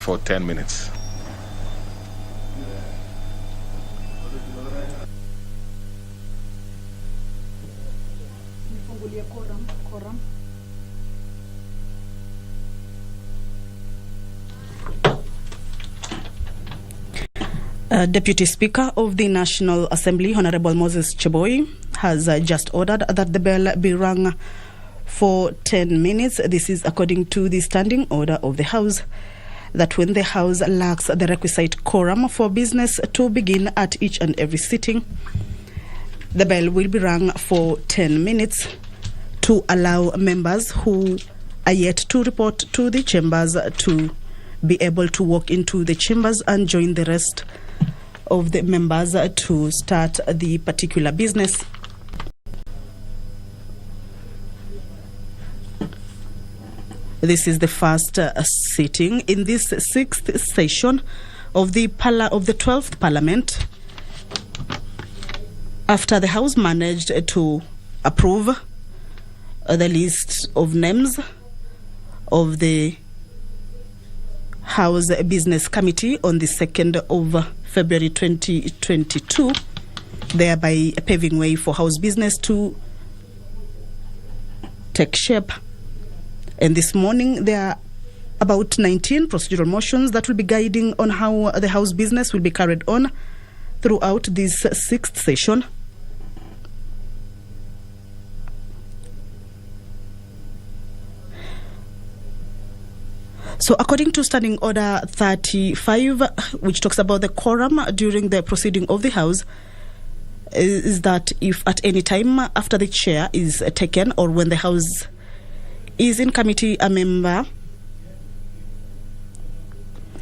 for 10 minutes. Deputy Speaker of the National Assembly, Honorable Moses Cheboy, has just ordered that the bell be rung for 10 minutes. This is according to the standing order of the House, that when the House lacks the requisite quorum for business to begin at each and every sitting, the bell will be rung for 10 minutes to allow members who are yet to report to the chambers to be able to walk into the chambers and join the rest of the members to start the particular business. This is the first sitting in this 6th session of the 12th Parliament, after the House managed to approve the list of names of the House Business Committee on the 2nd of February 2022, thereby paving way for House business to take shape. And this morning there are about 19 procedural motions that will be guiding on how the House business will be carried on throughout this 6th session. So according to Standing Order 35, which talks about the quorum during the proceeding of the House, is that if at any time after the chair is taken or when the House is in committee, a member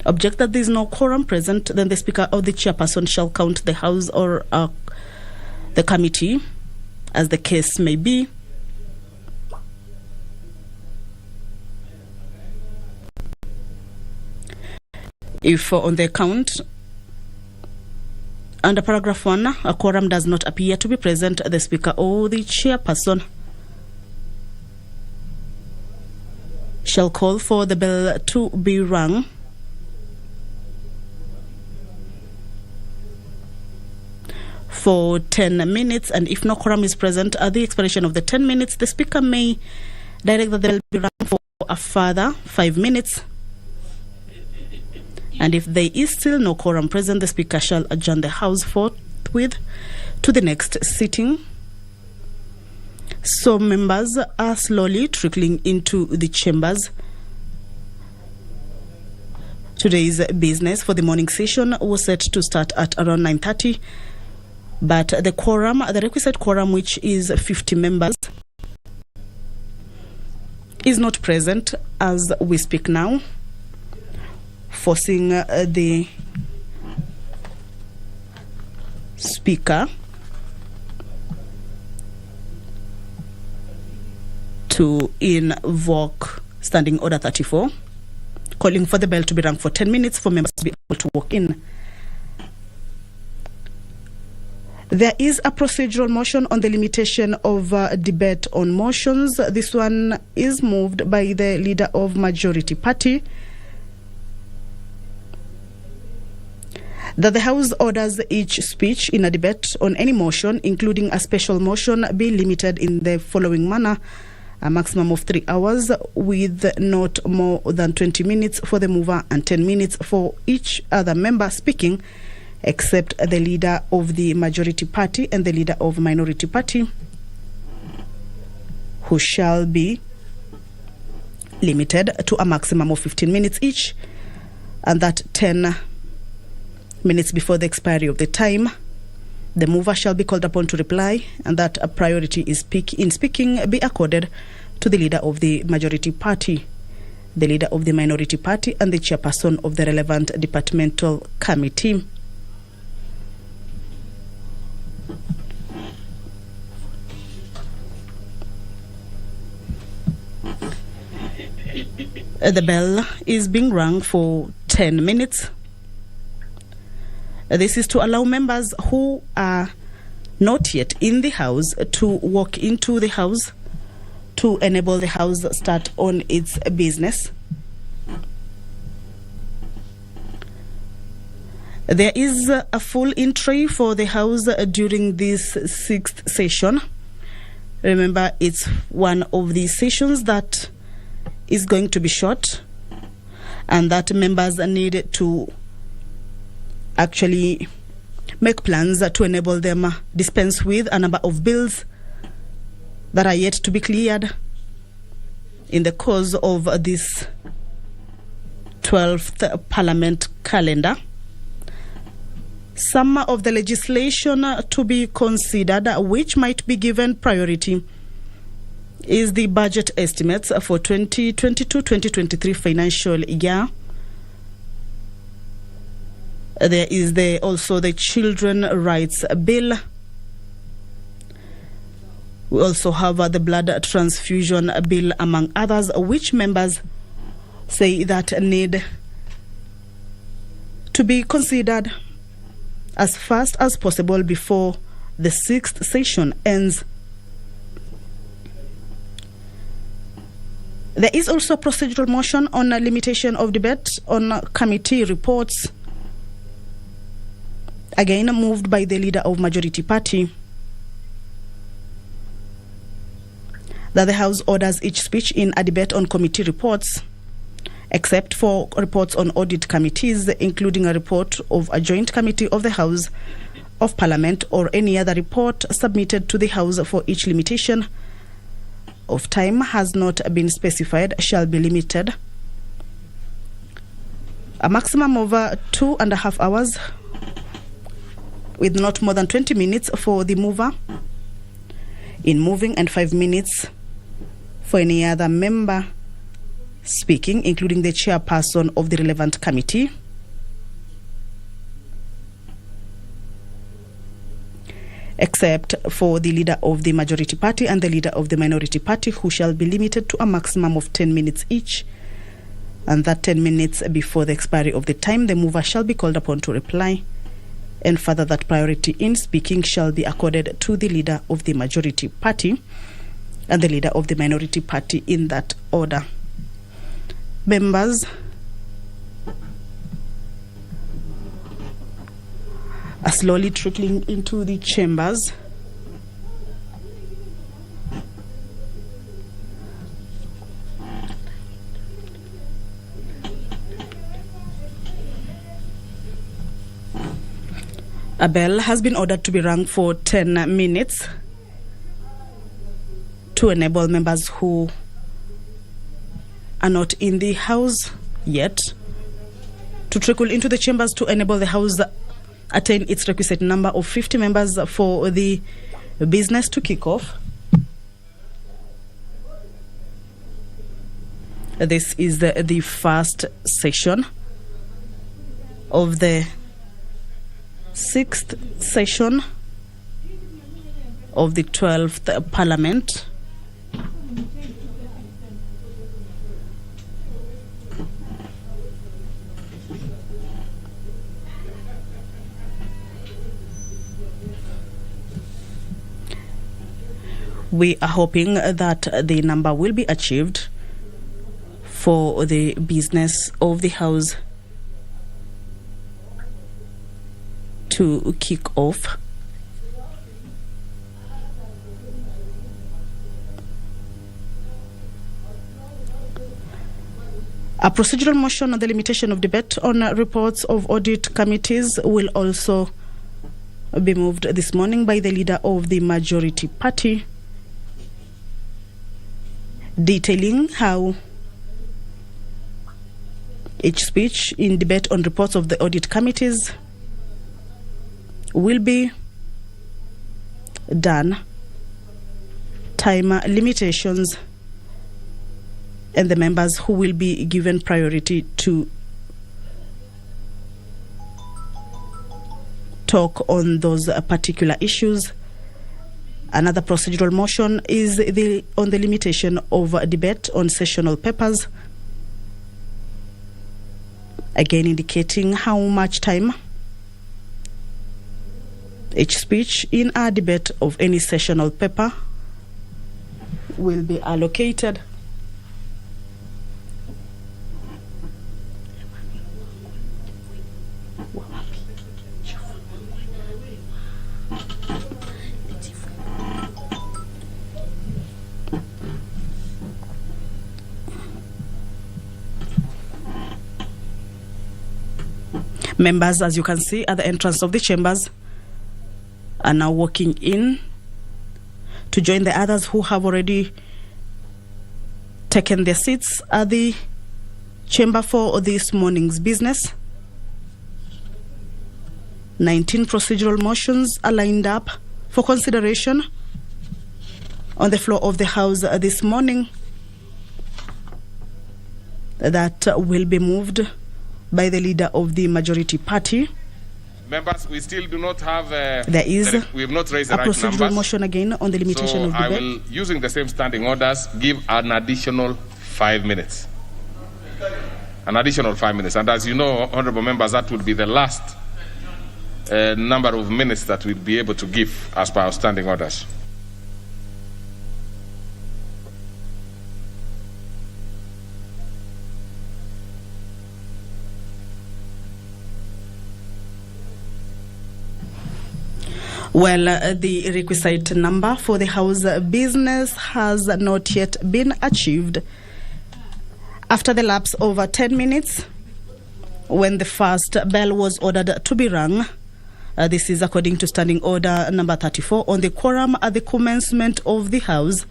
object that there is no quorum present, then the Speaker or the chairperson shall count the House or the committee, as the case may be. If on the count under paragraph 1 a quorum does not appear to be present, the Speaker or the chairperson shall call for the bell to be rung for 10 minutes, and if no quorum is present at the expiration of the 10 minutes, the Speaker may direct that the bell be rung for a further 5 minutes. And if there is still no quorum present, the Speaker shall adjourn the House forthwith to the next sitting. So members are slowly trickling into the chambers. Today's business for the morning session was set to start at around 9:30, but the requisite quorum, which is 50 members, is not present as we speak now, forcing the Speaker to invoke Standing Order 34, calling for the bell to be rung for 10 minutes for members to be able to walk in. There is a procedural motion on the limitation of debate on motions. This one is moved by the Leader of Majority Party, that the House orders each speech in a debate on any motion, including a special motion, be limited in the following manner: a maximum of 3 hours, with not more than 20 minutes for the mover and 10 minutes for each other member speaking, except the Leader of the Majority Party and the Leader of Minority Party, who shall be limited to a maximum of 15 minutes each, and that 10 minutes before the expiry of the time, the mover shall be called upon to reply, and that a priority in speaking be accorded to the Leader of the Majority Party, the Leader of the Minority Party, and the chairperson of the relevant departmental committee. The bell is being rung for 10 minutes. This is to allow members who are not yet in the House to walk into the House, to enable the House start on its business. There is a full entry for the House during this sixth session. Remember, it's one of the sessions that is going to be short, and that members need to actually make plans to enable them dispense with a number of bills that are yet to be cleared in the course of this 12th Parliament calendar. Some of the legislation to be considered, which might be given priority, is the budget estimates for 2022-2023 financial year. There is also the Children Rights Bill. We also have the Blood Transfusion Bill, among others, which members say that need to be considered as fast as possible before the sixth session ends. There is also a procedural motion on a limitation of debate on committee reports, again moved by the leader of Majority Party, that the House orders each speech in a debate on committee reports, except for reports on audit committees, including a report of a joint committee of the House of Parliament or any other report submitted to the House. For each limitation of time has not been specified shall be limited. A maximum of 2.5 hours, with not more than 20 minutes for the mover in moving and 5 minutes for any other member speaking, including the chairperson of the relevant committee. Except for the leader of the Majority Party and the leader of the Minority Party, who shall be limited to a maximum of 10 minutes each, and that 10 minutes before the expiry of the time, the mover shall be called upon to reply, and further that priority in speaking shall be accorded to the leader of the Majority Party and the leader of the Minority Party, in that order. Members are slowly trickling into the chambers. A bell has been ordered to be rung for 10 minutes to enable members who are not in the House yet to trickle into the chambers to enable the House attain its requisite number of 50 members for the business to kick off. This is the first session of the sixth session of the 12th Parliament. We are hoping that the number will be achieved for the business of the House to kick off. A procedural motion on the limitation of debate on reports of audit committees will also be moved this morning by the leader of the Majority Party, detailing how each speech in debate on reports of the audit committees will be done, time limitations, and the members who will be given priority to talk on those particular issues. Another procedural motion is on the limitation of debate on sessional papers, again indicating how much time each speech in a debate of any sessional paper will be allocated. Members, as you can see, at the entrance of the chambers are now walking in to join the others who have already taken their seats at the chamber for this morning's business. 19 procedural motions are lined up for consideration on the floor of the House this morning that will be moved by the leader of the majority party. Members, we still do not have. There is we have not raised the a right procedural numbers. motion again on the limitation So of the I bill. will, using the same standing orders, give an additional 5 minutes. An additional 5 minutes, and as you know, honourable members, that would be the last number of minutes that we'll be able to give as per our standing orders. Well, the requisite number for the House business has not yet been achieved. After the lapse of 10 minutes, when the first bell was ordered to be rung, this is according to Standing Order number 34 on the quorum at the commencement of the House,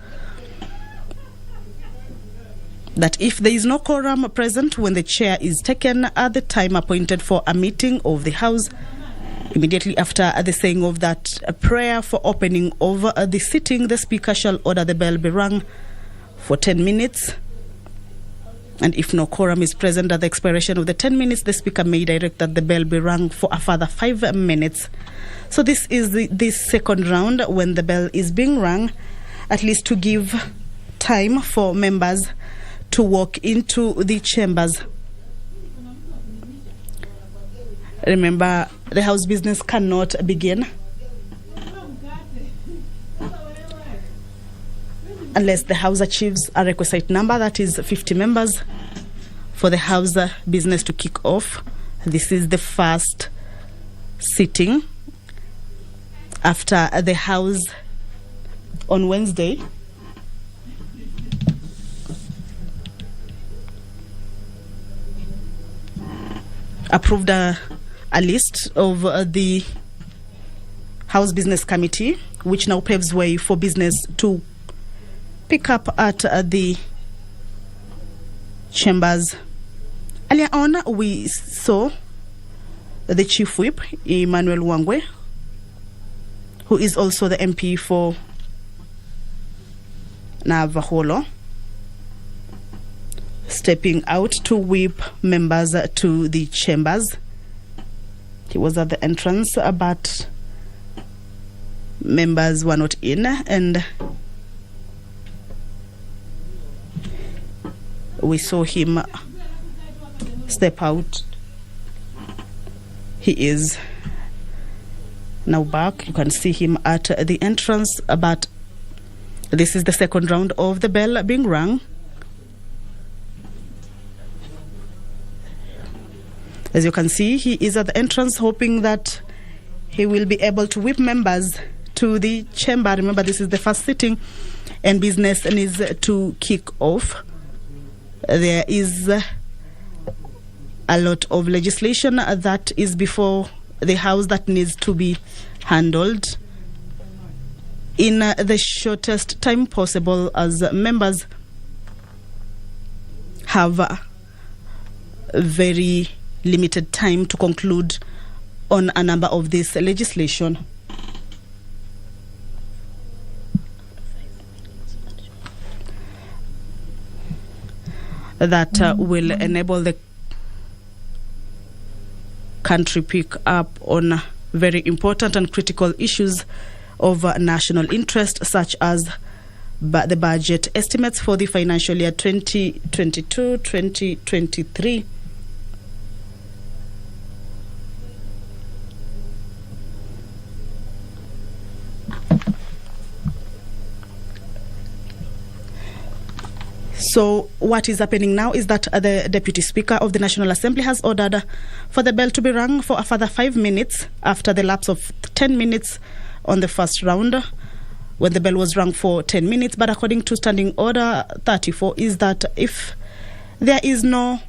that if there is no quorum present when the chair is taken at the time appointed for a meeting of the House, immediately after the saying of that prayer for opening of the sitting, the Speaker shall order the bell be rung for 10 minutes. And if no quorum is present at the expiration of the 10 minutes, the Speaker may direct that the bell be rung for a further 5 minutes. So this is this second round when the bell is being rung, at least to give time for members to walk into the chambers. Remember, the House business cannot begin unless the House achieves a requisite number, that is 50 members, for the House business to kick off. This is the first sitting after the House on Wednesday approved a list of the House Business Committee, which now paves way for business to pick up at the chambers. Earlier on, we saw the Chief Whip, Emmanuel Wangwe, who is also the MP for Navaholo, stepping out to whip members to the chambers. He was at the entrance, but members were not in, and we saw him step out. He is now back. You can see him at the entrance, but this is the second round of the bell being rung. As you can see, he is at the entrance, hoping that he will be able to whip members to the chamber. Remember, this is the first sitting and business needs to kick off. There is a lot of legislation that is before the House that needs to be handled in the shortest time possible, as members have very limited time to conclude on a number of this legislation. That will enable the country pick up on very important and critical issues of national interest, such as the budget estimates for the financial year 2022-2023. So what is happening now is that the Deputy Speaker of the National Assembly has ordered for the bell to be rung for a further 5 minutes after the lapse of 10 minutes on the first round, when the bell was rung for 10 minutes. But according to Standing Order 34, is that if there is no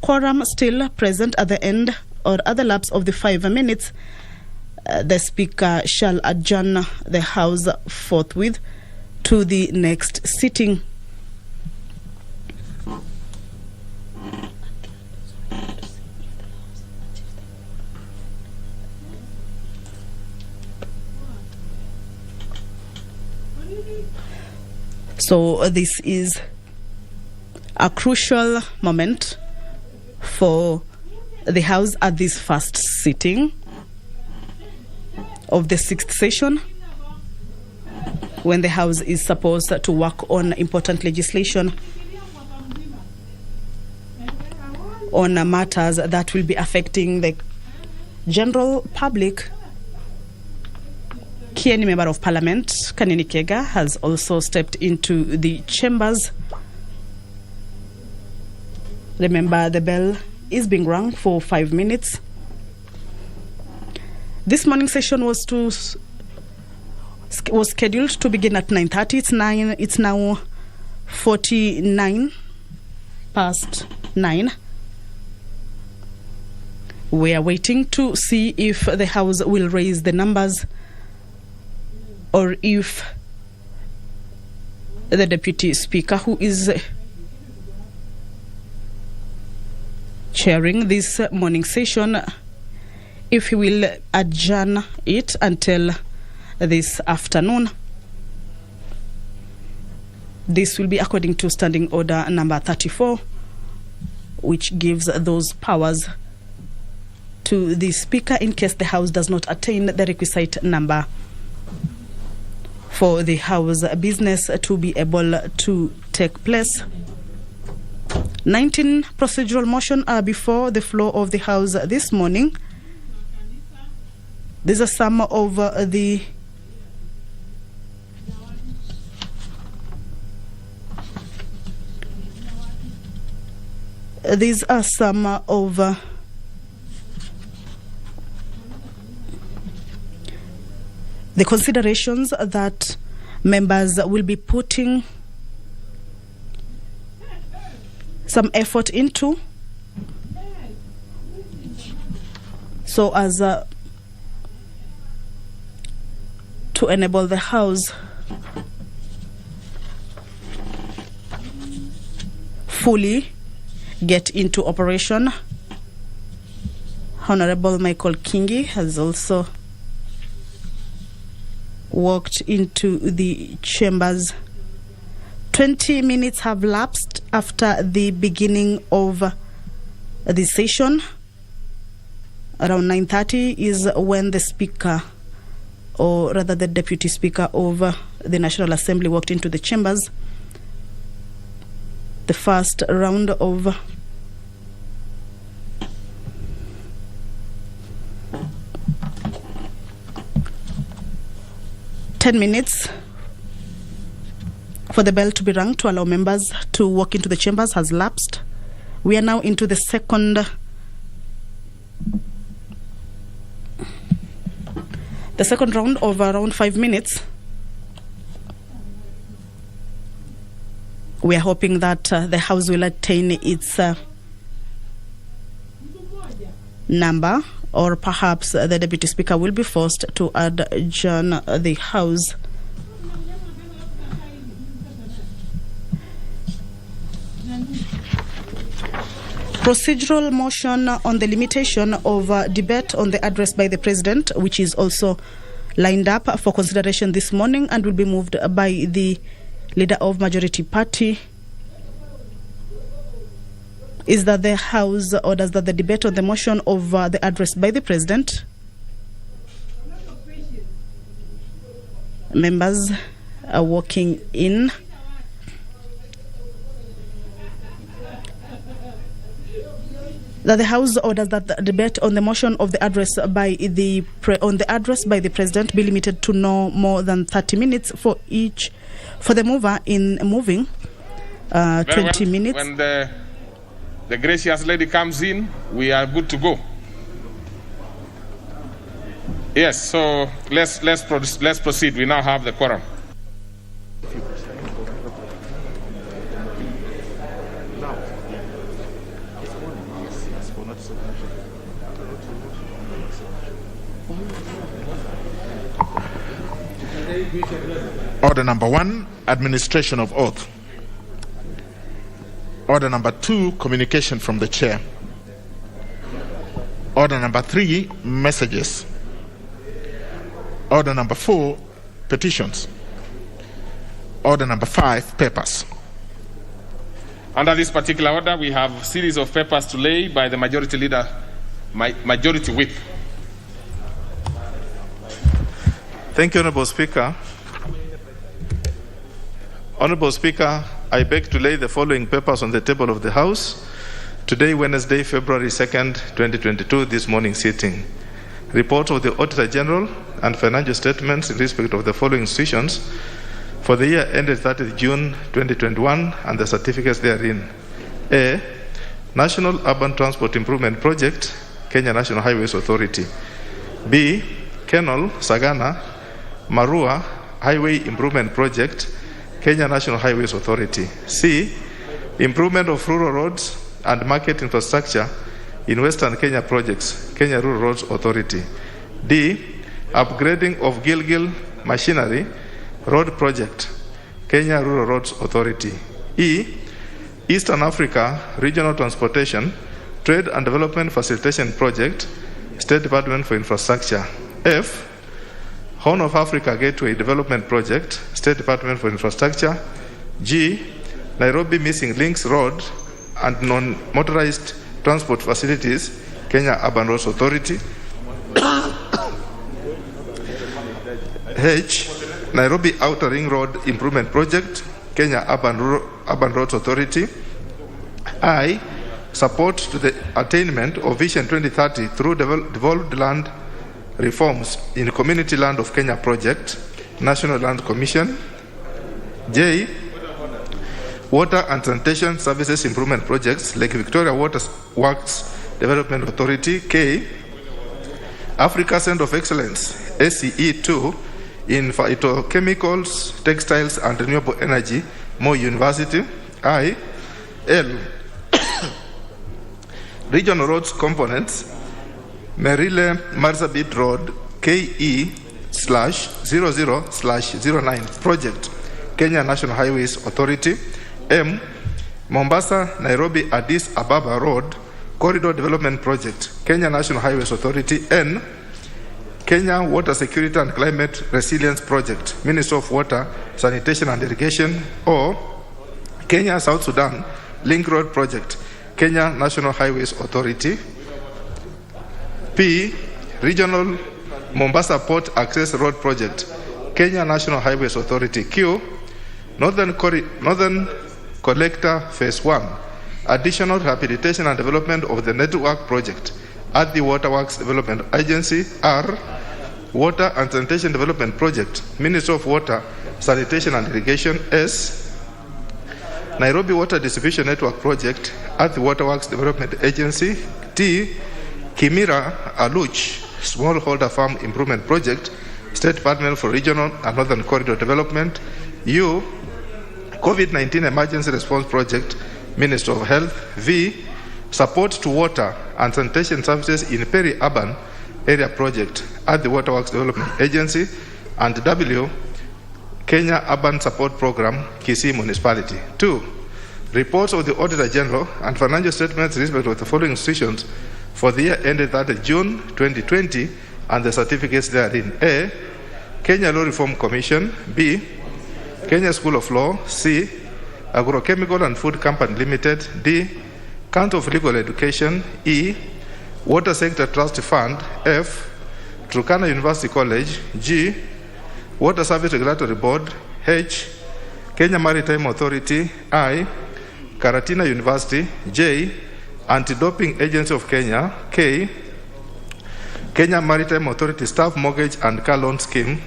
quorum still present at the end or at the lapse of the 5 minutes, the Speaker shall adjourn the House forthwith to the next sitting. So this is a crucial moment for the House at this first sitting of the 6th session, when the House is supposed to work on important legislation on matters that will be affecting the general public. Kieni Member of Parliament Kanini Kega has also stepped into the chambers. Remember, the bell is being rung for 5 minutes. This morning session was scheduled to begin at 9:30. It's now 49 past 9. We are waiting to see if the House will raise the numbers, or if the Deputy Speaker, who is chairing this morning session, if he will adjourn it until this afternoon. This will be according to Standing Order number 34, which gives those powers to the Speaker in case the House does not attain the requisite number for the House business to be able to take place. 19 procedural motions are before the floor of the House this morning. These are some of the the considerations that members will be putting some effort into, so as to enable the House fully get into operation. Honorable Michael Kingi has also walked into the chambers. 20 minutes have lapsed after the beginning of the session. Around 9:30 is when the Speaker, or rather the Deputy Speaker of the National Assembly, walked into the chambers. The first round of minutes for the bell to be rung to allow members to walk into the chambers has lapsed. We are now into the second round of around 5 minutes. We are hoping that the House will attain its number, or perhaps the Deputy Speaker will be forced to adjourn the House. Procedural motion on the limitation of debate on the address by the President, which is also lined up for consideration this morning and will be moved by the Leader of Majority Party, is that the House orders that the debate on the motion of the address by the President, members are walking in. That the House orders that the debate on the motion of the address by the President be limited to no more than 30 minutes for the mover in moving. 20 minutes. When the gracious lady comes in, we are good to go. Yes, so let's proceed. We now have the quorum. Order number 1, administration of oath. Order number 2, communication from the chair. Order number 3, messages. Order number 4, petitions. Order number 5, papers. Under this particular order, we have a series of papers to lay by the majority leader, majority whip. Thank you, Honorable Speaker. Honorable Speaker, I beg to lay the following papers on the table of the House today, Wednesday, February 2nd, 2022, this morning sitting. Report of the Auditor General and financial statements in respect of the following institutions for the year ended 30th June 2021 and the certificates therein. A. National Urban Transport Improvement Project, Kenya National Highways Authority. B. Kenol, Sagana, Marua Highway Improvement Project, Kenya National Highways Authority. C. Improvement of rural roads and market infrastructure in Western Kenya projects, Kenya Rural Roads Authority. D. Upgrading of Gilgil Machinery Road Project, Kenya Rural Roads Authority. E. Eastern Africa Regional Transportation Trade and Development Facilitation Project, State Department for Infrastructure. F. Horn of Africa Gateway Development Project, State Department for Infrastructure. G. Nairobi Missing Links Road and Non-Motorized Transport Facilities, Kenya Urban Roads Authority. H. Nairobi Outer Ring Road Improvement Project, Kenya Urban Roads Authority. I. Support to the attainment of Vision 2030 through devolved land reforms in Community Land of Kenya Project, National Land Commission. J. Water and Sanitation Services Improvement Projects, Lake Victoria Water Works Development Authority. K. Africa Center of Excellence, SCE2, in phytochemicals, textiles, and renewable energy, Moi University. I. L. Regional roads components, Merile Marsabit Road, KE/00/09 Project, Kenya National Highways Authority. M. Mombasa Nairobi Addis Ababa Road Corridor Development Project, Kenya National Highways Authority. N. Kenya Water Security and Climate Resilience Project, Ministry of Water, Sanitation and Irrigation. Or Kenya South Sudan Link Road Project, Kenya National Highways Authority. P. Regional Mombasa Port Access Road Project, Kenya National Highways Authority. Q. Northern Collector Phase 1, Additional Rehabilitation and Development of the Network Project at the Waterworks Development Agency. R. Water and Sanitation Development Project, Ministry of Water, Sanitation and Irrigation. S. Nairobi Water Distribution Network Project at the Waterworks Development Agency. T. Kimira Aluch Smallholder Farm Improvement Project, State Department for Regional and Northern Corridor Development. U. COVID-19 Emergency Response Project, Ministry of Health. V. Support to Water and Sanitation Services in Peri-Urban Area Project at the Waterworks Development Agency. And W. Kenya Urban Support Program, Kisii Municipality. 2. Reports of the Auditor General and financial statements in respect of the following institutions for the year ended 30 June 2020 and the certificates therein. A. Kenya Law Reform Commission. B. Kenya School of Law. C. Agrochemical and Food Company Limited. D. Council of Legal Education. E. Water Sector Trust Fund. F. Turkana University College. G. Water Service Regulatory Board. H. Kenya Maritime Authority. I. Karatina University. J. Anti-Doping Agency of Kenya. K. Kenya Maritime Authority Staff Mortgage and Car Loan Scheme.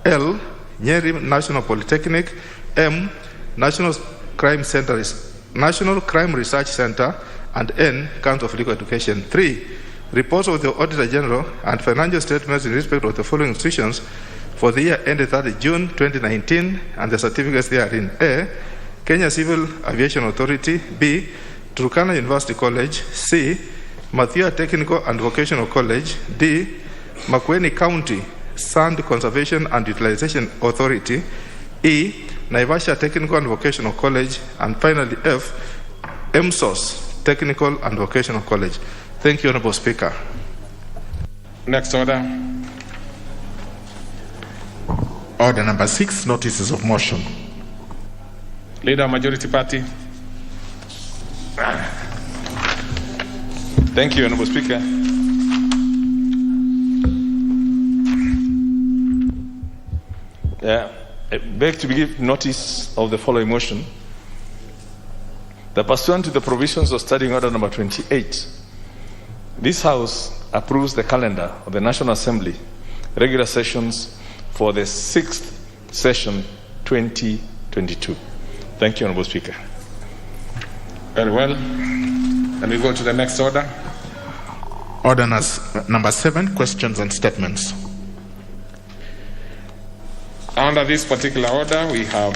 L. Nyeri National Polytechnic. M. National Crime Research Center. And N. Council of Legal Education. 3. Reports of the Auditor General and financial statements in respect of the following institutions for the year ended 30 June 2019 and the certificates therein. A. Kenya Civil Aviation Authority. B. Turkana University College. C. Mathia Technical and Vocational College. D. Makueni County Sand Conservation and Utilization Authority. E. Naivasha Technical and Vocational College. And finally, F. MSOS Technical and Vocational College. Thank you, Honorable Speaker. Next order. Order number 6, notices of motion. Leader, Majority Party. Thank you, Honorable Speaker. I beg to give notice of the following motion. That pursuant to the provisions of Standing Order number 28, this House approves the calendar of the National Assembly regular sessions for the 6th session 2022. Thank you, Honorable Speaker. Very well. And we go to the next order. Order number 7, questions and statements. Under this particular order, we have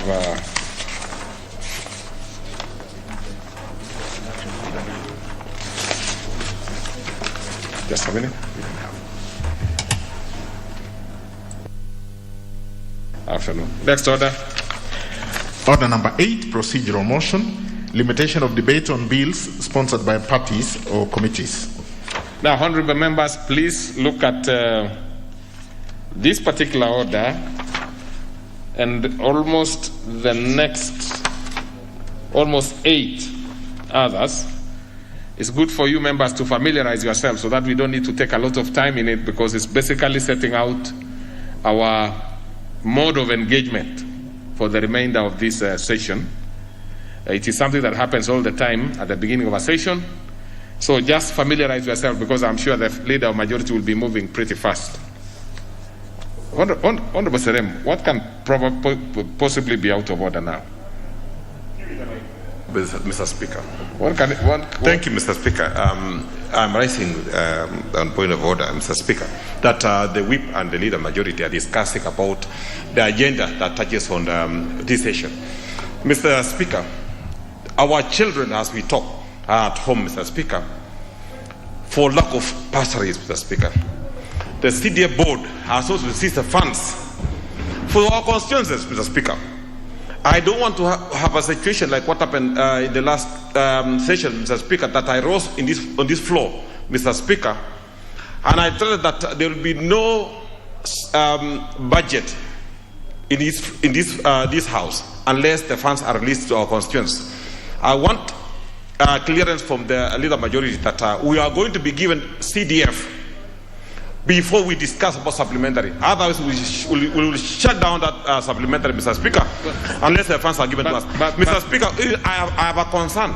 just a minute. Afternoon. Next order. Order number 8, procedural motion, limitation of debate on bills sponsored by parties or committees. Now, honorable members, please look at this particular order and almost the next, almost 8 others. It's good for you members to familiarize yourselves so that we don't need to take a lot of time in it, because it's basically setting out our mode of engagement for the remainder of this session. It is something that happens all the time at the beginning of a session. So just familiarize yourself, because I'm sure the leader of majority will be moving pretty fast. Honorable Serem, what can possibly be out of order now? Mr. Speaker. Thank you, Mr. Speaker. I'm raising on point of order, Mr. Speaker, that the whip and the leader majority are discussing about the agenda that touches on this session. Mr. Speaker, our children, as we talk, are at home, Mr. Speaker, for lack of bursaries, Mr. Speaker. The CDA board has also received the funds for our constituencies, Mr. Speaker. I don't want to have a situation like what happened in the last session, Mr. Speaker, that I rose on this floor, Mr. Speaker, and I told that there will be no budget in this House unless the funds are released to our constituents. I want clearance from the leader majority that we are going to be given CDF before we discuss about supplementary. Otherwise, we will shut down that supplementary, Mr. Speaker, unless the funds are given to us. Mr. Speaker, I have a concern.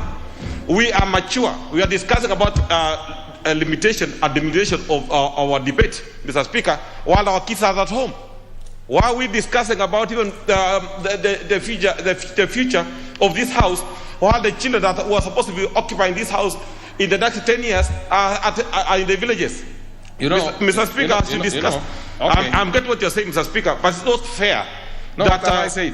We are mature. We are discussing about a limitation and limitation of our debate, Mr. Speaker, while our kids are at home. Why are we discussing about even the future of this House, while the children that were supposed to be occupying this House in the next 10 years are in the villages? Mr. Speaker, as you discuss, okay. I'm getting what you're saying, Mr. Speaker, but it's not fair. No, that I say.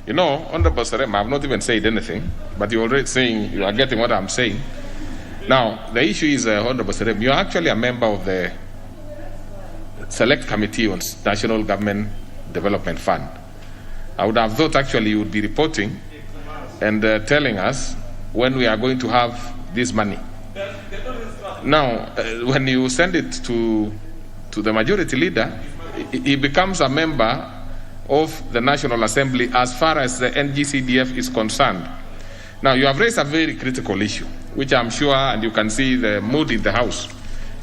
Honorable Serem, I've not even said anything, but you're already saying, you are getting what I'm saying. Now, the issue is, Honorable Serem, you're actually a member of the Select Committee on National Government Development Fund. I would have thought actually you would be reporting and telling us when we are going to have this money. Now, when you send it to the majority leader, he becomes a member of the National Assembly as far as the NGCDF is concerned. Now, you have raised a very critical issue, which I'm sure, and you can see the mood in the House,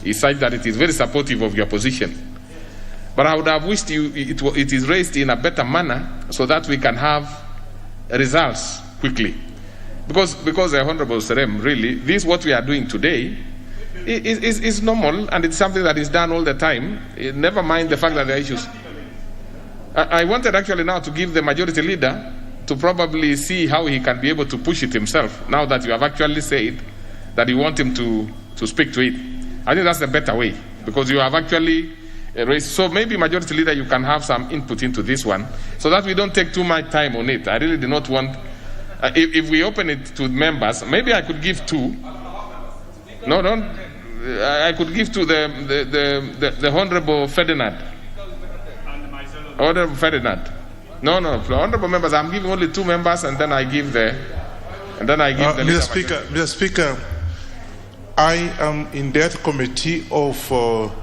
is such that it is very supportive of your position. But I would have wished it is raised in a better manner so that we can have results quickly. Because Honorable Serem, really, this what we are doing today is normal, and it's something that is done all the time. Never mind the fact that there are issues. I wanted actually now to give the majority leader to probably see how he can be able to push it himself, now that you have actually said that you want him to speak to it. I think that's the better way, because you have actually raised. So maybe majority leader, you can have some input into this one so that we don't take too much time on it. I really do not want, if we open it to members, maybe I could give 2. No, don't. I could give to the Honorable Ferdinand. Honorable Ferdinand. No, honorable members. I'm giving only 2 members, and then I give the. Mr. Speaker, I am in that committee of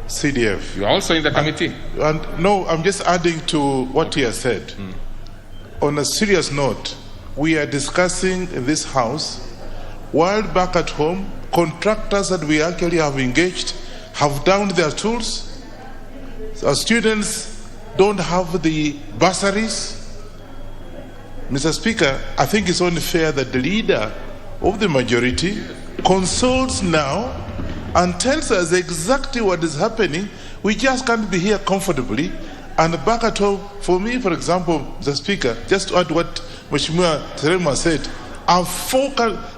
CDF. You're also in the committee. And no, I'm just adding to what he has said. On a serious note, we are discussing in this house, while back at home, contractors that we actually have engaged have downed their tools. Our students don't have the bursaries. Mr. Speaker, I think it's only fair that the leader of the majority consults now and tells us exactly what is happening. We just can't be here comfortably and back at home. For me, for example, Mr. Speaker, just to add what Mheshimiwa Serema said, I have 4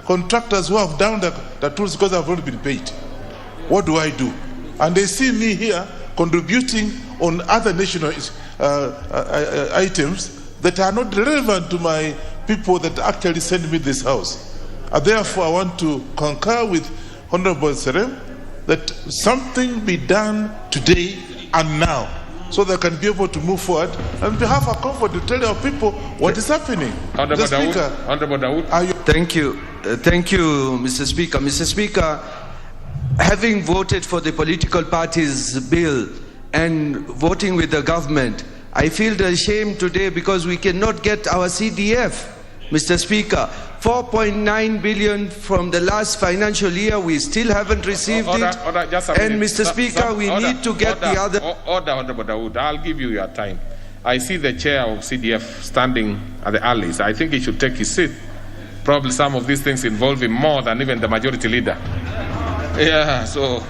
contractors who have downed the tools because I've not been paid. What do I do? And they see me here contributing on other national items that are not relevant to my people that actually send me this house. And therefore, I want to concur with Honorable Serem that something be done today and now, so they can be able to move forward and have a comfort to tell our people what is happening. Honorable Dawood. Thank you, Mr. Speaker. Mr. Speaker, having voted for the political party's bill and voting with the government, I feel ashamed today because we cannot get our CDF, Mr. Speaker. 4.9 billion from the last financial year, we still haven't received it. And Mr. Speaker, we need to get the other... Order, Honorable Dawood. I'll give you your time. I see the chair of CDF standing at the alleys. I think he should take his seat. Probably some of these things involve him more than even the majority leader. Yeah, so...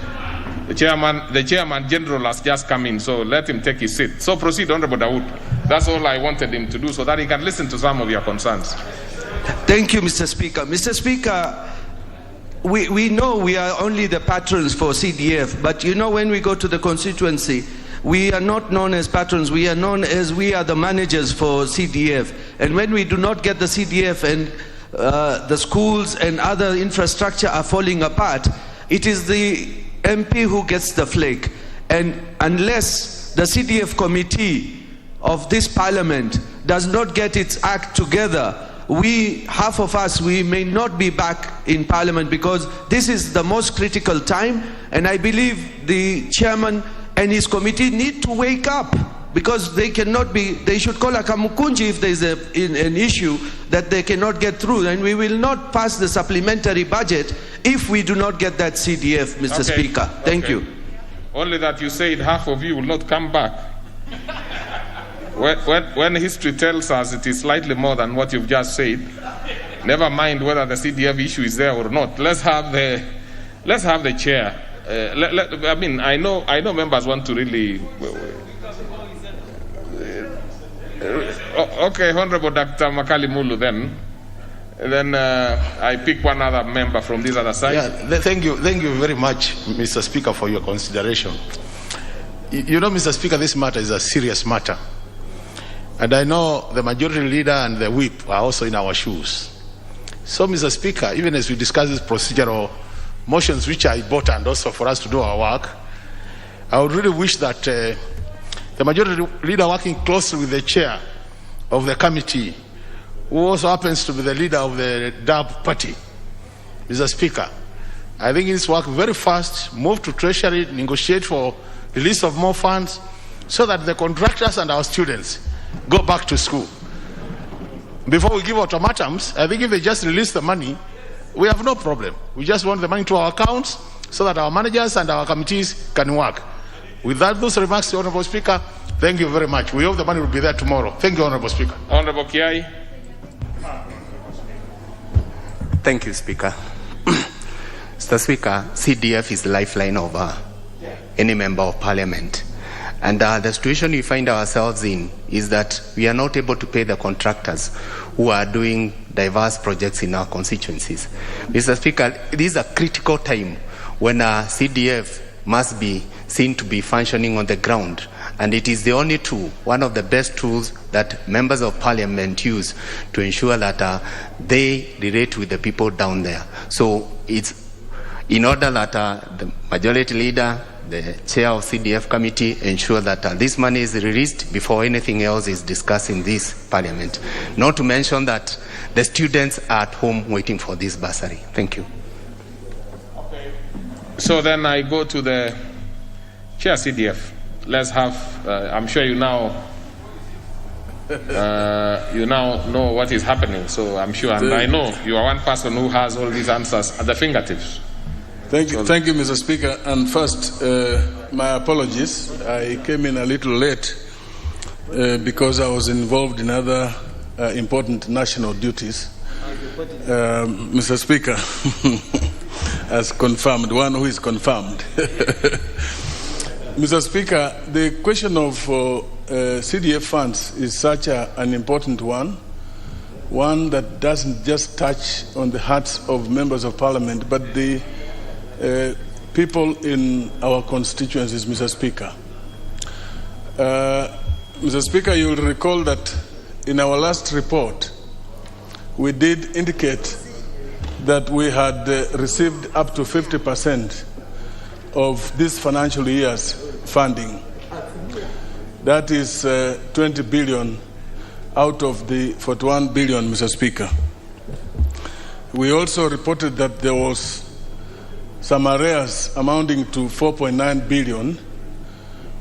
The chairman general has just come in, so let him take his seat. So proceed, Honorable Dawood. That's all I wanted him to do, so that he can listen to some of your concerns. Thank you, Mr. Speaker. Mr. Speaker, we know we are only the patrons for CDF, but you know, when we go to the constituency, we are not known as patrons, we are known as we are the managers for CDF. And when we do not get the CDF and the schools and other infrastructure are falling apart, it is the MP who gets the flake. And unless the CDF committee of this parliament does not get its act together, half of us, we may not be back in parliament, because this is the most critical time, and I believe the chairman and his committee need to wake up, because they should call a kamukunji if there is an issue that they cannot get through, and we will not pass the supplementary budget if we do not get that CDF, Mr. Speaker. Thank you. Only that you said half of you will not come back. When history tells us it is slightly more than what you've just said, never mind whether the CDF issue is there or not. Let's have the chair. I mean, I know members want to really. Okay, Honorable Dr. Makali Mulu, then I pick one other member from this other side. Yeah, thank you very much, Mr. Speaker, for your consideration. You know, Mr. Speaker, this matter is a serious matter. And I know the majority leader and the whip are also in our shoes. So, Mr. Speaker, even as we discuss these procedural motions which are important also for us to do our work, I would really wish that the majority leader working closely with the chair of the committee, who also happens to be the leader of the DAB party, Mr. Speaker, I think it's work very fast, move to Treasury, negotiate for release of more funds so that the contractors and our students go back to school. Before we give ultimatums, I think if they just release the money, we have no problem. We just want the money to our accounts so that our managers and our committees can work. With those remarks, Honorable Speaker, thank you very much. We hope the money will be there tomorrow. Thank you, Honorable Speaker. Honorable Kiai. Thank you, Speaker. Mr. Speaker, CDF is the lifeline of any member of parliament. And the situation we find ourselves in is that we are not able to pay the contractors who are doing diverse projects in our constituencies. Mr. Speaker, this is a critical time when CDF must be seen to be functioning on the ground. And it is the only tool, one of the best tools that members of parliament use to ensure that they relate with the people down there. So it's in order that the majority leader, the chair of CDF committee, ensure that this money is released before anything else is discussed in this parliament. Not to mention that the students are at home waiting for this bursary. Thank you. Okay. So then I go to the chair CDF. Let's have, I'm sure you now know what is happening. So I'm sure, and I know you are one person who has all these answers at the fingertips. Thank you, Mr. Speaker. And first, my apologies. I came in a little late because I was involved in other important national duties. Mr. Speaker, as confirmed, one who is confirmed. Mr. Speaker, the question of CDF funds is such an important one that doesn't just touch on the hearts of members of parliament, but the people in our constituencies, Mr. Speaker. Mr. Speaker, you will recall that in our last report, we did indicate that we had received up to 50% of this financial year's funding. That is 20 billion out of the 41 billion, Mr. Speaker. We also reported that there was some arrears amounting to 4.9 billion,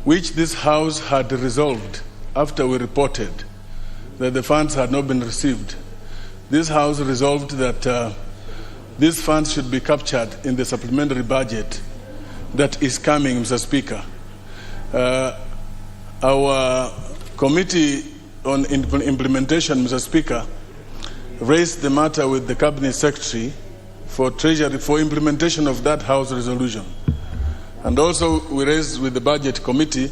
which this House had resolved after we reported that the funds had not been received. This House resolved that these funds should be captured in the supplementary budget that is coming, Mr. Speaker. Our Committee on Implementation, Mr. Speaker, raised the matter with the Cabinet Secretary for Treasury for implementation of that House resolution. And also we raised with the Budget Committee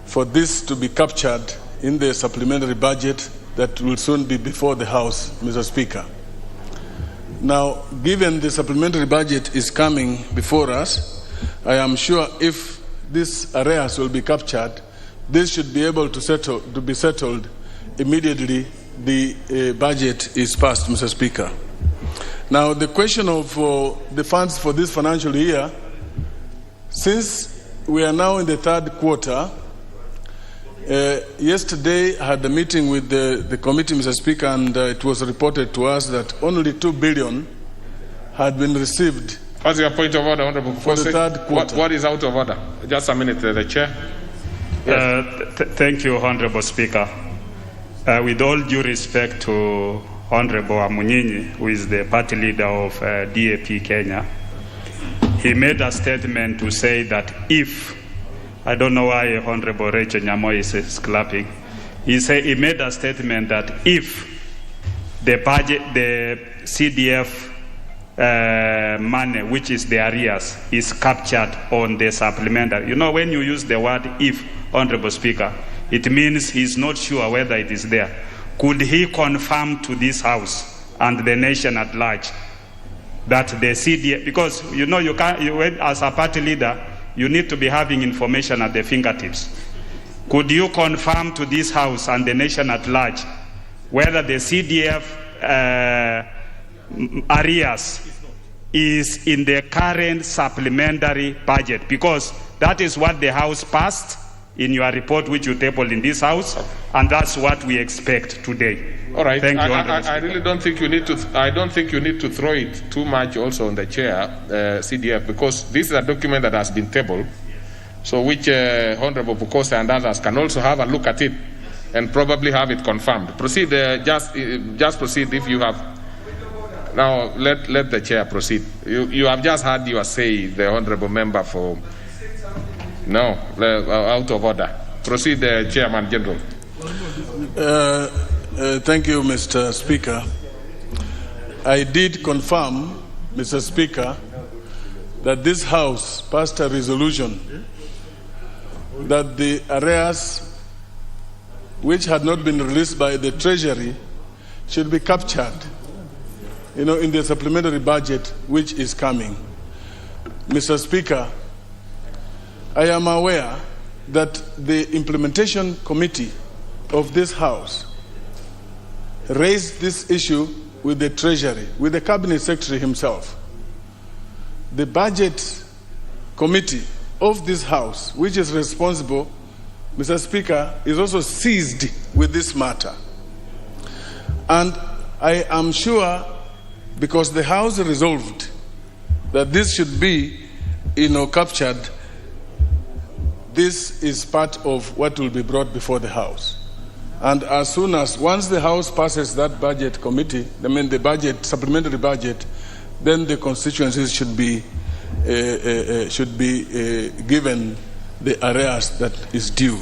for this to be captured in the supplementary budget that will soon be before the House, Mr. Speaker. Now, given the supplementary budget is coming before us, I am sure if this arrears will be captured, this should be able to be settled immediately the budget is passed, Mr. Speaker. Now, the question of the funds for this financial year, since we are now in the third quarter, yesterday I had a meeting with the committee, Mr. Speaker, and it was reported to us that only 2 billion had been received. What's your point of order, Honorable? For the third quarter. What is out of order? Just a minute, the Chair. Yes. Thank you, Honorable Speaker. With all due respect to Honorable Amunyinyi, who is the party leader of DAP Kenya, he made a statement to say that if, I don't know why Honorable Rachel Nyamoy is clapping, he made a statement that if the budget, the CDF money, which is the arrears, is captured on the supplementary. You know, when you use the word if, Honorable Speaker, it means he's not sure whether it is there. Could he confirm to this House and the nation at large that the CDF, because you know as a party leader, you need to be having information at the fingertips. Could you confirm to this House and the nation at large whether the CDF arrears is in the current supplementary budget? Because that is what the House passed in your report, which you tabled in this House, and that's what we expect today. All right. Thank you. I really don't think you need to. I don't think you need to throw it too much also on the chair, CDF, because this is a document that has been tabled, so which Honorable Bukosa and others can also have a look at it and probably have it confirmed. Proceed. Just proceed if you have. Now let the chair proceed. You have just had your say, the honourable member for. No, out of order. Proceed, Chairman General. Thank you, Mr. Speaker. I did confirm, Mr. Speaker, that this House passed a resolution that the arrears which had not been released by the Treasury should be captured, in the supplementary budget which is coming. Mr. Speaker, I am aware that the implementation committee of this House raised this issue with the Treasury, with the Cabinet Secretary himself. the budget committee of this House, which is responsible, Mr. Speaker, is also seized with this matter. And I am sure, because the House resolved that this should be, captured, this is part of what will be brought before the House. And once the House passes that budget committee, the budget, supplementary budget, then the constituencies should be given the arrears that is due.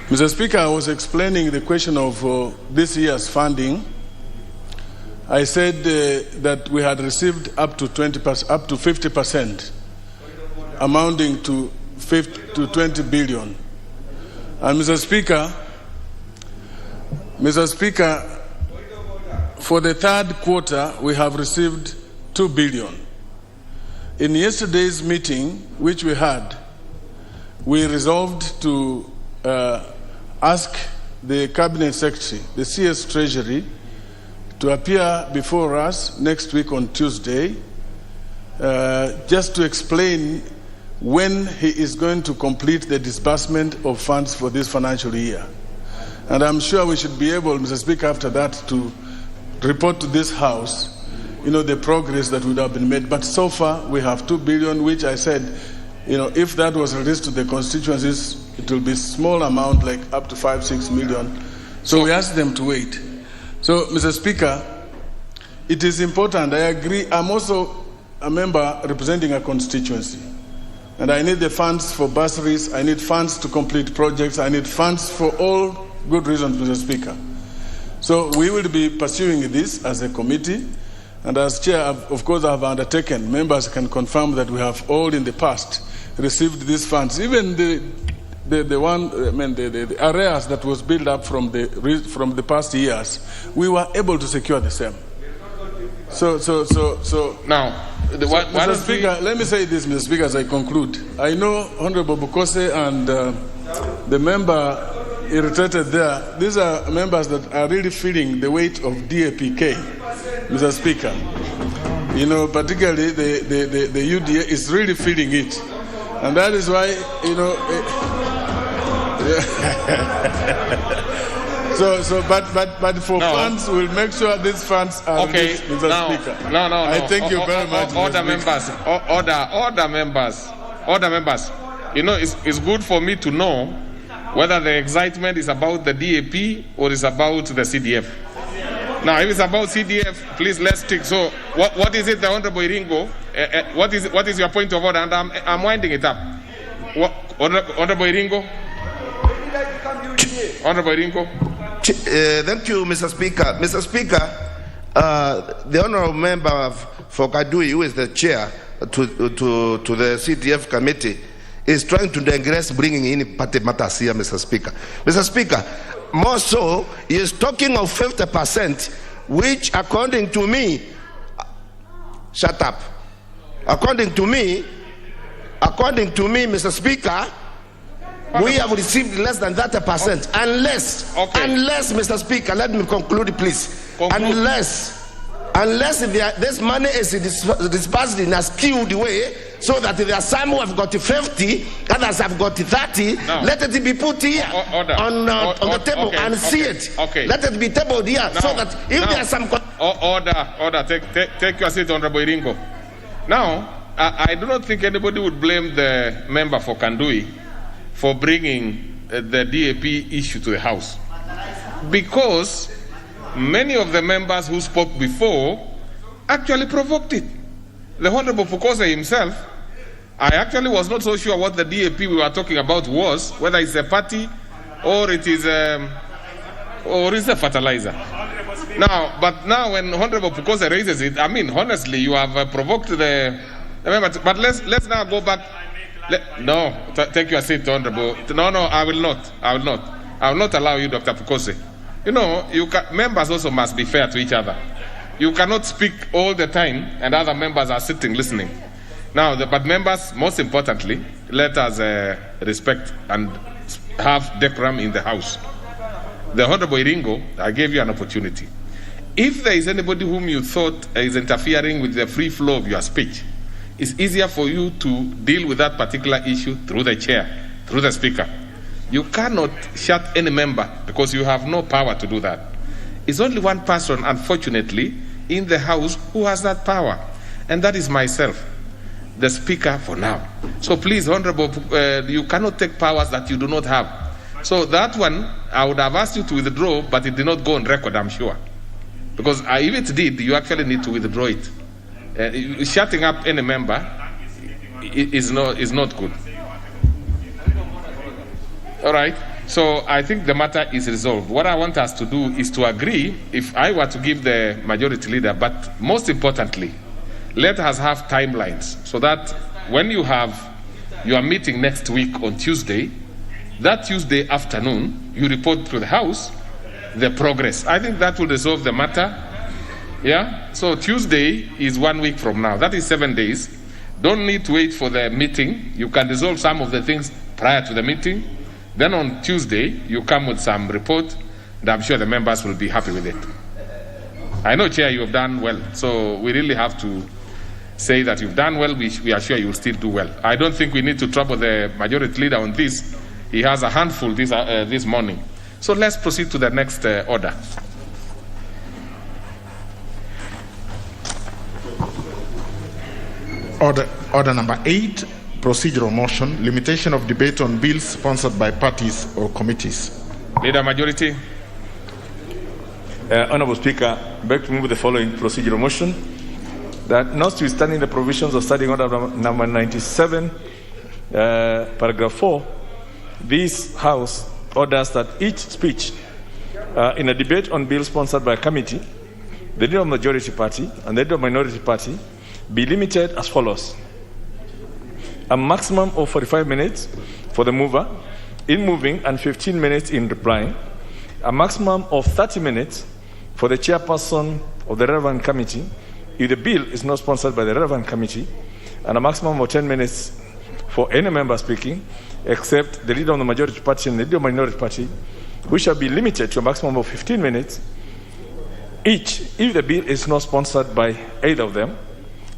Mr. Speaker, I was explaining the question of this year's funding. I said that we had received up to 50%, amounting to 20 billion. And Mr. Speaker, for the third quarter, we have received 2 billion. In yesterday's meeting, which we had, we resolved to ask the Cabinet Secretary, the CS Treasury, to appear before us next week on Tuesday, just to explain when he is going to complete the disbursement of funds for this financial year. And I'm sure we should be able, Mr. Speaker, after that to report to this House, the progress that would have been made. But so far, we have 2 billion, which I said, if that was released to the constituencies, it will be a small amount, like up to 5-6 million. So we asked them to wait. So, Mr. Speaker, it is important. I agree. I'm also a member representing a constituency. And I need the funds for bursaries. I need funds to complete projects. I need funds for all good reasons, Mr. Speaker. So we will be pursuing this as a committee. And as chair, of course, I have undertaken. Members can confirm that we have all in the past received these funds. Even the arrears that was built up from the past years, we were able to secure the same. So now, Mr. Speaker, let me say this, Mr. Speaker, as I conclude. I know Honorable Bukose and the member irritated there. These are members that are really feeling the weight of DAPK, Mr. Speaker. Particularly the UDA is really feeling it. And that is why, but for funds, we'll make sure these funds are released, Mr. Speaker. No. I thank you very much. Order members. It's good for me to know whether the excitement is about the DAP or is about the CDF. Now, if it's about CDF, please let's stick. So, what is it, the Honorable Iringo? What is your point of order? And I'm winding it up. Honorable Iringo? Honorable Iringo? Thank you, Mr. Speaker. Mr. Speaker, the honorable member for Kadui, who is the chair to the CDF committee, is trying to digress, bringing in party matters here, Mr. Speaker. Mr. Speaker, more so, he is talking of 50%, which according to me, shut up. According to me, Mr. Speaker, we have received less than that percent. Unless, Mr. Speaker, let me conclude, please. Unless this money is disbursed in a skewed way, so that there are some who have got 50, others have got 30. No. Let it be put here on the table and see it. Let it be tabled here so that if there are some... Order. Take your seat, Honorable Iringo. Now, I do not think anybody would blame the member for Kandui for bringing the DAP issue to the House, because many of the members who spoke before actually provoked it. The Honorable Fukose himself, I actually was not so sure what the DAP we were talking about was, whether it's a party or it is a fertilizer. But now when Honorable Fukose raises it, I mean, honestly, you have provoked the members. But let's now go back. Take your seat, Honorable. No, I will not. I will not allow you, Dr. Fukose. Members also must be fair to each other. You cannot speak all the time and other members are sitting listening. But members, most importantly, let us respect and have decorum in the House. The Honorable Iringo, I gave you an opportunity. If there is anybody whom you thought is interfering with the free flow of your speech, it's easier for you to deal with that particular issue through the chair, through the speaker. You cannot shut any member because you have no power to do that. It's only one person, unfortunately, in the House who has that power, and that is myself, the speaker for now. So please, Honorable, you cannot take powers that you do not have. So that one, I would have asked you to withdraw, but it did not go on record, I'm sure. Because if it did, you actually need to withdraw it. Shutting up any member is not good. All right. So I think the matter is resolved. What I want us to do is to agree, if I were to give the majority leader, but most importantly, let us have timelines so that when you have your meeting next week on Tuesday, that Tuesday afternoon, you report to the House the progress. I think that will resolve the matter. Yeah? So Tuesday is 1 week from now. That is 7 days. Don't need to wait for the meeting. You can resolve some of the things prior to the meeting. Then on Tuesday, you come with some report, and I'm sure the members will be happy with it. I know, Chair, you have done well. So we really have to say that you've done well. We are sure you will still do well. I don't think we need to trouble the majority leader on this. He has a handful this morning. So let's proceed to the next order. Order number 8, procedural motion, limitation of debate on bills sponsored by parties or committees. Leader Majority. Honorable Speaker, I beg to move the following procedural motion, that notwithstanding the provisions of Standing Order number 97, paragraph 4, this House orders that each speech in a debate on bill sponsored by a committee, the leader of majority party and the leader of minority party be limited as follows: a maximum of 45 minutes for the mover in moving and 15 minutes in replying, a maximum of 30 minutes for the chairperson of the relevant committee if the bill is not sponsored by the relevant committee, and a maximum of 10 minutes for any member speaking, except the leader of the majority party and the leader of the minority party, who shall be limited to a maximum of 15 minutes each if the bill is not sponsored by either of them,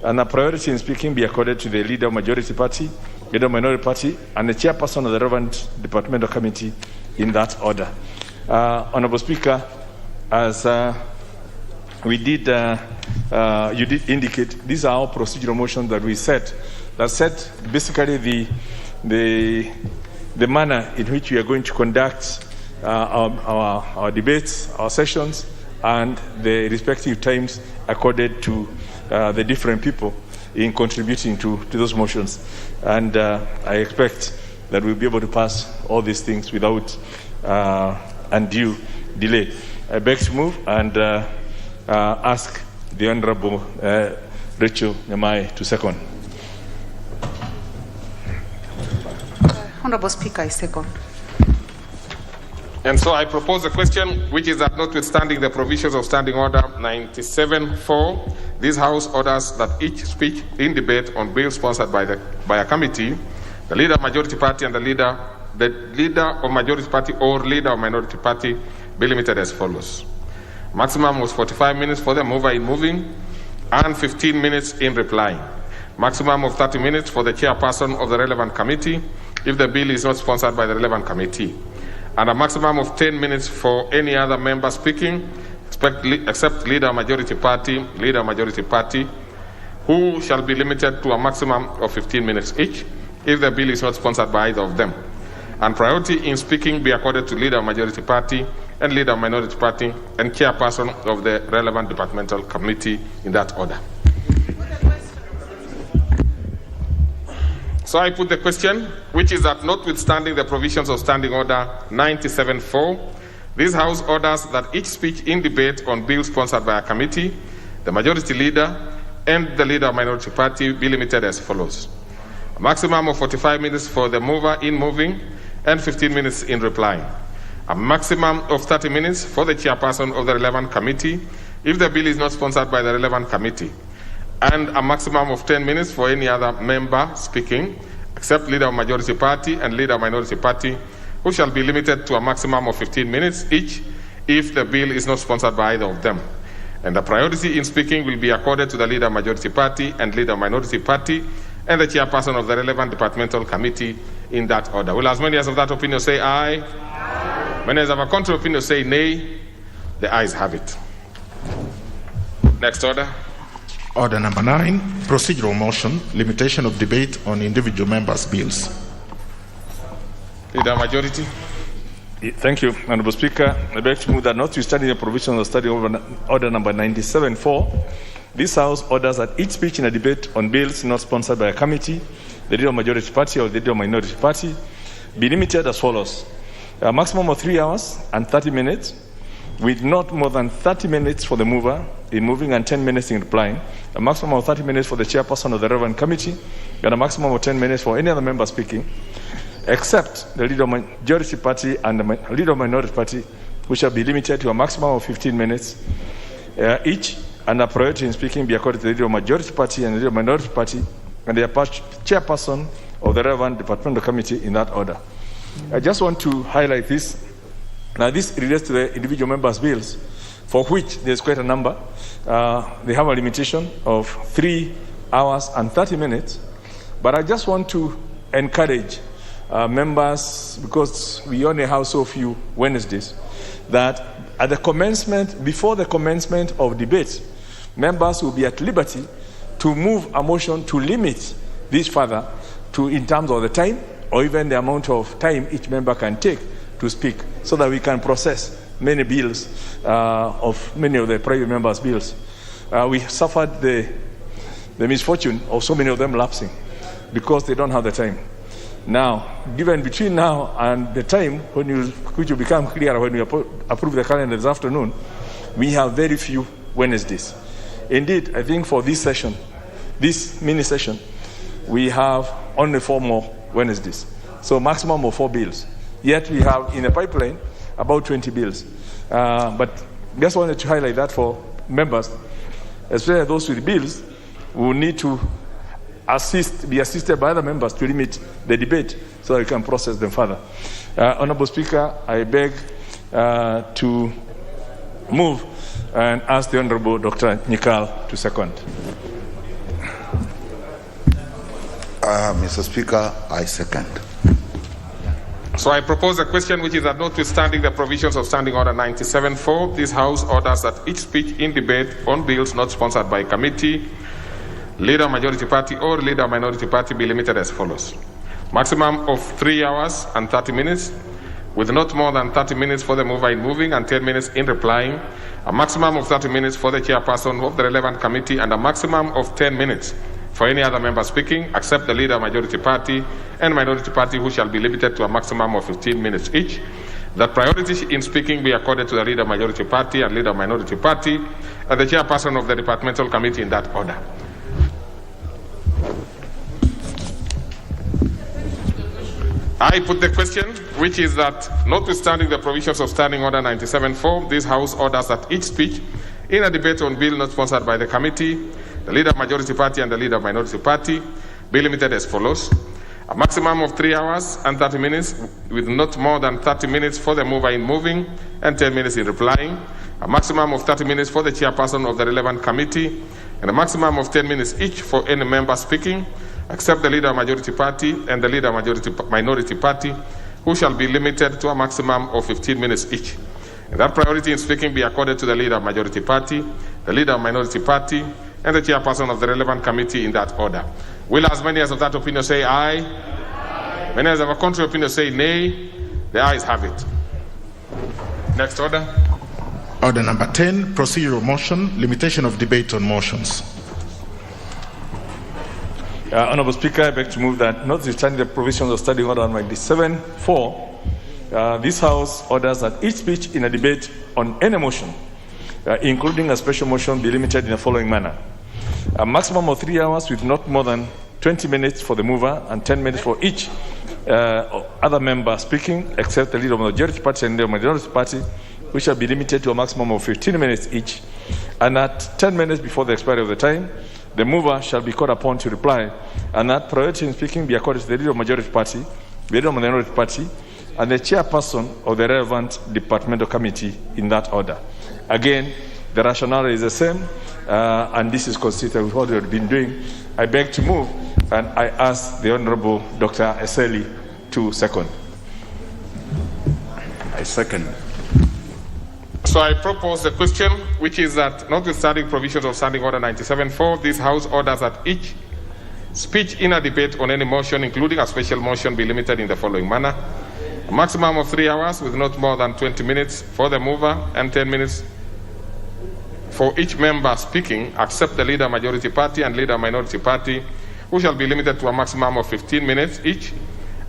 and a priority in speaking be accorded to the leader of majority party, leader of minority party, and the chairperson of the relevant departmental committee in that order. Honorable Speaker, as you did indicate, these are all procedural motions that we set, that set basically the manner in which we are going to conduct our debates, our sessions, and the respective times accorded to the different people in contributing to those motions. And I expect that we'll be able to pass all these things without undue delay. I beg to move and ask the Honorable Rachel Nyamai to second. Honorable Speaker, I second. And so I propose a question, which is that notwithstanding the provisions of Standing Order 97-4, this House orders that each speech in debate on bills sponsored by a committee, the leader of majority party and the leader of majority party or leader of minority party be limited as follows. Maximum was 45 minutes for the mover in moving and 15 minutes in replying. Maximum of 30 minutes for the chairperson of the relevant committee if the bill is not sponsored by the relevant committee, and a maximum of 10 minutes for any other member speaking, except leader majority party, who shall be limited to a maximum of 15 minutes each if the bill is not sponsored by either of them. And priority in speaking be accorded to leader majority party and leader minority party and chairperson of the relevant departmental committee in that order. So I put the question, which is that notwithstanding the provisions of Standing Order 97-4, this House orders that each speech in debate on bills sponsored by a committee, the majority leader, and the leader of minority party be limited as follows. A maximum of 45 minutes for the mover in moving and 15 minutes in replying. A maximum of 30 minutes for the chairperson of the relevant committee if the bill is not sponsored by the relevant committee, and a maximum of 10 minutes for any other member speaking, except leader of majority party and leader of minority party, who shall be limited to a maximum of 15 minutes each if the bill is not sponsored by either of them. And the priority in speaking will be accorded to the Leader Majority Party and Leader Minority Party and the chairperson of the relevant departmental committee in that order. Will as many as of that opinion say aye? Aye. Many as of a contrary opinion say nay? The ayes have it. Next order. Order number 9, procedural motion, limitation of debate on individual members' bills. Leader Majority. Thank you, Honorable Speaker. I beg to move that notwithstanding the provisions of study order number 97-4, this House orders that each speech in a debate on bills not sponsored by a committee, the Leader of Majority Party or the Leader of Minority Party, be limited as follows. A maximum of 3 hours and 30 minutes, with not more than 30 minutes for the mover in moving and 10 minutes in replying, a maximum of 30 minutes for the chairperson of the relevant committee, and a maximum of 10 minutes for any other member speaking, except the Leader of Majority Party and the Leader of Minority Party, which shall be limited to a maximum of 15 minutes each, and a priority in speaking be accorded to the Leader of Majority Party and the Leader of Minority Party, and the chairperson of the relevant departmental committee in that order. I just want to highlight this. Now, this relates to the individual members' bills, for which there's quite a number. They have a limitation of 3 hours and 30 minutes, but I just want to encourage members, because we only have so few Wednesdays, that at the commencement, before the commencement of debate, members will be at liberty to move a motion to limit this further to in terms of the time or even the amount of time each member can take to speak, so that we can process many bills of many of the private members' bills. We suffered the misfortune of so many of them lapsing because they don't have the time. Now, given between now and the time which will become clearer when we approve the calendar this afternoon, we have very few Wednesdays. Indeed, I think for this session, this mini session, we have only 4 more Wednesdays. So maximum of 4 bills. Yet we have in the pipeline about 20 bills. But just wanted to highlight that for members, especially those with bills, who need to be assisted by other members to limit the debate so that we can process them further. Honorable Speaker, I beg to move and ask the Honorable Dr. Nyikal to second. Mr. Speaker, I second. So I propose a question which is that notwithstanding the provisions of Standing Order 97-4, this House orders that each speech in debate on bills not sponsored by committee, Leader Majority Party or Leader Minority Party be limited as follows. Maximum of 3 hours and 30 minutes, with not more than 30 minutes for the mover in moving and 10 minutes in replying, a maximum of 30 minutes for the chairperson of the relevant committee, and a maximum of 10 minutes for any other member speaking, except the Leader Majority Party and Minority Party, who shall be limited to a maximum of 15 minutes each. That priority in speaking be accorded to the Leader Majority Party and Leader Minority Party, and the chairperson of the departmental committee in that order. I put the question, which is that notwithstanding the provisions of Standing Order 97-4, this House orders that each speech in a debate on bill not sponsored by the committee, the Leader Majority Party and the Leader Minority Party be limited as follows. A maximum of 3 hours and 30 minutes, with not more than 30 minutes for the mover in moving and 10 minutes in replying, a maximum of 30 minutes for the chairperson of the relevant committee, and a maximum of 10 minutes each for any member speaking, except the Leader Majority Party and the Leader Minority Party, who shall be limited to a maximum of 15 minutes each. And that priority in speaking be accorded to the Leader Majority Party, the Leader Minority Party, and the chairperson of the relevant committee in that order. Will as many as of that opinion say aye? Aye. Many as of a contrary opinion say nay? The ayes have it. Next order. Order number 10, procedural motion, limitation of debate on motions. Honorable Speaker, I beg to move that notwithstanding the provisions of Standing Order 97-4, this House orders that each speech in a debate on any motion, including a special motion, be limited in the following manner. A maximum of 3 hours with not more than 20 minutes for the mover and 10 minutes for each other member speaking, except the Leader of the Majority Party and the Minority Party, which shall be limited to a maximum of 15 minutes each. And at 10 minutes before the expiry of the time, the mover shall be called upon to reply, and that priority in speaking be accorded to the Leader of the Majority Party, the Leader of the Minority Party, and the chairperson of the relevant departmental committee in that order. Again, The rationale is the same, and this is consistent with what we have been doing. I beg to move, and I ask the Honorable Dr. Eseli to second. I second. So I propose the question, which is that notwithstanding provisions of Standing Order 97.4, this House orders that each speech in a debate on any motion, including a special motion, be limited in the following manner. A maximum of 3 hours with not more than 20 minutes for the mover and 10 minutes for each member speaking, except the Leader Majority Party and Leader Minority Party, who shall be limited to a maximum of 15 minutes each,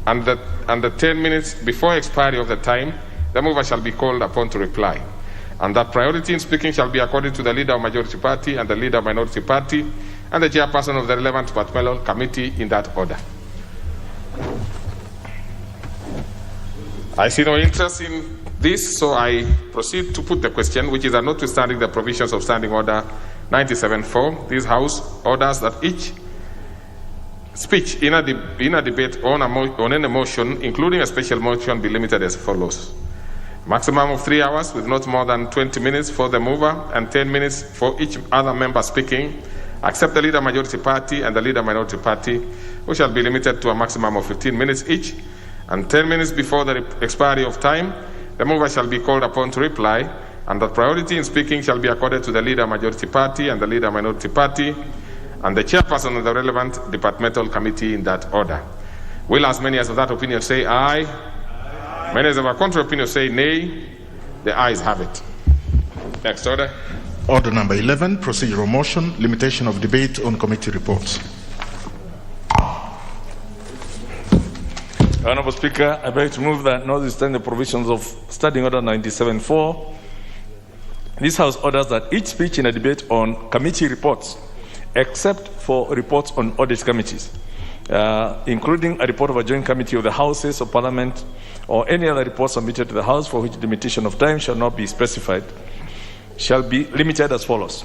and the 10 minutes before expiry of the time, the mover shall be called upon to reply. And that priority in speaking shall be accorded to the Leader of Majority Party and the Leader Minority Party and the chairperson of the relevant departmental committee in that order. I see no interest in this, so I proceed to put the question, which is that notwithstanding the provisions of Standing Order 97.4, this House orders that each speech in a debate on any motion, including a special motion, be limited as follows. Maximum of 3 hours with not more than 20 minutes for the mover and 10 minutes for each other member speaking, except the Leader Majority Party and the Leader Minority Party, who shall be limited to a maximum of 15 minutes each, and 10 minutes before the expiry of time, the mover shall be called upon to reply, and that priority in speaking shall be accorded to the Leader Majority Party and the Leader Minority Party, and the chairperson of the relevant departmental committee in that order. Will as many as of that opinion say aye? Aye. Many as of a contrary opinion say nay? The ayes have it. Next order. Order number 11, procedural motion, limitation of debate on committee reports. Honorable Speaker, I beg to move that notwithstanding the provisions of Standing Order 97.4, this House orders that each speech in a debate on committee reports, except for reports on audit committees, including a report of a joint committee of the Houses of Parliament or any other report submitted to the House for which limitation of time shall not be specified, shall be limited as follows.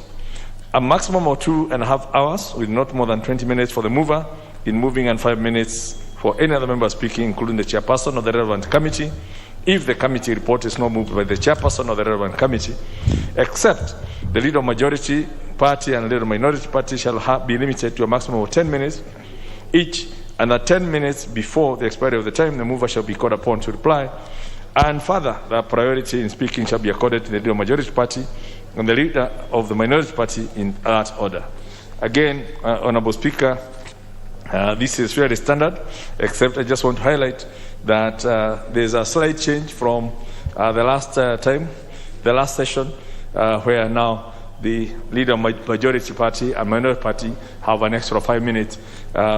A maximum of 2.5 hours with not more than 20 minutes for the mover in moving and 5 minutes for any other member speaking, including the chairperson of the relevant committee, if the committee report is not moved by the chairperson of the relevant committee, except the Leader Majority Party and Leader Minority Party shall be limited to a maximum of 10 minutes each, and at 10 minutes before the expiry of the time, the mover shall be called upon to reply. And further, the priority in speaking shall be accorded to the Leader Majority Party and the Leader of the Minority Party in that order. Again, Honourable Speaker, this is fairly standard, except I just want to highlight that there's a slight change from the last time, the last session, where now the Leader Majority Party and Minority Party have an extra 5 minutes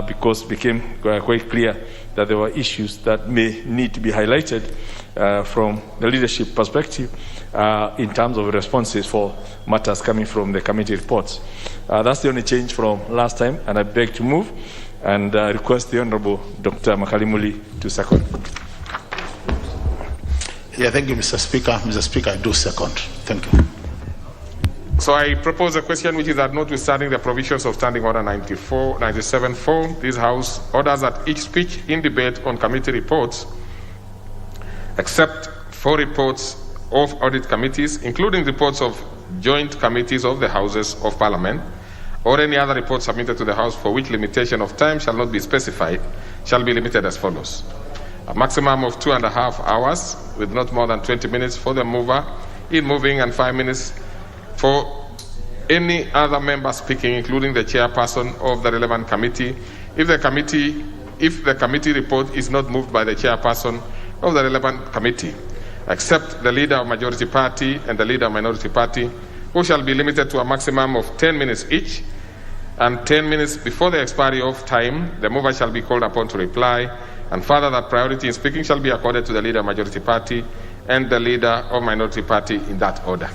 because it became quite clear that there were issues that may need to be highlighted from the leadership perspective in terms of responses for matters coming from the committee reports. That's the only change from last time, and I beg to move and request the Honourable Dr. Makalimuli to second. Yeah, thank you, Mr. Speaker. Mr. Speaker, I do second. Thank you. So I propose a question, which is that notwithstanding the provisions of Standing Order 97.4, this House orders that each speech in debate on committee reports, except for reports of audit committees, including reports of joint committees of the Houses of Parliament, or any other report submitted to the House for which limitation of time shall not be specified, shall be limited as follows. A maximum of 2.5 hours with not more than 20 minutes for the mover in moving and 5 minutes for any other member speaking, including the chairperson of the relevant committee, if the committee report is not moved by the chairperson of the relevant committee, except the Leader of Majority Party and the Leader of Minority Party, who shall be limited to a maximum of 10 minutes each, and 10 minutes before the expiry of time, the mover shall be called upon to reply, and further that priority in speaking shall be accorded to the Leader of Majority Party and the Leader of Minority Party in that order.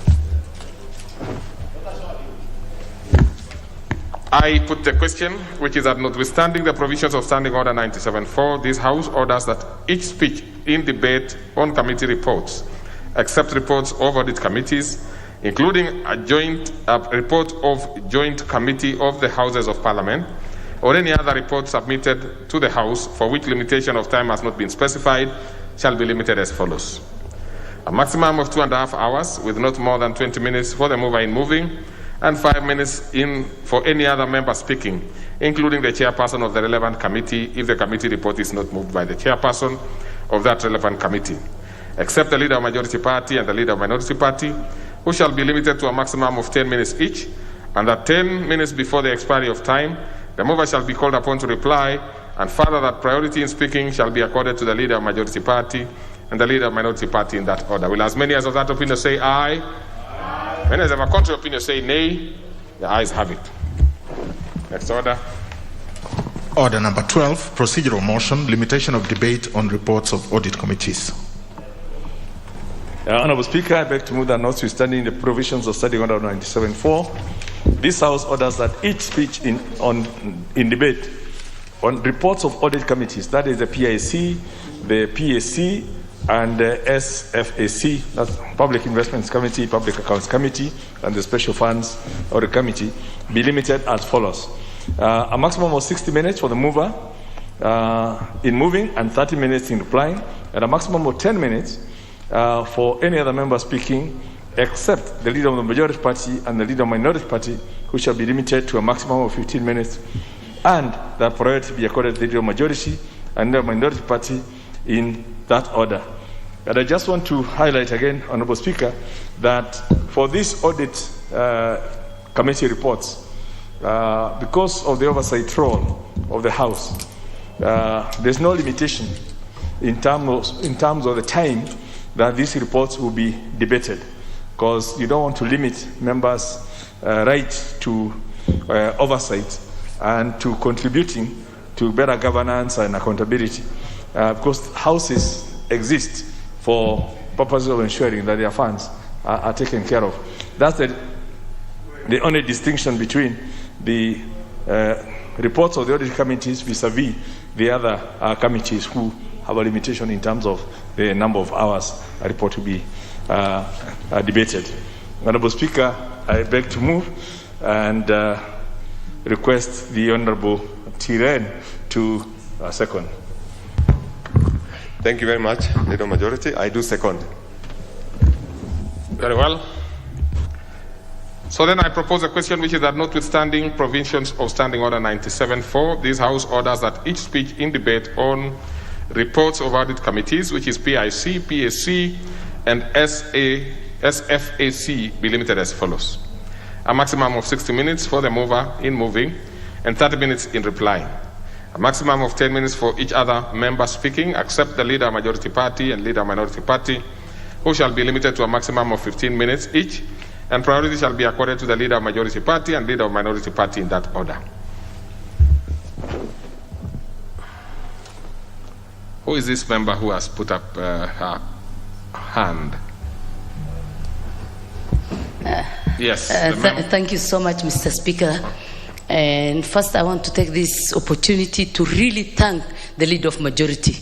I put the question, which is that notwithstanding the provisions of Standing Order 97.4, this House orders that each speech in debate on committee reports, except reports of audit committees, including a report of joint committee of the Houses of Parliament, or any other report submitted to the House for which limitation of time has not been specified, shall be limited as follows. A maximum of 2.5 hours with not more than 20 minutes for the mover in moving and 5 minutes in for any other member speaking, including the chairperson of the relevant committee if the committee report is not moved by the chairperson of that relevant committee, except the leader of majority party and the leader of minority party, who shall be limited to a maximum of 10 minutes each, and that 10 minutes before the expiry of time, the mover shall be called upon to reply, and further that priority in speaking shall be accorded to the leader of majority party and the leader of minority party in that order. Will as many as of that opinion say aye? Aye. Many as of a contrary opinion say nay? The ayes have it. Next order. Order number 12, procedural motion, limitation of debate on reports of audit committees. Honourable Speaker, I beg to move that notwithstanding the provisions of Standing Order 97.4, this House orders that each speech in debate on reports of audit committees, that is the PIC, the PAC, and the SFAC, that's Public Investments Committee, Public Accounts Committee, and the Special Funds Audit Committee, be limited as follows. A maximum of 60 minutes for the mover in moving and 30 minutes in replying, and a maximum of 10 minutes for any other member speaking, except the leader of the majority party and the leader of the minority party, who shall be limited to a maximum of 15 minutes, and that priority be accorded to the leader of majority and the minority party in that order. And I just want to highlight again, Honourable Speaker, that for this audit committee reports, because of the oversight role of the House, there's no limitation in terms of the time that these reports will be debated, because you don't want to limit members' right to oversight and to contributing to better governance and accountability. Because houses exist for purposes of ensuring that their funds are taken care of. That's the only distinction between the reports of the audit committees vis-a-vis the other committees who have a limitation in terms of the number of hours a report to be debated. Honourable Speaker, I beg to move and request the Honourable Tiren to second. Thank you very much, Leader Majority. I do second. Very well. So then I propose a question which is that notwithstanding provisions of Standing Order 97.4, this House orders that each speech in debate on reports of audit committees, which is PIC, PAC, and SFAC, be limited as follows. A maximum of 60 minutes for the mover in moving and 30 minutes in replying. A maximum of 10 minutes for each other member speaking, except the leader of majority party and leader of minority party, who shall be limited to a maximum of 15 minutes each, and priority shall be accorded to the leader of majority party and leader of minority party in that order. Who is this member who has put up her hand? Yes. Thank you so much, Mr. Speaker. And first, I want to take this opportunity to really thank the leader of majority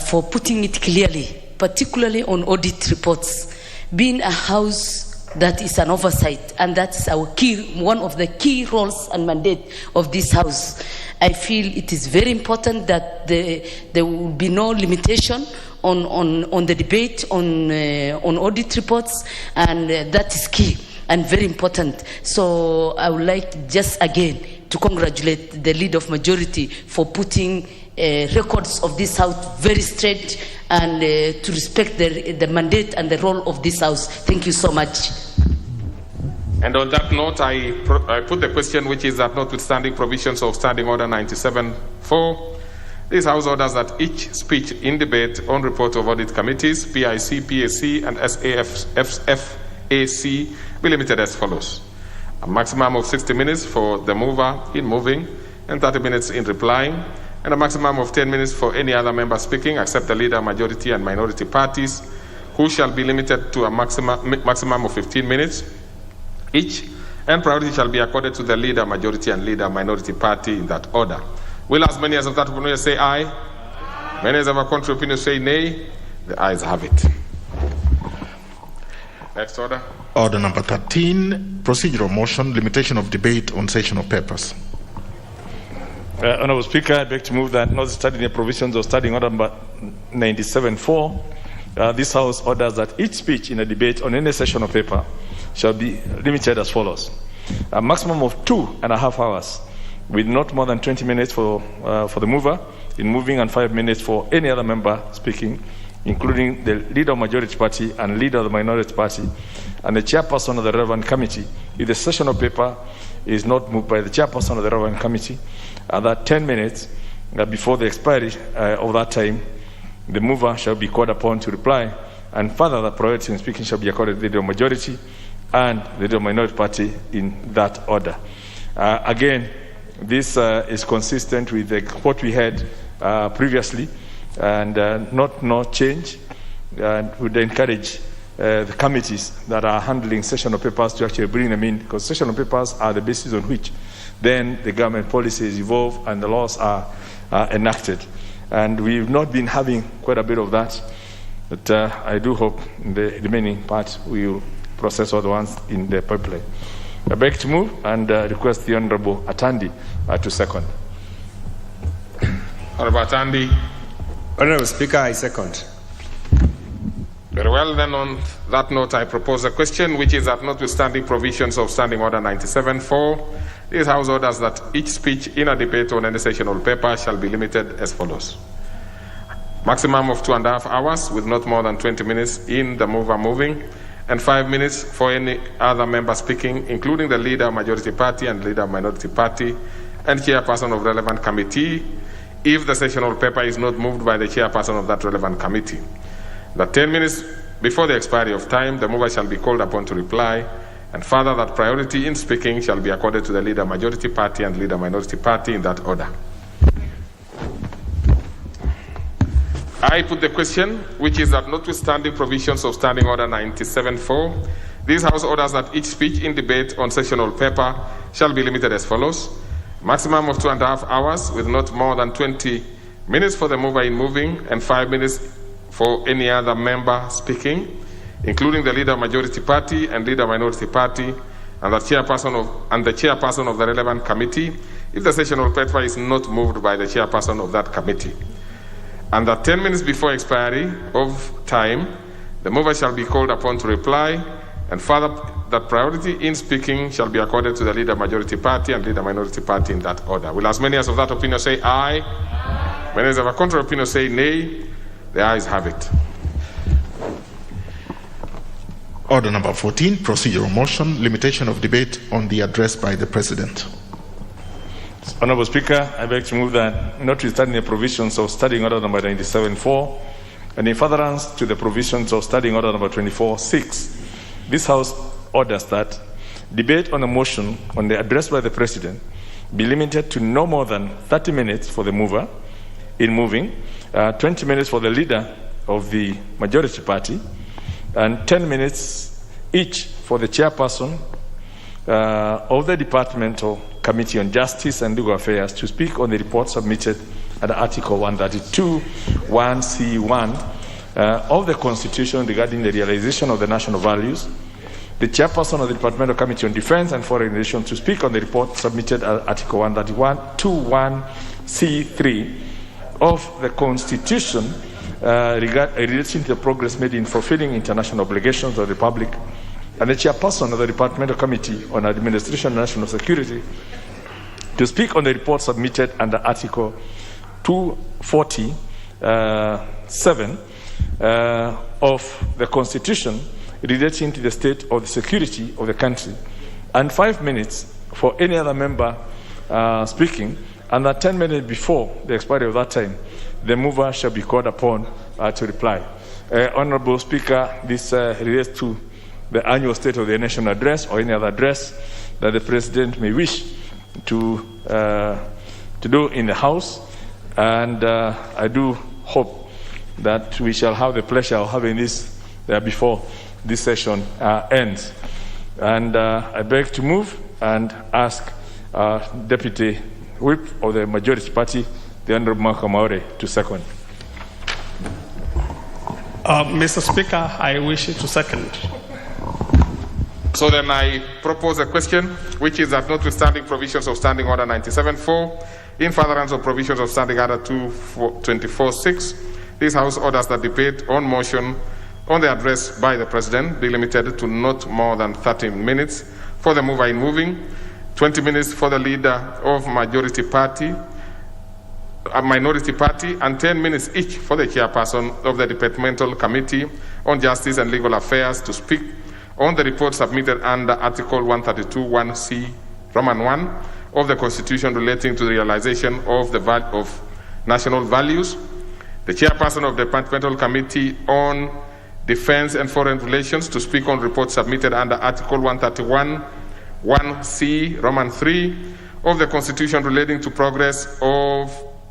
for putting it clearly, particularly on audit reports, being a house that is an oversight, and that's one of the key roles and mandate of this house. I feel it is very important that there will be no limitation on the debate on audit reports, and that is key and very important. So I would like just again to congratulate the leader of majority for putting records of this house very straight and to respect the mandate and the role of this house. Thank you so much. And on that note, I put the question, which is that notwithstanding provisions of Standing Order 97.4, this House orders that each speech in debate on report of audit committees, PIC, PAC, and SFAC, be limited as follows. A maximum of 60 minutes for the mover in moving and 30 minutes in replying, and a maximum of 10 minutes for any other member speaking, except the leader, majority, and minority parties, who shall be limited to a maximum of 15 minutes each, and priority shall be accorded to the leader, majority, and leader, minority party in that order. Will as many as of that opinion say aye? Aye. Many as of a contrary opinion say nay? The ayes have it. Next order. Order number 13, procedural motion, limitation of debate on sessional papers. Honourable Speaker, I beg to move that notwithstanding the provisions of Standing Order number 97.4, this House orders that each speech in a debate on any session of paper shall be limited as follows. A maximum of 2.5 hours, with not more than 20 minutes for the mover in moving and 5 minutes for any other member speaking, including the leader of majority party and leader of the minority party, and the chairperson of the relevant committee. If the session of paper is not moved by the chairperson of the relevant committee, that 10 minutes before the expiry of that time, the mover shall be called upon to reply, and further, the priority in speaking shall be accorded to the leader of majority and the leader of minority party in that order. Again, this is consistent with what we had previously, and no change, and would encourage the committees that are handling session of papers to actually bring them in, because session of papers are the basis on which then the government policies evolve and the laws are enacted. And we've not been having quite a bit of that, but I do hope in the remaining part we will process all the ones in the pipeline. I beg to move and request the Honorable Atandi to second. Honorable Atandi. Honorable Speaker, I second. Very well, then on that note, I propose a question, which is that notwithstanding provisions of Standing Order 97.4, this House orders that each speech in a debate on any sessional paper shall be limited as follows. Maximum of 2.5 hours, with not more than 20 minutes in the mover moving, and 5 minutes for any other member speaking, including the leader of majority party and leader of minority party, and chairperson of relevant committee, if the sessional paper is not moved by the chairperson of that relevant committee. That 10 minutes before the expiry of time, the mover shall be called upon to reply, and further, that priority in speaking shall be accorded to the leader majority party and leader minority party in that order. I put the question, which is that notwithstanding provisions of Standing Order 97.4, this House orders that each speech in debate on sessional paper shall be limited as follows. Maximum of 2.5 hours, with not more than 20 minutes for the mover in moving and 5 minutes for any other member speaking, including the leader majority party and leader minority party, and the chairperson of the relevant committee, if the sessional paper is not moved by the chairperson of that committee. And that 10 minutes before expiry of time, the mover shall be called upon to reply, and further, that priority in speaking shall be accorded to the leader majority party and leader minority party in that order. Will as many as of that opinion say aye? Aye. Many as of a contrary opinion say nay? The ayes have it. Order number 14, procedural motion, limitation of debate on the address by the President. Honorable Speaker, I beg to move that, notwithstanding the provisions of Standing Order number 97.4, and in furtherance to the provisions of Standing Order number 24.6, this House orders that debate on a motion on the address by the President be limited to no more than 30 minutes for the mover in moving, 20 minutes for the leader of the majority party, and 10 minutes each for the chairperson of the Departmental Committee on Justice and Legal Affairs to speak on the report submitted under Article 132, 1C1 of the Constitution regarding the realization of the national values, the chairperson of the Departmental Committee on Defense and Foreign Relations to speak on the report submitted under Article 131, 21C3 of the Constitution relating to the progress made in fulfilling international obligations of the Republic, and the chairperson of the Departmental Committee on Administration and National Security to speak on the report submitted under Article 247 of the Constitution relating to the state of the security of the country, and 5 minutes for any other member speaking, and that 10 minutes before the expiry of that time, the mover shall be called upon to reply. Honorable Speaker, this relates to the annual State of the Nation address or any other address that the President may wish to do in the House, and I do hope that we shall have the pleasure of having this before this session ends. And I beg to move and ask Deputy Whip of the Majority Party, the Honorable Malcolm Maure, to second. Mr. Speaker, I wish to second. So then I propose a question, which is that notwithstanding provisions of Standing Order 97.4, in furtherance of provisions of Standing Order 24.6, this House orders that debate on motion on the address by the President be limited to not more than 30 minutes for the mover in moving, 20 minutes for the leader of minority party, and 10 minutes each for the chairperson of the Departmental Committee on Justice and Legal Affairs to speak on the report submitted under Article 132(1)(c) Roman 1 of the Constitution relating to the realization of national values, the chairperson of the Departmental Committee on Defense and Foreign Relations to speak on reports submitted under Article 131(1)(c) Roman 3 of the Constitution relating to progress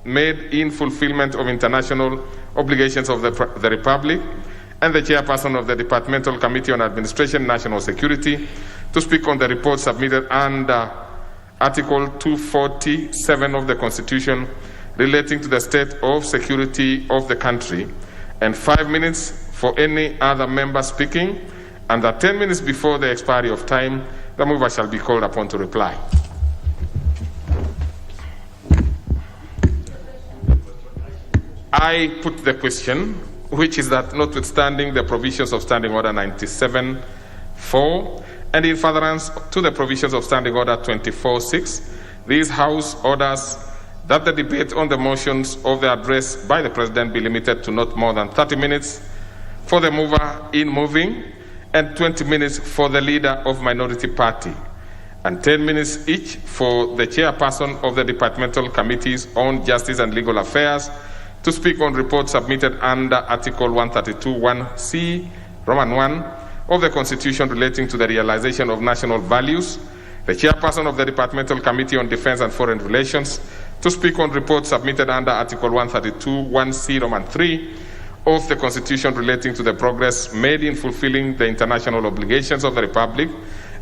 made in fulfillment of international obligations of the Republic, and the chairperson of the Departmental Committee on Administration and National Security to speak on the report submitted under Article 247 of the Constitution relating to the state of security of the country, and 5 minutes for any other member speaking, and that 10 minutes before the expiry of time, the mover shall be called upon to reply. I put the question, which is that notwithstanding the provisions of Standing Order 97(4) and in furtherance to the provisions of Standing Order 24(6), this House orders that the debate on the motions of the address by the President be limited to not more than 30 minutes for the mover in moving, and 20 minutes for the leader of minority party, and 10 minutes each for the chairperson of the Departmental Committees on Justice and Legal Affairs to speak on reports submitted under Article 132(1)(c) Roman 1 of the Constitution relating to the realization of national values, the chairperson of the Departmental Committee on Defense and Foreign Relations to speak on reports submitted under Article 132(1)(c) Roman 3 of the Constitution relating to the progress made in fulfilling the international obligations of the Republic,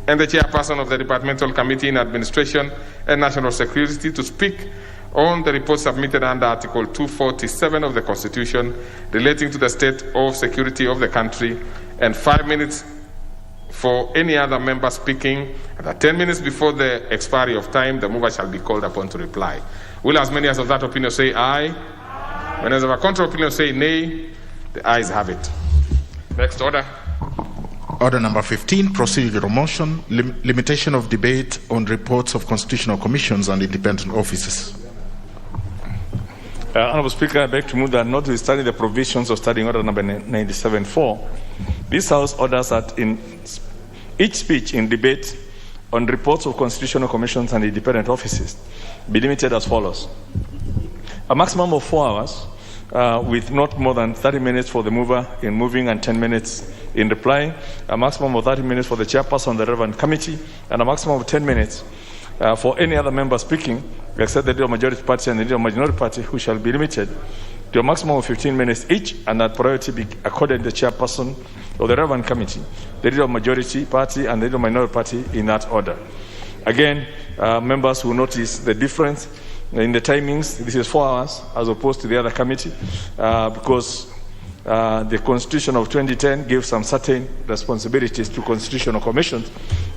and the chairperson of the Departmental Committee in Administration and National Security to speak on the report submitted under Article 247 of the Constitution relating to the state of security of the country, and 5 minutes for any other member speaking, and at 10 minutes before the expiry of time, the mover shall be called upon to reply. Will as many as of that opinion say aye? When as of a contrary opinion say nay? The ayes have it. Next order. Order number 15, procedural motion, limitation of debate on reports of constitutional commissions and independent offices. Honourable Speaker, I beg to move that notwithstanding the provisions of Standing Order number 97(4), this House orders that in each speech in debate on reports of constitutional commissions and independent offices be limited as follows: a maximum of 4 hours, with not more than 30 minutes for the mover in moving and 10 minutes in replying, a maximum of 30 minutes for the chairperson of the relevant committee, and a maximum of 10 minutes for any other member speaking, except the leader of majority party and the leader of minority party, who shall be limited to a maximum of 15 minutes each, and that priority be accorded the chairperson of the relevant committee, the leader of majority party and the leader of minority party, in that order. Again, members will notice the difference in the timings. This is 4 hours as opposed to the other committee, because the Constitution of 2010 gives some certain responsibilities to constitutional commissions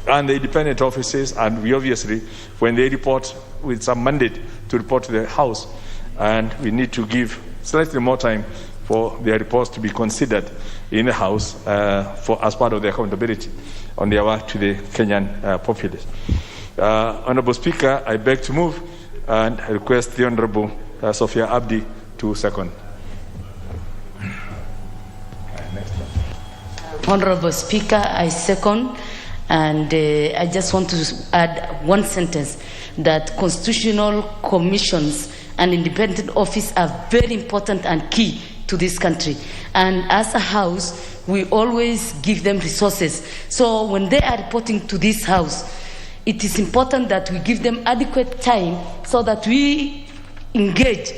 and the independent offices, and we obviously, when they report with some mandate to report to the House, and we need to give slightly more time for their reports to be considered in the House as part of their accountability on their work to the Kenyan populace. Honourable Speaker, I beg to move and I request the Honourable Sophia Abdi to second. Honourable Speaker, I second, and I just want to add one sentence, that constitutional commissions and independent office are very important and key to this country. And as a House, we always give them resources. So when they are reporting to this House, it is important that we give them adequate time so that we engage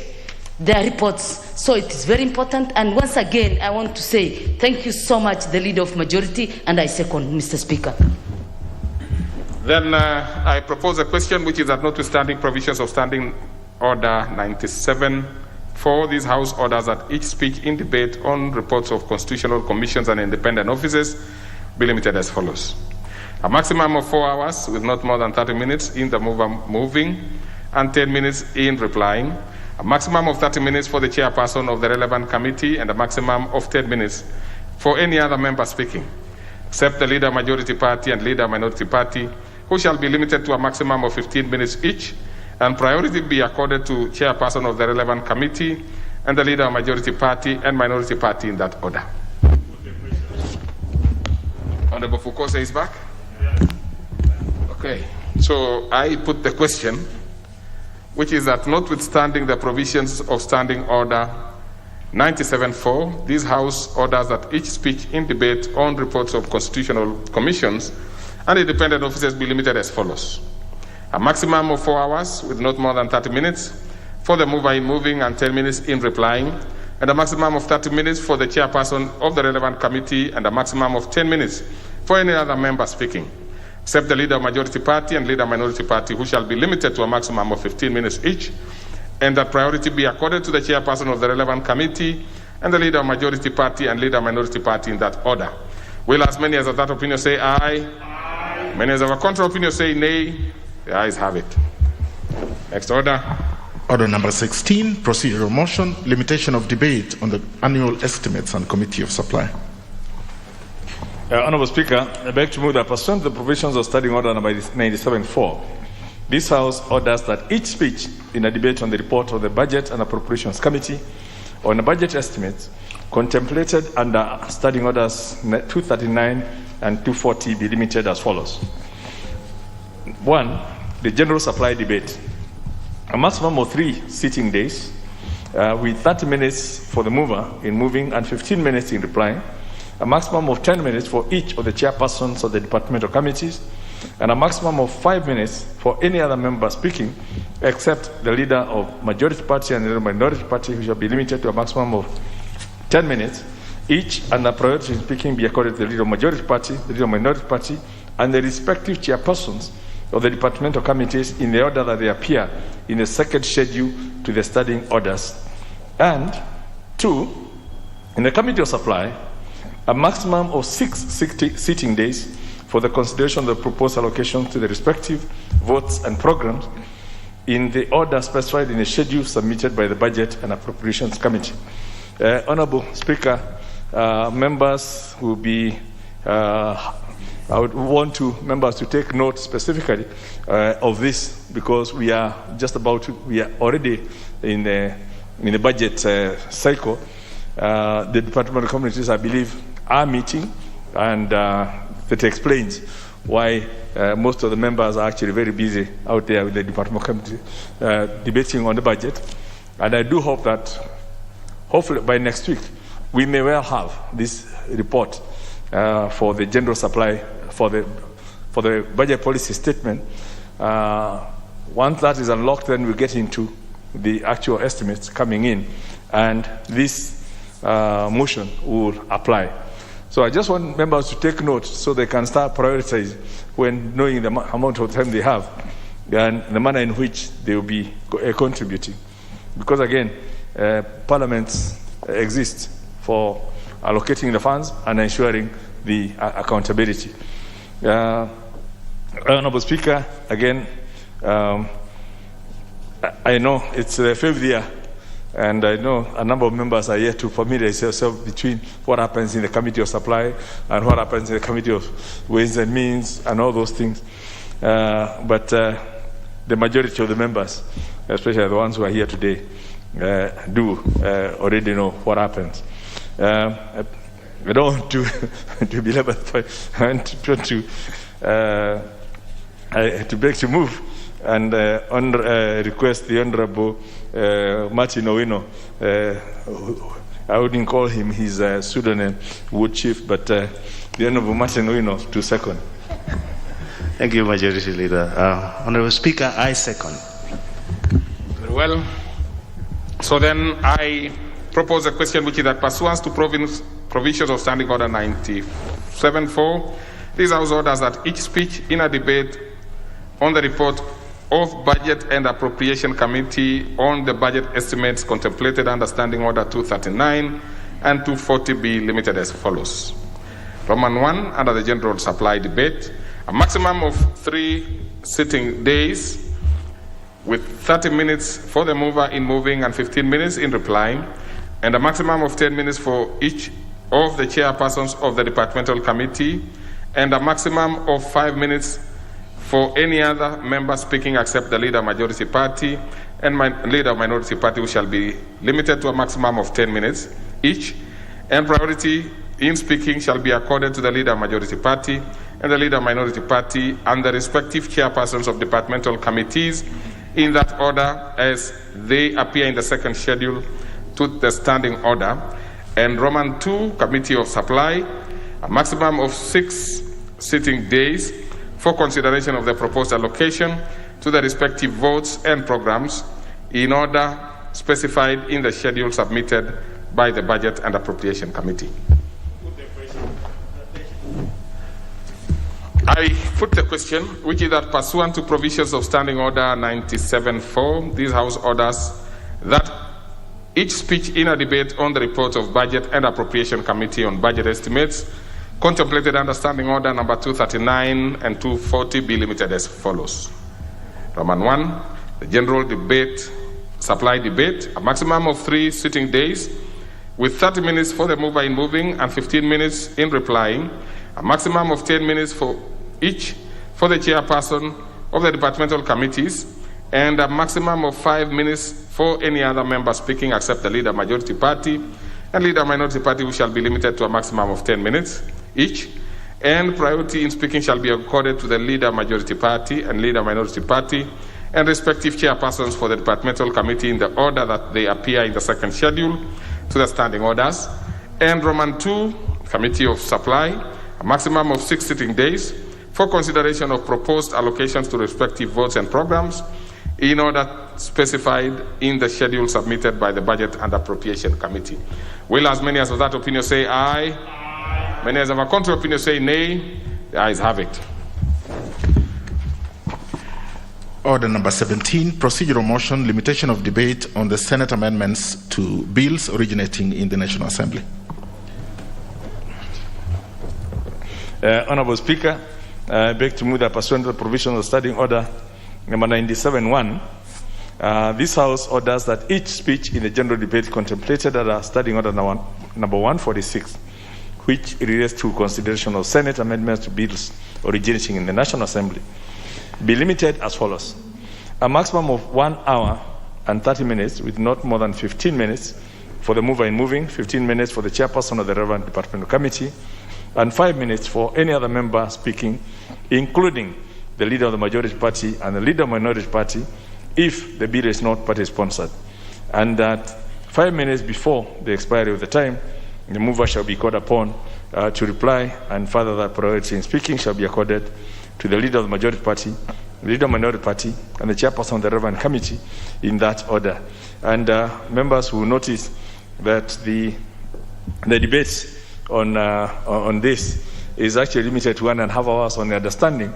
their reports. So it is very important. And once again, I want to say thank you so much, the Leader of Majority, and I second, Mr. Speaker. Then I propose a question, which is that notwithstanding provisions of Standing Order 97(4), this House orders that each speech in debate on reports of constitutional commissions and independent offices be limited as follows: a maximum of 4 hours with not more than 30 minutes in the mover moving and 10 minutes in replying, a maximum of 30 minutes for the chairperson of the relevant committee, and a maximum of 10 minutes for any other member speaking, except the leader majority party and leader minority party, who shall be limited to a maximum of 15 minutes each, and priority be accorded to chairperson of the relevant committee and the leader majority party and minority party in that order. Honorable Foucault is back? Okay, so I put the question, which is that notwithstanding the provisions of Standing Order 97.4, this House orders that each speech in debate on reports of constitutional commissions and independent officers be limited as follows. A maximum of 4 hours with not more than 30 minutes for the mover in moving and 10 minutes in replying, and a maximum of 30 minutes for the chairperson of the relevant committee, and a maximum of 10 minutes for any other member speaking, except the leader majority party and leader minority party, who shall be limited to a maximum of 15 minutes each, and that priority be accorded to the chairperson of the relevant committee and the leader majority party and leader minority party in that order. Will as many as of that opinion say aye? Aye. Many as of a contrary opinion say nay? The ayes have it. Next order. Order number 16, procedural motion, limitation of debate on the annual estimates and committee of supply. Honourable Speaker, I beg to move that pursuant to the provisions of Standing Order number 97.4, this House orders that each speech in a debate on the report of the Budget and Appropriations Committee on the budget estimates contemplated under Standing Orders 239 and 240 be limited as follows. 1. The general supply debate. A maximum of 3 sitting days with 30 minutes for the mover in moving and 15 minutes in replying, a maximum of 10 minutes for each of the chairpersons of the departmental committees, and a maximum of 5 minutes for any other member speaking, except the leader of majority party and the minority party, who shall be limited to a maximum of 10 minutes each, and the priority in speaking be accorded to the leader of majority party, the leader of minority party, and the respective chairpersons of the departmental committees in the order that they appear in the second schedule to the standing orders. And 2, in the committee of supply, a maximum of 6 sitting days for the consideration of the proposed allocations to the respective votes and programs in the order specified in the schedule submitted by the Budget and Appropriations Committee. Honourable Speaker, members will be I would want members to take note specifically of this, because we are already in the budget cycle. The departmental committees, I believe, are meeting, and that explains why most of the members are actually very busy out there with the departmental committee debating on the budget. And I do hope that hopefully by next week we may well have this report for the general supply for the budget policy statement. Once that is unlocked, then we get into the actual estimates coming in, and this motion will apply. So I just want members to take note so they can start prioritizing when knowing the amount of time they have and the manner in which they will be contributing. Because again, parliaments exist for allocating the funds and ensuring the accountability. Honourable Speaker, again, I know it's the 5th year, and I know a number of members are yet to familiarize themselves between what happens in the Committee of Supply and what happens in the Committee of Ways and Means and all those things. But the majority of the members, especially the ones who are here today, do already know what happens. I don't want to belabor the point. I want to beg to move and request the Honourable Martin Owino. I wouldn't call him his pseudonym, Wood Chief, but the Honourable Martin Owino to second. Thank you, Majority Leader. Honourable Speaker, I second. Very well. So then I propose a question which is that pursuant to provisions of Standing Order 97.4, this House orders that each speech in a debate on the report of Budget and Appropriation Committee on the budget estimates contemplated under Standing Order 239 and 240 be limited as follows. Roman 1, under the general supply debate, a maximum of 3 sitting days with 30 minutes for the mover in moving and 15 minutes in replying, and a maximum of 10 minutes for each of the chairpersons of the departmental committee, and a maximum of 5 minutes for any other member speaking except the leader majority party and leader minority party, who shall be limited to a maximum of 10 minutes each, and priority in speaking shall be accorded to the leader majority party and the leader minority party and the respective chairpersons of departmental committees in that order as they appear in the second schedule to the standing order. And Roman 2, Committee of Supply, a maximum of 6 sitting days for consideration of the proposed allocation to the respective votes and programs in order specified in the schedule submitted by the Budget and Appropriation Committee. I put the question, which is that pursuant to provisions of Standing Order 97-4, this House orders that each speech in a debate on the report of Budget and Appropriation Committee on budget estimates contemplated under Standing Order number 239 and 240 be limited as follows. Roman 1, the general debate, supply debate, a maximum of 3 sitting days with 30 minutes for the mover in moving and 15 minutes in replying, a maximum of 10 minutes for each for the chairperson of the departmental committees, and a maximum of 5 minutes for any other member speaking except the leader majority party and leader minority party, who shall be limited to a maximum of 10 minutes each, and priority in speaking shall be accorded to the leader majority party and leader minority party and respective chairpersons for the departmental committee in the order that they appear in the second schedule to the standing orders. And Roman 2, Committee of Supply, a maximum of 6 sitting days for consideration of proposed allocations to respective votes and programs in order specified in the schedule submitted by the Budget and Appropriation Committee. Will as many as of that opinion say aye? Aye. Many as of a contrary opinion say nay? The ayes have it. Order number 17, procedural motion, limitation of debate on the Senate amendments to bills originating in the National Assembly. Honorable Speaker, I beg to move that pursuant to the provisions of Standing Order number 97-1, this House orders that each speech in the general debate contemplated at Standing Order number 146, which relates to consideration of Senate amendments to bills originating in the National Assembly, be limited as follows. A maximum of 1 hour and 30 minutes with not more than 15 minutes for the mover in moving, 15 minutes for the chairperson of the relevant departmental committee, and 5 minutes for any other member speaking, including the leader of the majority party and the leader of the minority party, if the bill is not party sponsored. And that 5 minutes before the expiry of the time, the mover shall be called upon to reply, and further that priority in speaking shall be accorded to the leader of the majority party, the leader of the minority party, and the chairperson of the relevant committee in that order. And members will notice that the debates on this is actually limited to 1.5 hours, on the understanding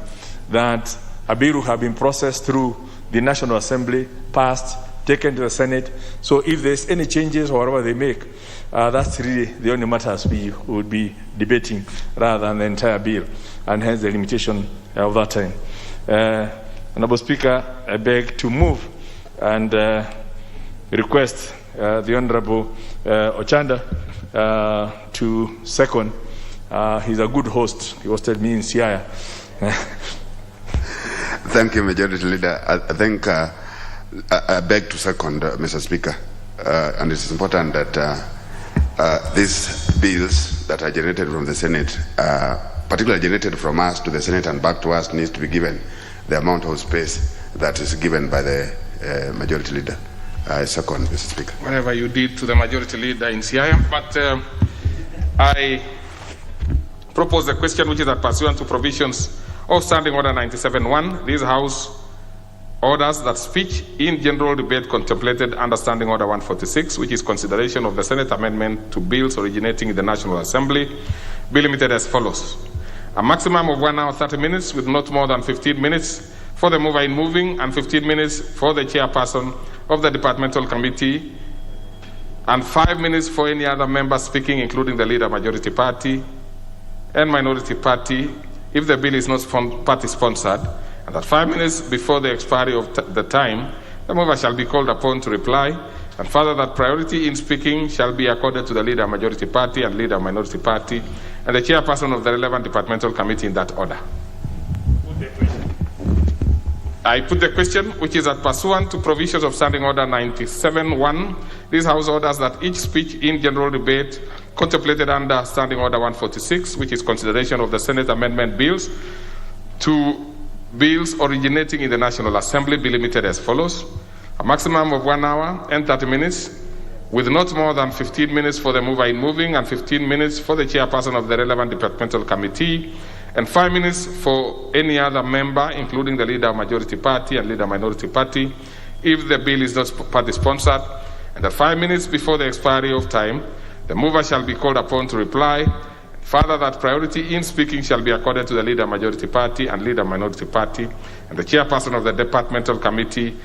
that a bill will have been processed through the National Assembly, passed, taken to the Senate. So if there's any changes or whatever they make, that's really the only matters we would be debating rather than the entire bill, and hence the limitation of that time. Honorable Speaker, I beg to move and request the Honorable Ochanda to second. He's a good host. He hosted me in Siaya. Thank you, Majority Leader. I think I beg to second, Mr. Speaker, and it's important that these bills that are generated from the Senate, particularly generated from us to the Senate and back to us, needs to be given the amount of space that is given by the Majority Leader. I second, Mr. Speaker. Whatever you did to the Majority Leader in Siaya, but I propose the question, which is that pursuant to provisions of Standing Order 97-1, this House orders that speech in general debate contemplated under Standing Order 146, which is consideration of the Senate amendment to bills originating in the National Assembly, be limited as follows. A maximum of 1 hour 30 minutes with not more than 15 minutes for the mover in moving and 15 minutes for the chairperson of the departmental committee, and 5 minutes for any other member speaking, including the leader majority party and minority party, if the bill is not party sponsored, and that 5 minutes before the expiry of the time, the mover shall be called upon to reply, and further that priority in speaking shall be accorded to the leader majority party and leader minority party, and the chairperson of the relevant departmental committee in that order. I put the question, which is that pursuant to provisions of Standing Order 97-1, this House orders that each speech in general debate contemplated under Standing Order 146, which is consideration of the Senate amendment bills, to bills originating in the National Assembly, be limited as follows: a maximum of 1 hour and 30 minutes, with not more than 15 minutes for the mover in moving and 15 minutes for the chairperson of the relevant departmental committee, and 5 minutes for any other member, including the leader of majority party and leader minority party, if the bill is not party sponsored, and that 5 minutes before the expiry of time, the mover shall be called upon to reply. Further, that priority in speaking shall be accorded to the leader majority party and leader minority party, and the chairperson of the departmental committee,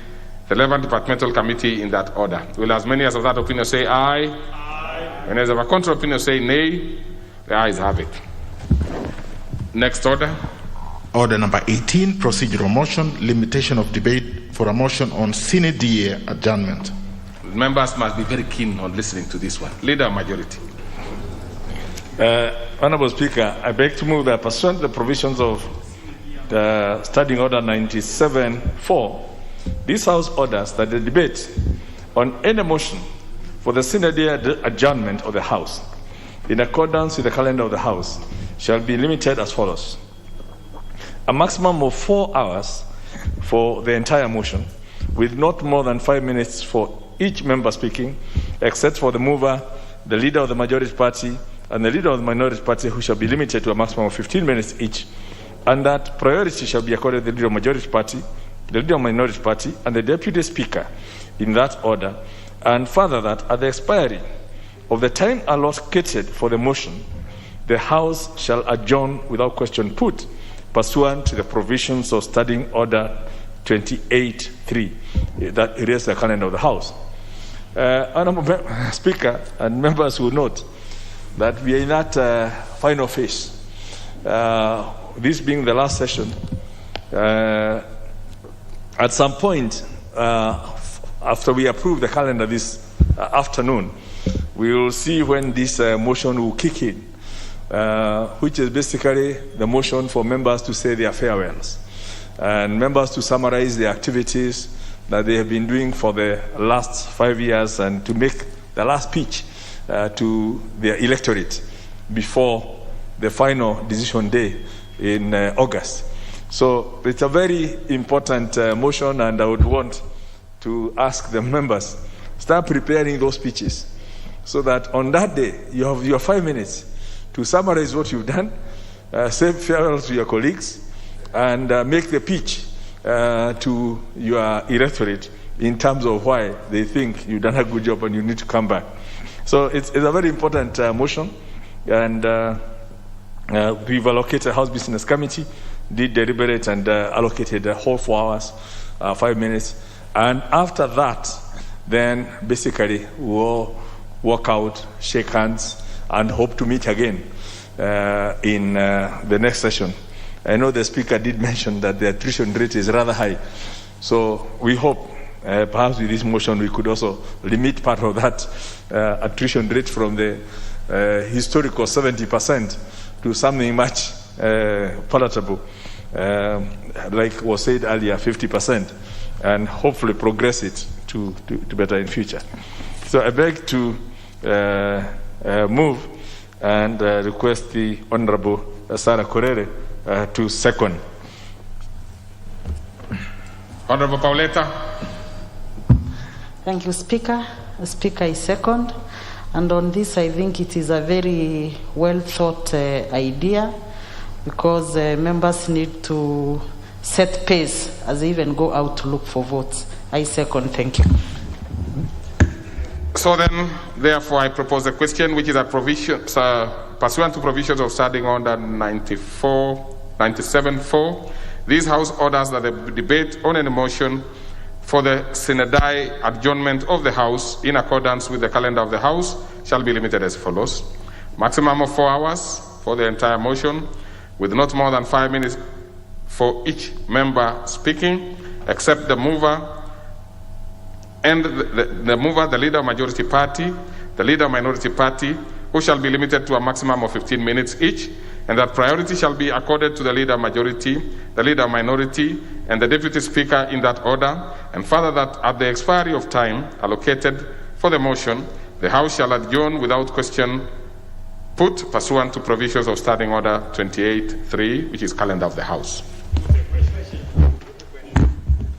the relevant departmental committee in that order. Will as many as of that opinion say aye? Aye. When as of a contrary opinion say nay? The ayes have it. Next order. Order number 18, procedural motion, limitation of debate for a motion on sine die adjournment. Members must be very keen on listening to this one. Leader majority. Honorable Speaker, I beg to move that pursuant to the provisions of the Standing Order 97-4, this House orders that the debate on any motion for the sine die adjournment of the House, in accordance with the calendar of the House, shall be limited as follows: a maximum of 4 hours for the entire motion, with not more than 5 minutes for each member speaking, except for the mover, the leader of the majority party, and the leader of the minority party, who shall be limited to a maximum of 15 minutes each, and that priority shall be accorded to the leader of the majority party, the leader of the minority party, and the deputy speaker in that order, and further that at the expiry of the time allocated for the motion, the House shall adjourn without question put, pursuant to the provisions of Standing Order 28.3, that erases the calendar of the House. Honorable Speaker and members will note that we are in that final phase. This being the last session, at some point, after we approve the calendar this afternoon, we will see when this motion will kick in, which is basically the motion for members to say their farewells and members to summarize the activities that they have been doing for the last 5 years and to make the last pitch to their electorate before the final decision day in August. So it's a very important motion, and I would want to ask the members, start preparing those pitches so that on that day you have your 5 minutes to summarize what you've done, say farewell to your colleagues, and make the pitch to your electorate in terms of why they think you've done a good job and you need to come back. So it's a very important motion, and we've allocated House Business Committee, did deliberate and allocated the whole 4 hours, 5 minutes, and after that, then basically we'll walk out, shake hands, and hope to meet again in the next session. I know the Speaker did mention that the attrition rate is rather high, so we hope perhaps with this motion we could also limit part of that attrition rate from the historical 70% to something much palatable, like was said earlier, 50%, and hopefully progress it to better in future. So I beg to move and request the Honorable Sarah Korere to second. Honorable Pauleta. Thank you, Speaker. The Speaker is second. And on this, I think it is a very well thought idea, because members need to set pace as they even go out to look for votes. I second. Thank you. So then, therefore, I propose a question, which is a provision, pursuant to provisions of Standing Order 97-4. This House orders that the debate on any motion for the sine die adjournment of the House, in accordance with the calendar of the House, shall be limited as follows: maximum of 4 hours for the entire motion, with not more than 5 minutes for each member speaking, except the mover and the mover, the leader of majority party, the leader of minority party, who shall be limited to a maximum of 15 minutes each, and that priority shall be accorded to the leader of majority, the leader of minority, and the deputy speaker in that order, and further that at the expiry of time allocated for the motion, the House shall adjourn without question put pursuant to provisions of Standing Order 28.3, which is calendar of the House.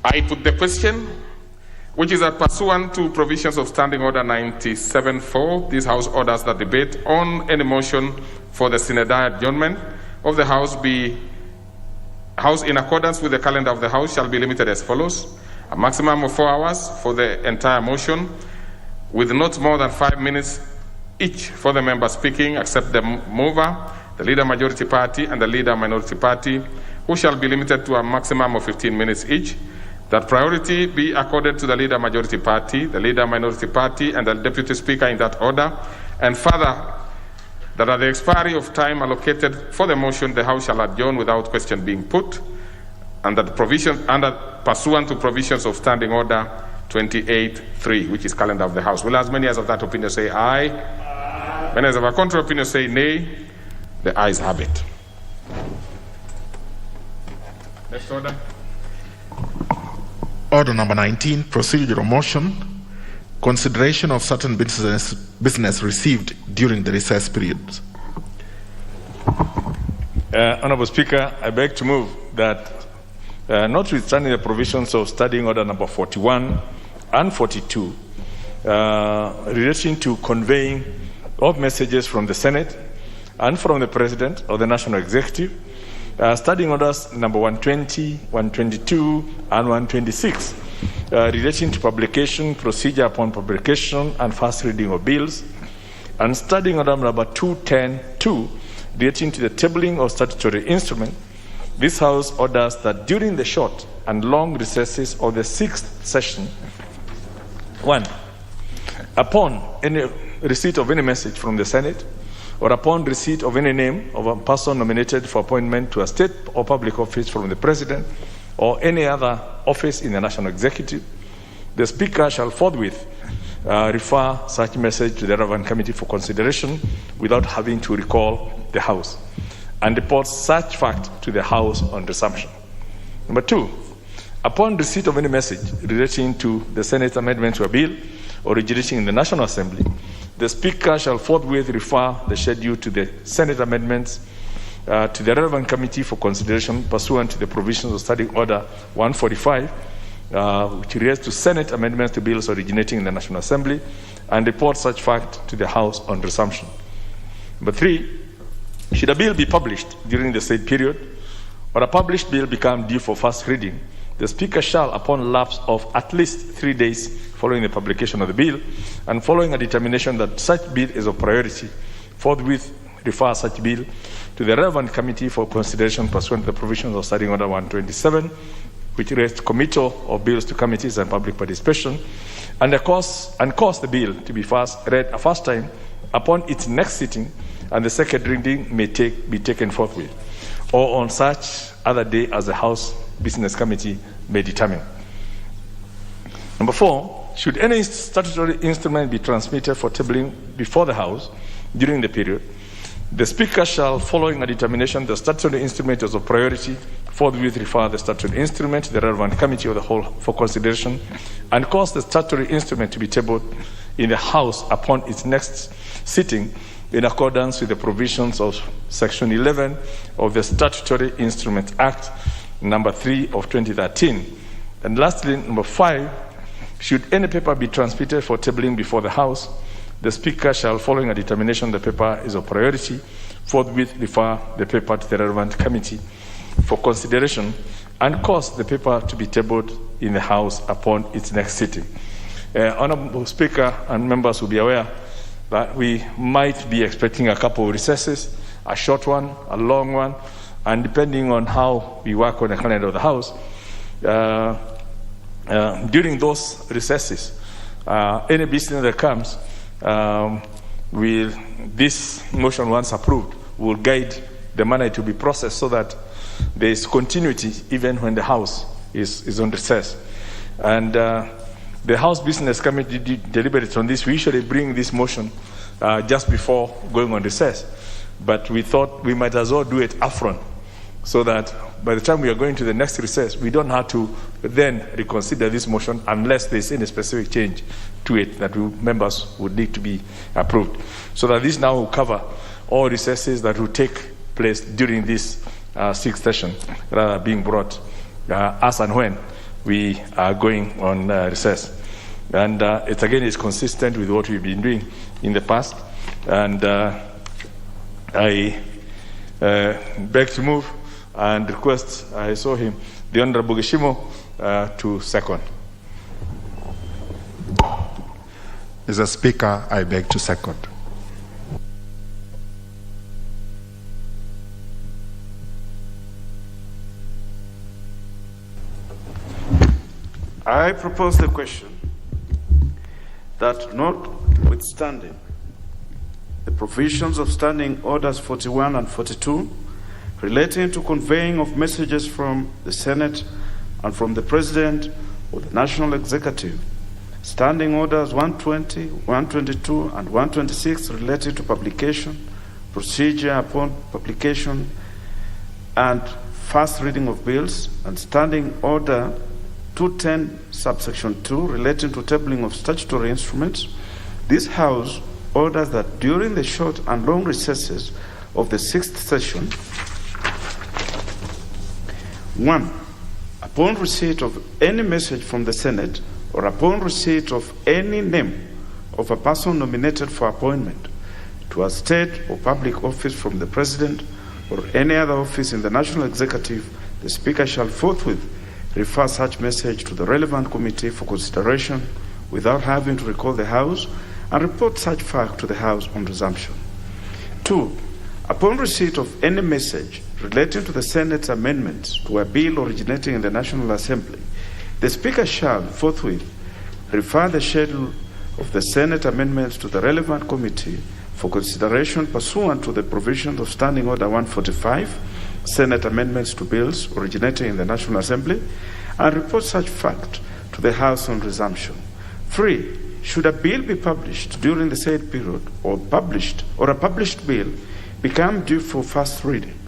I put the question, which is that pursuant to provisions of Standing Order 97.4, this House orders that debate on any motion for the synodic adjournment of the House in accordance with the calendar of the House shall be limited as follows: a maximum of 4 hours for the entire motion, with not more than 5 minutes each for the member speaking, except the mover, the leader majority party, and the leader minority party, who shall be limited to a maximum of 15 minutes each. That priority be accorded to the leader majority party, the leader minority party, and the deputy speaker in that order, and further that at the expiry of time allocated for the motion, the House shall adjourn without question being put, and that pursuant to provisions of Standing Order 28.3, which is calendar of the House. Will as many as of that opinion say aye? Aye. Many as of a contrary opinion say nay? The ayes have it. Next order. Order number 19, procedural motion, consideration of certain business received during the recess period. Honorable Speaker, I beg to move that notwithstanding the provisions of Standing Order number 41 and 42 relating to conveying of messages from the Senate and from the President or the National Executive, Standing Orders number 120, 122, and 126 relating to publication, procedure upon publication, and first reading of bills, and Standing Order number 210-2 relating to the tabling of statutory instrument. This House orders that during the short and long recesses of the 6th session, 1. Upon any receipt of any message from the Senate, or upon receipt of any name of a person nominated for appointment to a state or public office from the President or any other office in the National Executive, the Speaker shall forthwith refer such message to the relevant committee for consideration without having to recall the House, and report such fact to the House on resumption. Number 2, upon receipt of any message relating to the Senate amendment to a bill originating in the National Assembly, the Speaker shall forthwith refer the schedule to the Senate amendments to the relevant committee for consideration pursuant to the provisions of Standing Order 145, which relates to Senate amendments to bills originating in the National Assembly, and report such fact to the House on resumption. Number 3, should a bill be published during the said period, or a published bill become due for first reading, the Speaker shall, upon lapse of at least 3 days following the publication of the bill, and following a determination that such bill is of priority, forthwith refer such bill to the relevant committee for consideration pursuant to the provisions of Standing Order 127, which relates to committal of bills to committees and public participation, and cause the bill to be read a first time upon its next sitting, and the second reading may be taken forthwith, or on such other day as the House Business Committee may determine. Number 4, should any statutory instrument be transmitted for tabling before the House during the period, the Speaker shall, following a determination the statutory instrument is of priority, forthwith refer the statutory instrument to the relevant committee of the whole for consideration, and cause the statutory instrument to be tabled in the House upon its next sitting in accordance with the provisions of Section 11 of the Statutory Instrument Act number 3 of 2013. And lastly, number 5, should any paper be transmitted for tabling before the House, the Speaker shall, following a determination the paper is of priority, forthwith refer the paper to the relevant committee for consideration, and cause the paper to be tabled in the House upon its next sitting. Honourable Speaker and members will be aware that we might be expecting a couple of recesses, a short one, a long one, and depending on how we work on the calendar of the House, during those recesses, any business that comes, this motion, once approved, will guide the manner to be processed so that there is continuity even when the House is on recess. And the House Business Committee deliberates on this. We usually bring this motion just before going on recess. But we thought we might as well do it upfront, so that by the time we are going to the next recess, we don't have to then reconsider this motion unless there's any specific change to it that members would need to be approved. So that this now will cover all recesses that will take place during this sixth session, rather being brought as and when we are going on recess. And it's consistent with what we've been doing in the past. And I beg to move and request, I saw him, the Honorable Geshimo, to second. Mr. Speaker, I beg to second. I propose the question that, notwithstanding the provisions of Standing Orders 41 and 42 relating to conveying of messages from the Senate and from the President or the National Executive, Standing Orders 120, 122, and 126 relating to publication, procedure upon publication, and first reading of bills, and Standing Order 210, subsection 2, relating to tabling of statutory instruments, this House orders that during the short and long recesses of the sixth session, 1. Upon receipt of any message from the Senate or upon receipt of any name of a person nominated for appointment to a state or public office from the President or any other office in the National Executive, the Speaker shall forthwith refer such message to the relevant committee for consideration without having to recall the House, and report such fact to the House on resumption. 2. Upon receipt of any message relating to the Senate's amendments to a bill originating in the National Assembly, the Speaker shall forthwith refer the schedule of the Senate amendments to the relevant committee for consideration pursuant to the provisions of Standing Order 145, Senate amendments to bills originating in the National Assembly, and report such fact to the House on resumption. 3. Should a bill be published during the said period, or a published bill become due for first reading,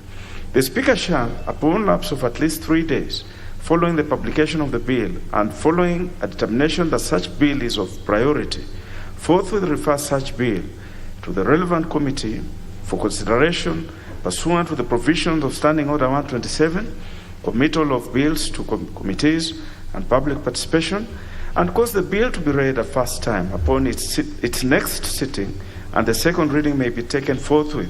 the Speaker shall, upon lapse of at least 3 days following the publication of the bill and following a determination that such bill is of priority, forthwith refer such bill to the relevant committee for consideration pursuant to the provisions of Standing Order 127, committal of bills to committees and public participation, and cause the bill to be read a first time upon its next sitting, and the second reading may be taken forthwith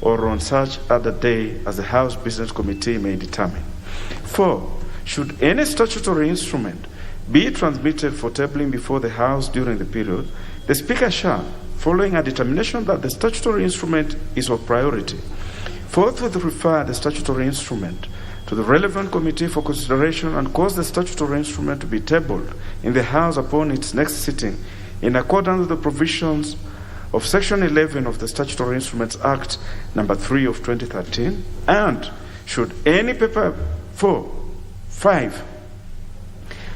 or on such other day as the House Business Committee may determine. 4. Should any statutory instrument be transmitted for tabling before the House during the period, the Speaker shall, following a determination that the statutory instrument is of priority, forthwith refer the statutory instrument to the relevant committee for consideration and cause the statutory instrument to be tabled in the House upon its next sitting in accordance with the provisions of Section 11 of the Statutory Instruments Act number 3 of 2013, and should any paper 5.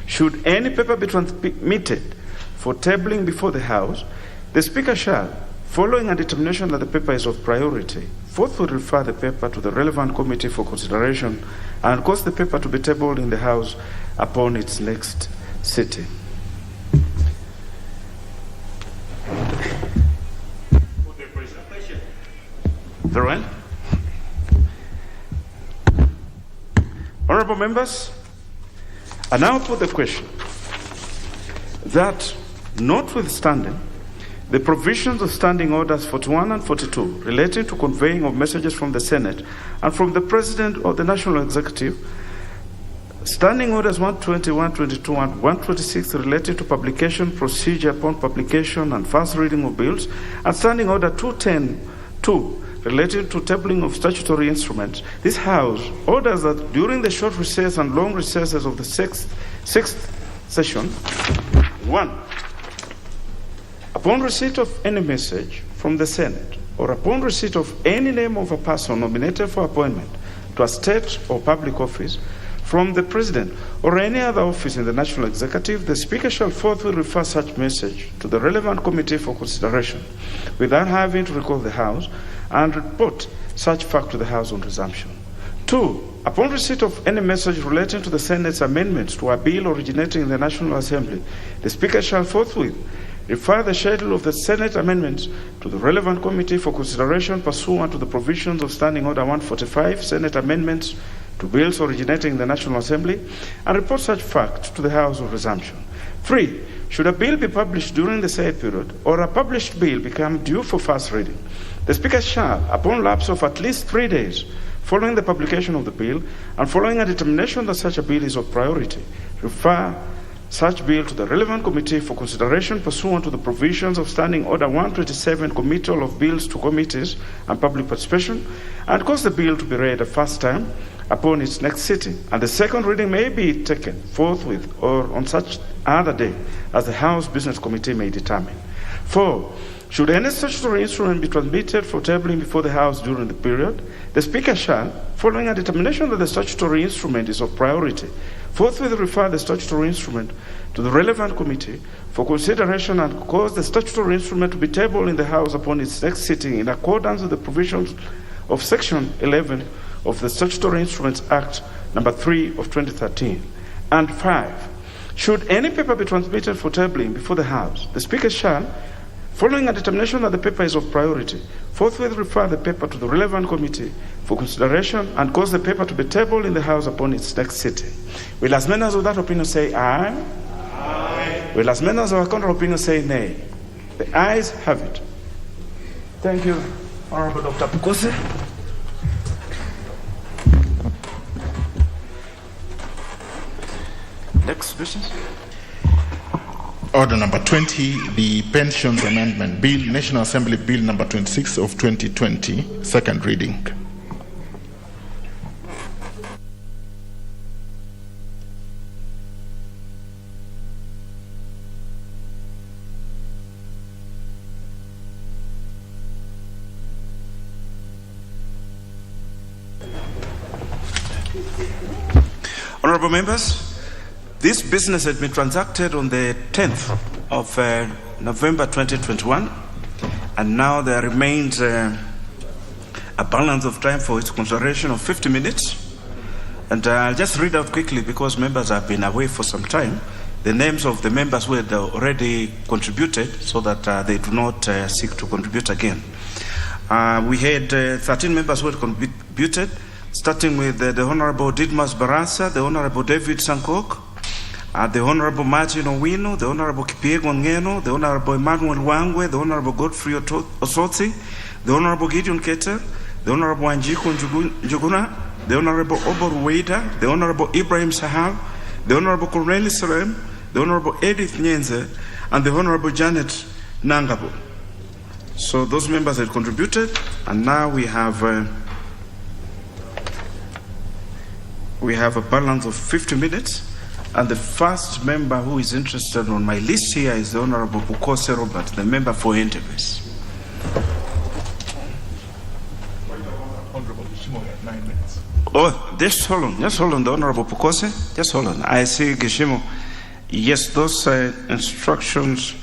Should any paper be transmitted for tabling before the House, the Speaker shall, following a determination that the paper is of priority, forthwith refer the paper to the relevant committee for consideration and cause the paper to be tabled in the House upon its next sitting. Very well. Honorable members, I now put the question that, notwithstanding the provisions of Standing Orders 41 and 42 relating to conveying of messages from the Senate and from the President or the National Executive, Standing Orders 120, 122, and 126 relating to publication, procedure upon publication, and first reading of bills, and Standing Order 210-2 relating to tabling of statutory instruments, this House orders that during the short recess and long recesses of the sixth session, 1. Upon receipt of any message from the Senate or upon receipt of any name of a person nominated for appointment to a state or public office from the President or any other office in the National Executive, the Speaker shall forthwith refer such message to the relevant committee for consideration without having to recall the House and report such fact to the House on resumption. 2. Upon receipt of any message relating to the Senate's amendments to a bill originating in the National Assembly, the Speaker shall forthwith refer the schedule of the Senate amendments to the relevant committee for consideration pursuant to the provisions of Standing Order 145, Senate amendments to bills originating in the National Assembly, and report such fact to the House of resumption. 3. Should a bill be published during the said period, or a published bill become due for first reading, the Speaker shall, upon lapse of at least 3 days following the publication of the bill, and following a determination that such a bill is of priority, refer such bill to the relevant committee for consideration pursuant to the provisions of Standing Order 127, Committal of Bills to Committees and Public Participation, and cause the bill to be read a first time upon its next sitting, and the second reading may be taken forthwith or on such other day as the House Business Committee may determine. 4. Should any statutory instrument be transmitted for tabling before the House during the period, the Speaker shall, following a determination that the statutory instrument is of priority, forthwith refer the statutory instrument to the relevant committee for consideration and cause the statutory instrument to be tabled in the House upon its next sitting in accordance with the provisions of Section 11 of the Statutory Instruments Act number 3 of 2013. And 5. Should any paper be transmitted for tabling before the House, the Speaker shall, following a determination that the paper is of priority, forthwith refer the paper to the relevant committee for consideration and cause the paper to be tabled in the House upon its next sitting. Will as many as of that opinion say aye? Aye. Will as many as of our counter opinion say nay? The ayes have it. Thank you, Honorable Dr. Pukose. Next question. Order number 20, the Pensions Amendment Bill, National Assembly Bill number 26 of 2020, second reading. Honorable members, this business has been transacted on the 10th of November 2021, and now there remains a balance of time for its consideration of 50 minutes. And I'll just read out quickly, because members have been away for some time, the names of the members who had already contributed, so that they do not seek to contribute again. We had 13 members who had contributed, starting with the Honorable Didmas Barasa, the Honorable David Sankok, the Honorable Martin Owino, the Honorable Kipiego Ngeno, the Honorable Emmanuel Wangwe, the Honorable Godfrey Osotsi, the Honorable Gideon Keter, the Honorable Anjiko Njuguna, the Honorable Obor Weda, the Honorable Ibrahim Sahal, the Honorable Cornelis Serem, the Honorable Edith Nyenze, and the Honorable Janet Nangabo. So those members have contributed, and now we have a balance of 50 minutes. And the first member who is interested on my list here is the Honorable Bukose Robert, the member for Entebbe. Oh, just hold on, the Honorable Bukose, just hold on. I see Gishimo. Yes, those instructions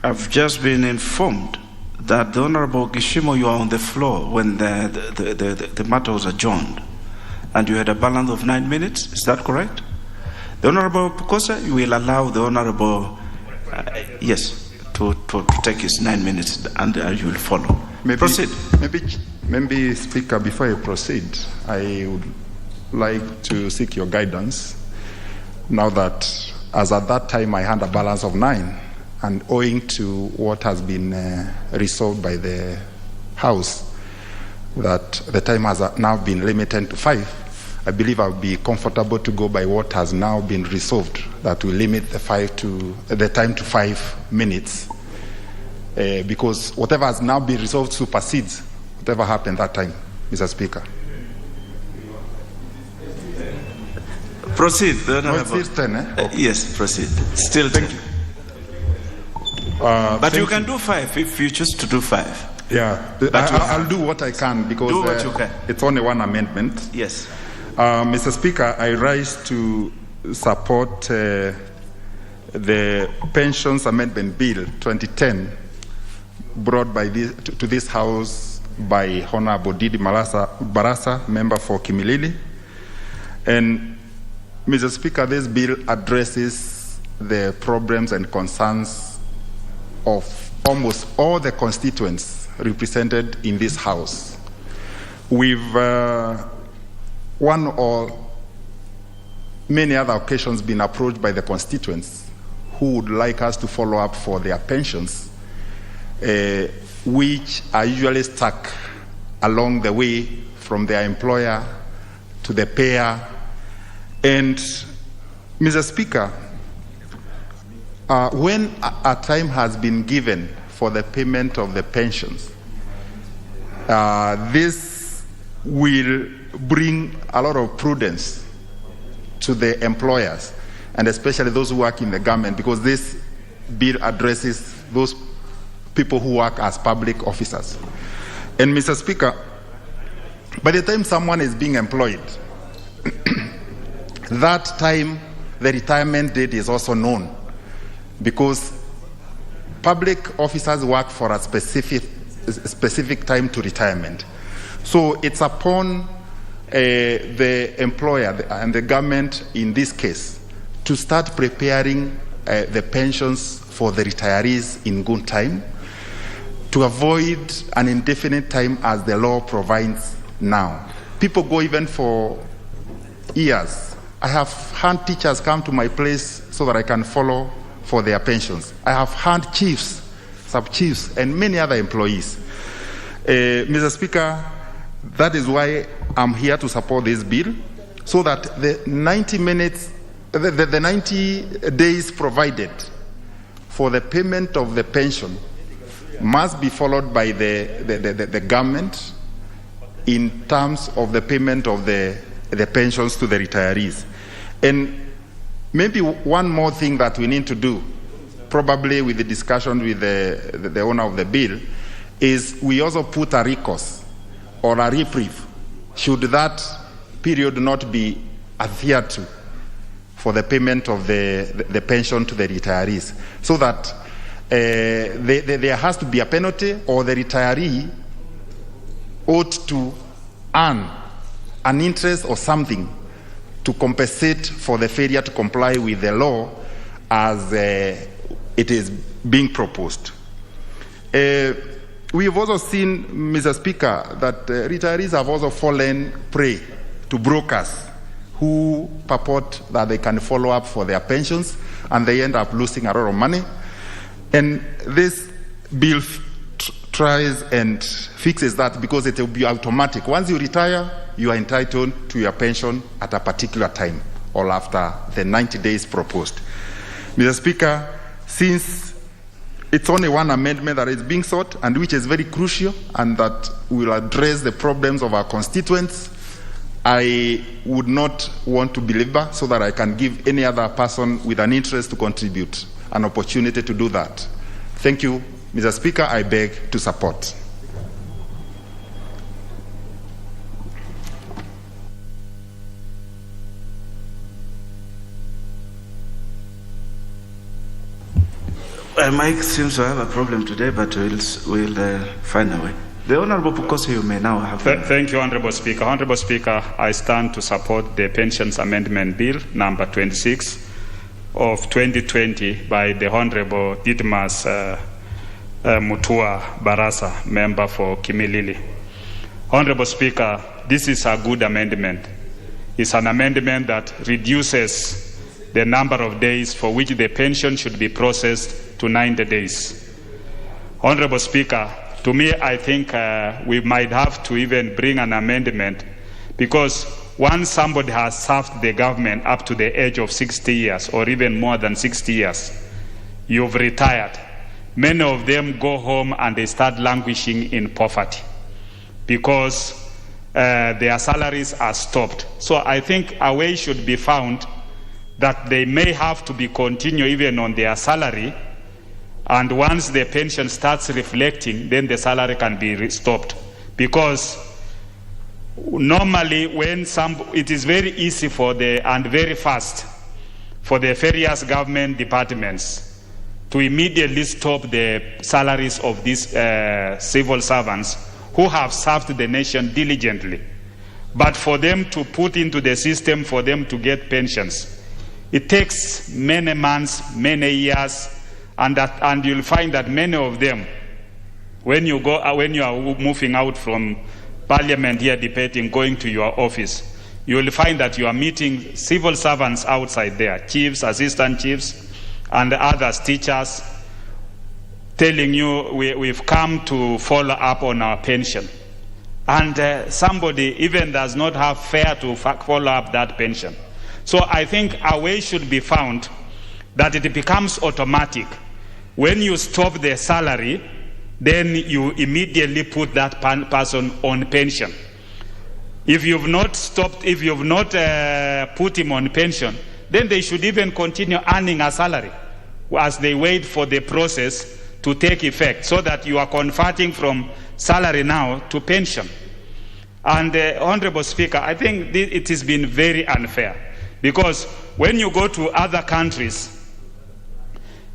have just been informed that the Honorable Gishimo, you are on the floor when the matter was adjourned, and you had a balance of 9 minutes. Is that correct? The Honorable Pukosa, you will allow the Honorable, to take his 9 minutes, and you will follow. Proceed. Maybe, Speaker, before I proceed, I would like to seek your guidance. Now that, as at that time I had a balance of 9, and owing to what has been resolved by the House, that the time has now been limited to 5. I believe I would be comfortable to go by what has now been resolved, that will limit the time to 5 minutes, because whatever has now been resolved supersedes whatever happened that time, Mr. Speaker. Proceed. It's 10, eh? Okay. Yes, proceed. Still 10. But you can do 5 if you choose to do 5. Yeah, I'll do what I can because Do what you can. It's only one amendment. Yes. Mr. Speaker, I rise to support the Pensions Amendment Bill 2010 brought by to this House by Honorable Didi Barasa, member for Kimilili. And Mr. Speaker, this bill addresses the problems and concerns of almost all the constituents represented in this House. We've one or many other occasions been approached by the constituents who would like us to follow up for their pensions, which are usually stuck along the way from their employer to the payer. And Mr. Speaker, when a time has been given for the payment of the pensions, this will bring a lot of prudence to the employers, and especially those who work in the government, because this bill addresses those people who work as public officers. And Mr. Speaker, by the time someone is being employed, that time the retirement date is also known, because public officers work for a specific time to retirement. So it's upon the employer and the government in this case to start preparing the pensions for the retirees in good time, to avoid an indefinite time as the law provides now. People go even for years. I have had teachers come to my place so that I can follow for their pensions. I have had chiefs, sub-chiefs, and many other employees. Mr. Speaker, that is why I'm here to support this bill, so that the 90 minutes, the 90 days provided for the payment of the pension must be followed by the government in terms of the payment of the pensions to the retirees. And maybe one more thing that we need to do, probably with the discussion with the owner of the bill, is we also put a recourse or a reprieve should that period not be adhered to for the payment of the pension to the retirees, so that there has to be a penalty, or the retiree ought to earn an interest or something to compensate for the failure to comply with the law as it is being proposed. We have also seen, Mr. Speaker, that retirees have also fallen prey to brokers who purport that they can follow up for their pensions, and they end up losing a lot of money. And this bill tries and fixes that, because it will be automatic. Once you retire, you are entitled to your pension at a particular time, or after the 90 days proposed. Mr. Speaker, since it's only one amendment that is being sought, and which is very crucial, and that will address the problems of our constituents, I would not want to belabor, so that I can give any other person with an interest to contribute an opportunity to do that. Thank you, Mr. Speaker. I beg to support. Mike seems to have a problem today, but we'll find a way. The Honorable Pukosi, you may now have. Thank you, Honorable Speaker. Honorable Speaker, I stand to support the Pensions Amendment Bill number 26 of 2020 by the Honorable Didmas Mutua Barasa, member for Kimilili. Honorable Speaker, this is a good amendment. It's an amendment that reduces the number of days for which the pension should be processed to 90 days. Honorable Speaker, to me, I think we might have to even bring an amendment, because once somebody has served the government up to the age of 60 years or even more than 60 years, you've retired. Many of them go home and they start languishing in poverty because their salaries are stopped. So I think a way should be found that they may have to be continue even on their salary And once the pension starts reflecting, then the salary can be stopped. Because normally it is very easy and very fast for the various government departments to immediately stop the salaries of these civil servants who have served the nation diligently. But for them to put into the system, for them to get pensions, it takes many months, many years, and you'll find that many of them, when you are moving out from Parliament here debating, going to your office, you will find that you are meeting civil servants outside there, chiefs, assistant chiefs, and others, teachers, telling you we've come to follow up on our pension. And somebody even does not have fare to follow up that pension. So I think a way should be found that it becomes automatic. When you stop the salary, then you immediately put that person on pension. If you've not put him on pension, then they should even continue earning a salary as they wait for the process to take effect, so that you are converting from salary now to pension. And Honorable Speaker, I think it has been very unfair, because when you go to other countries,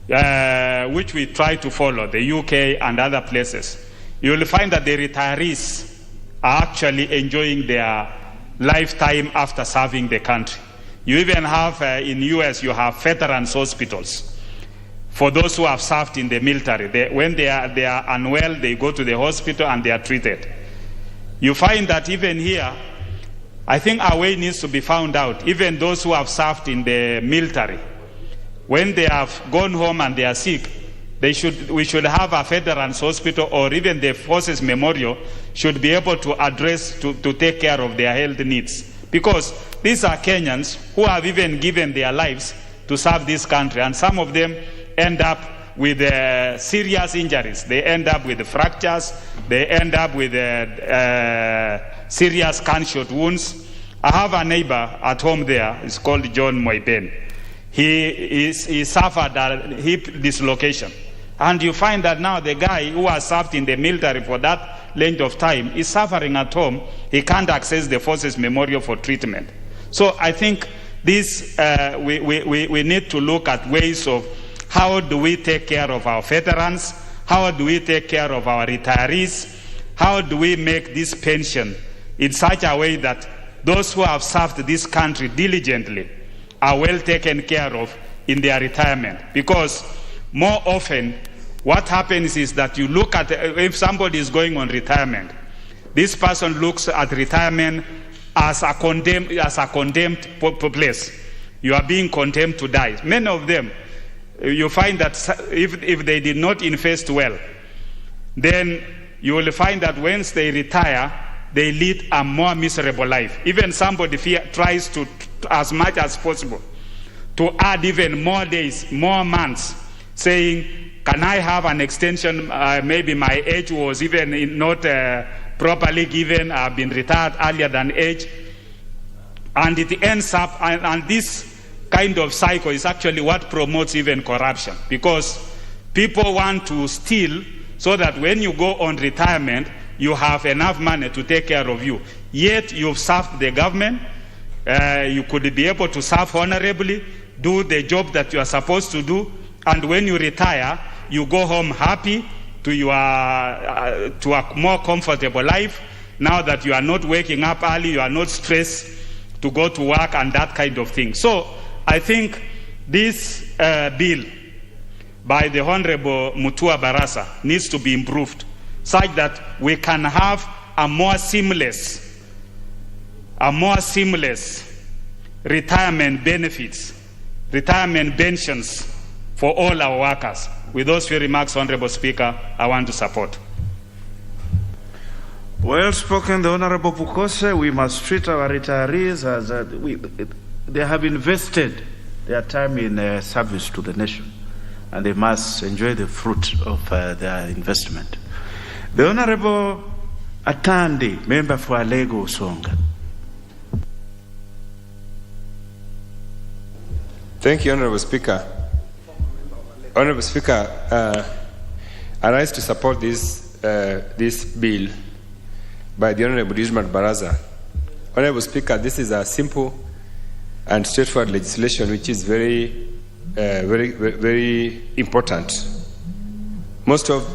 which we try to follow, the UK and other places, you will find that the retirees are actually enjoying their lifetime after serving the country. You even have, in US, you have veterans hospitals for those who have served in the military. When they are unwell, they go to the hospital and they are treated. You find that even here, I think a way needs to be found out. Even those who have served in the military, when they have gone home and they are sick, we should have a veterans hospital, or even the Forces Memorial should be able to address, to take care of their health needs. Because these are Kenyans who have even given their lives to serve this country, and some of them end up with serious injuries. They end up with fractures. They end up with serious gunshot wounds. I have a neighbor at home there. It's called John Moiben. He suffered a hip dislocation. And you find that now the guy who has served in the military for that length of time is suffering at home. He can't access the Forces Memorial for treatment. So I think this we need to look at ways of how do we take care of our veterans, how do we take care of our retirees, how do we make this pension in such a way that those who have served this country diligently are well taken care of in their retirement. Because more often what happens is that you look at, if somebody is going on retirement, this person looks at retirement as a condemned place. You are being condemned to die. Many of them, you find that if they did not invest well, then you will find that once they retire, they lead a more miserable life. Even somebody tries to, as much as possible, to add even more days, more months, saying, can I have an extension? Maybe my age was even not properly given. I've been retired earlier than age. And it ends up, and this kind of cycle is actually what promotes even corruption, because people want to steal so that when you go on retirement, you have enough money to take care of you. Yet you've served the government, you could be able to serve honorably, do the job that you are supposed to do, and when you retire, you go home happy to a more comfortable life, now that you are not waking up early, you are not stressed to go to work and that kind of thing. So I think this bill by the Honorable Mutua Barasa needs to be improved such that we can have a more seamless retirement benefits, retirement pensions for all our workers. With those few remarks, Honorable Speaker, I want to support. Well spoken, the Honorable Pukose. We must treat our retirees as they have invested their time in service to the nation, and they must enjoy the fruit of their investment. The Honorable Atandi, member for Alego Songa. Thank you, Honorable Speaker. Honorable Speaker, I rise to support this bill by the Honorable Didmas Baraza. Honorable Speaker, this is a simple and straightforward legislation which is very important. Most of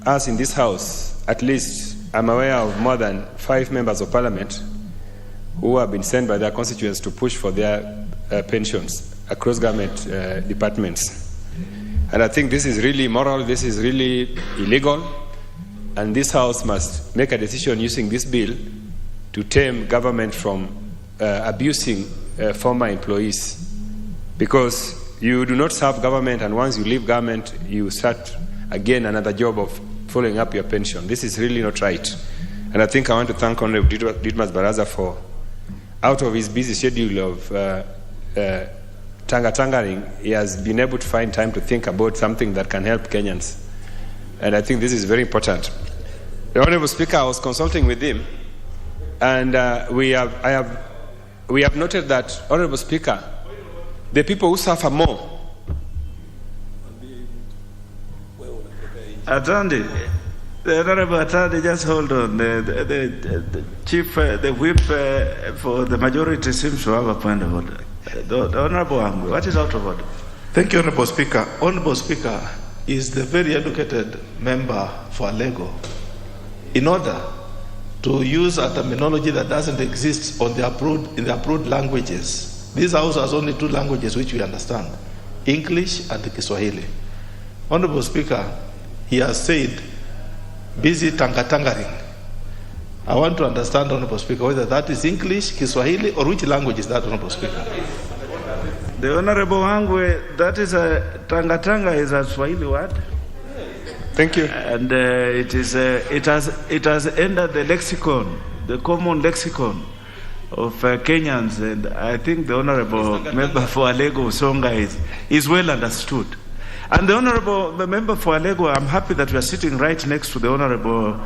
us in this House, at least I'm aware of more than 5 members of Parliament who have been sent by their constituents to push for their pensions across government departments. And I think this is really immoral, this is really illegal, and this House must make a decision using this bill to tame government from abusing former employees. Because you do not serve government, and once you leave government, you start again another job of following up your pension. This is really not right. And I think I want to thank Honorable Didmas Baraza for, out of his busy schedule of tangering, he has been able to find time to think about something that can help Kenyans. And I think this is very important. The Honorable Speaker, I was consulting with him, and we have noted that, Honorable Speaker, the people who suffer more. Attorney, the Honorable Attorney, just hold on. The Chief, the Whip for the majority seems to have a point of order. The Honorable Angwe, what is out of order? Thank you, Honorable Speaker. Honorable Speaker is the very educated member for Lego. In order to use a terminology that doesn't exist in the approved languages, this House has only 2 languages which we understand, English and Kiswahili. Honorable Speaker, he has said, busy tangering. I want to understand, Honorable Speaker, whether that is English, Kiswahili, or which language is that, Honorable Speaker? The Honorable Angwe, that is a tanga is a Swahili word. Thank you. And it has entered the lexicon, the common lexicon of Kenyans, and I think the Honorable member for Alego Songa is well understood. And the Honorable member for Alego, I'm happy that we are sitting right next to the Honorable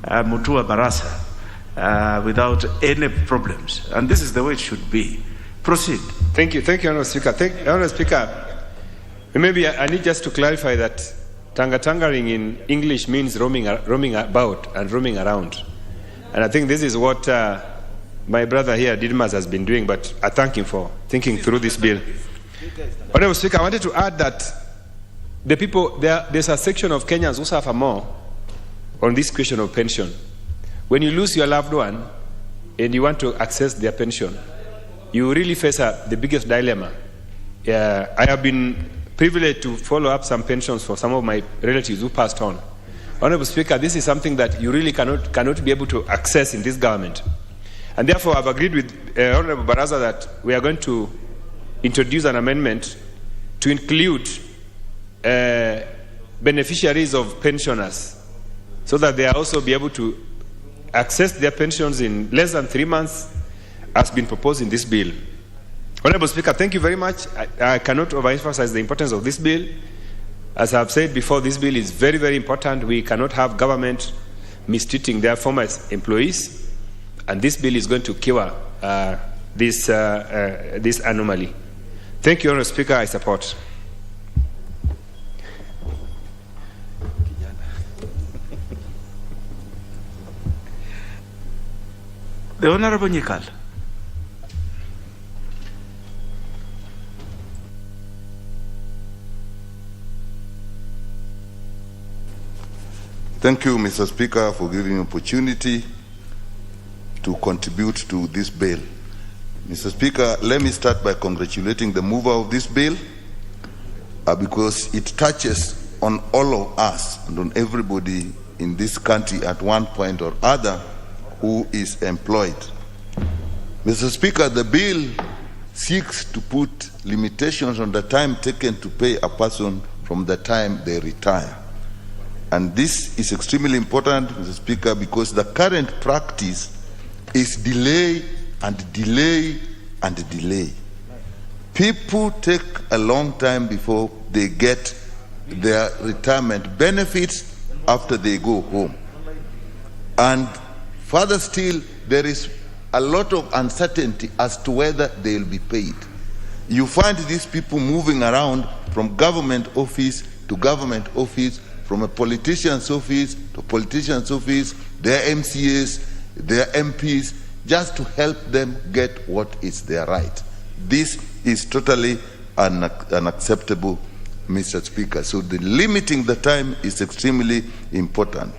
Mutua Barasa without any problems. And this is the way it should be. Proceed. Thank you, Honorable Speaker. Honorable Speaker, maybe I need just to clarify that tangering in English means roaming about and roaming around. And I think this is what my brother here, Didmas, has been doing, but I thank him for thinking through this bill. Honorable Speaker, I wanted to add that the people, there's a section of Kenyans who suffer more on this question of pension. When you lose your loved one and you want to access their pension, you really face the biggest dilemma. I have been privileged to follow up some pensions for some of my relatives who passed on. Honorable Speaker, this is something that you really cannot be able to access in this government. And therefore, I've agreed with Honorable Baraza that we are going to introduce an amendment to include beneficiaries of pensioners so that they also be able to access their pensions in less than 3 months as been proposed in this bill. Honorable Speaker, thank you very much. I cannot overemphasize the importance of this bill. As I've said before, this bill is very, very important. We cannot have government mistreating their former employees, and this bill is going to cure this anomaly. Thank you, Honorable Speaker. I support. The Honorable Nyikal. Thank you, Mr. Speaker, for giving me opportunity to contribute to this bill. Mr. Speaker, let me start by congratulating the mover of this bill because it touches on all of us and on everybody in this country at one point or other who is employed. Mr. Speaker, the bill seeks to put limitations on the time taken to pay a person from the time they retire. And this is extremely important, Mr. Speaker, because the current practice is delay and delay and delay. People take a long time before they get their retirement benefits after they go home. And further still, there is a lot of uncertainty as to whether they will be paid. You find these people moving around from government office to government office, from a politician's office to politician's office, their MCAs, their MPs, just to help them get what is their right. This is totally unacceptable, Mr. Speaker. So limiting the time is extremely important.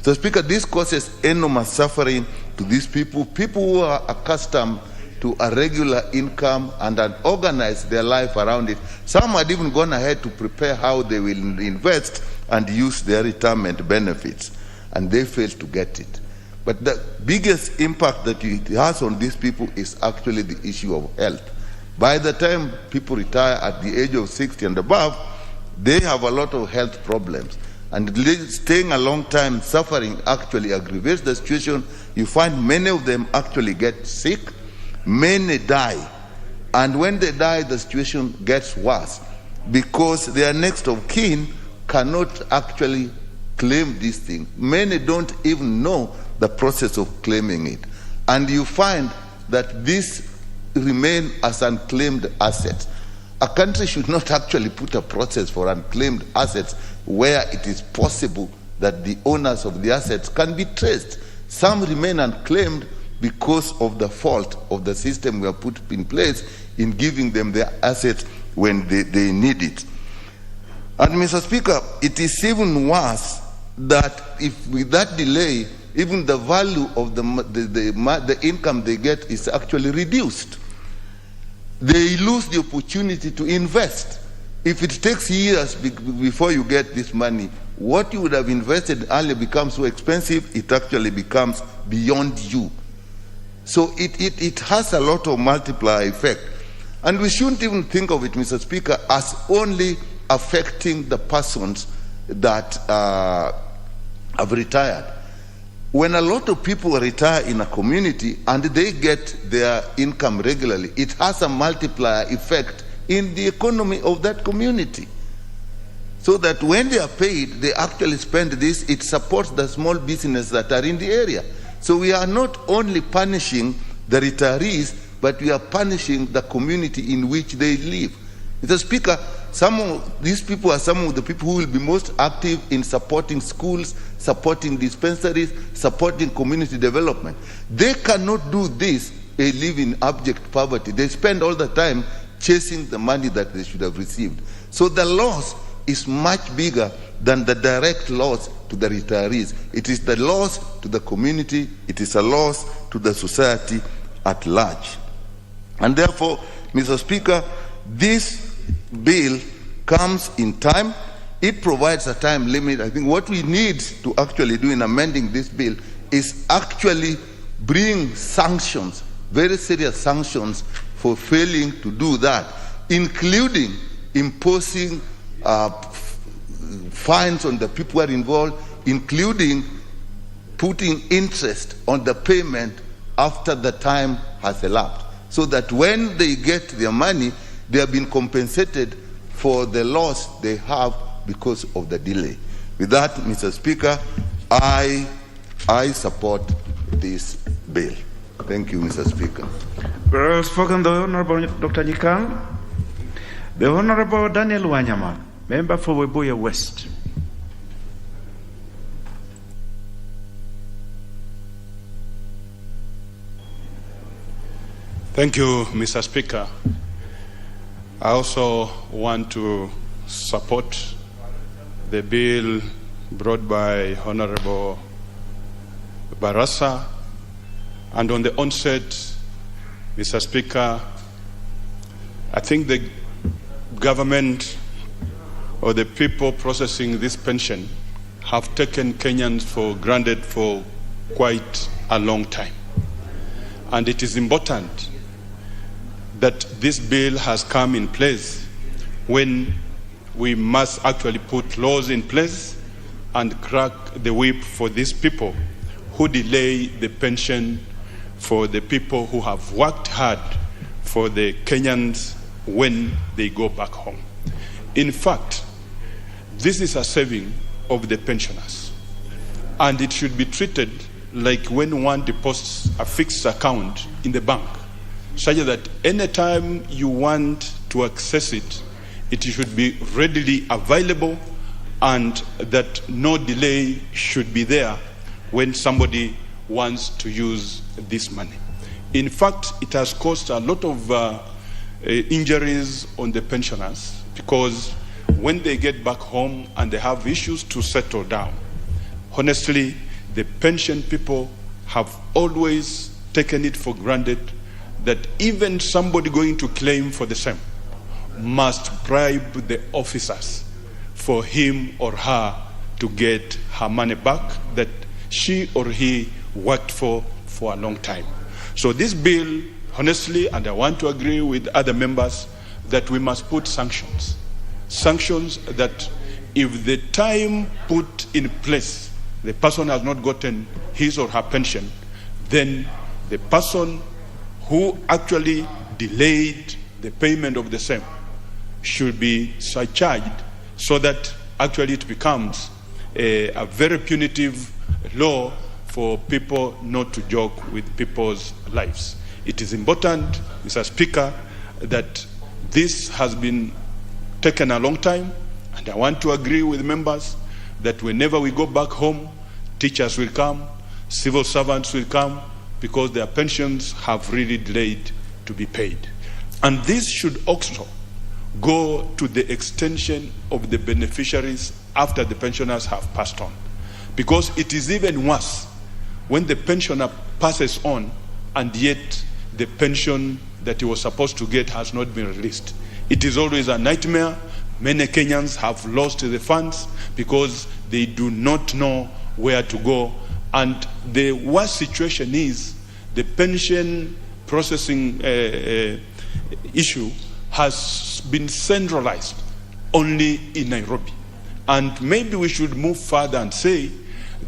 So, Speaker, this causes enormous suffering to these people who are accustomed to a regular income and organize their life around it. Some had even gone ahead to prepare how they will invest and use their retirement benefits, and they failed to get it. But the biggest impact that it has on these people is actually the issue of health. By the time people retire at the age of 60 and above, they have a lot of health problems. And staying a long time suffering actually aggravates the situation. You find many of them actually get sick, many die. And when they die, the situation gets worse because their next of kin cannot actually claim this thing. Many don't even know the process of claiming it. And you find that this remain as unclaimed assets. A country should not actually put a process for unclaimed assets where it is possible that the owners of the assets can be traced. Some remain unclaimed because of the fault of the system we have put in place in giving them their assets when they need it. And Mr. Speaker, it is even worse that if with that delay, even the value of the income they get is actually reduced. They lose the opportunity to invest. If it takes years before you get this money, what you would have invested earlier becomes so expensive, it actually becomes beyond you. So it has a lot of multiplier effect. And we shouldn't even think of it, Mr. Speaker, as only affecting the persons that have retired. When a lot of people retire in a community and they get their income regularly, it has a multiplier effect in the economy of that community. So that when they are paid, they actually spend this, it supports the small businesses that are in the area. So we are not only punishing the retirees, but we are punishing the community in which they live. Mr. Speaker, some of these people are some of the people who will be most active in supporting schools, supporting dispensaries, supporting community development. They cannot do this and live in abject poverty. They spend all the time chasing the money that they should have received. So the loss is much bigger than the direct loss to the retirees. It is the loss to the community, it is a loss to the society at large. And therefore, Mr. Speaker, this bill comes in time. It provides a time limit. I think what we need to actually do in amending this bill is actually bring sanctions, very serious sanctions for failing to do that, including imposing fines on the people who are involved, including putting interest on the payment after the time has elapsed, so that when they get their money, they have been compensated for the loss they have because of the delay. With that, Mr. Speaker, I support this bill. Thank you, Mr. Speaker. Well spoken, the Honorable Dr. Nyikal. The Honorable Daniel Wanyama, member for Webuye West. Thank you, Mr. Speaker. I also want to support the bill brought by Honorable Barasa. And on the onset, Mr. Speaker, I think the government or the people processing this pension have taken Kenyans for granted for quite a long time. And it is important that this bill has come in place when we must actually put laws in place and crack the whip for these people who delay the pension for the people who have worked hard for the Kenyans when they go back home. In fact, this is a saving of the pensioners, and it should be treated like when one deposits a fixed account in the bank, such that anytime you want to access it, it should be readily available, and that no delay should be there when somebody wants to use this money. In fact, it has caused a lot of injuries on the pensioners, because when they get back home and they have issues to settle down, honestly, the pension people have always taken it for granted that even somebody going to claim for the same must bribe the officers for him or her to get her money back that she or he worked for a long time. So this bill, honestly, and I want to agree with other members, that we must put sanctions. Sanctions that if the time put in place, the person has not gotten his or her pension, then the person who actually delayed the payment of the same should be surcharged, so that actually it becomes a very punitive law for people not to joke with people's lives. It is important, Mr. Speaker, that this has been taken a long time, and I want to agree with members that whenever we go back home, teachers will come, civil servants will come, because their pensions have really delayed to be paid. And this should also go to the extension of the beneficiaries after the pensioners have passed on. Because it is even worse when the pensioner passes on and yet the pension that he was supposed to get has not been released. It is always a nightmare. Many Kenyans have lost the funds because they do not know where to go. And the worst situation is the pension processing issue has been centralized only in Nairobi. And maybe we should move further and say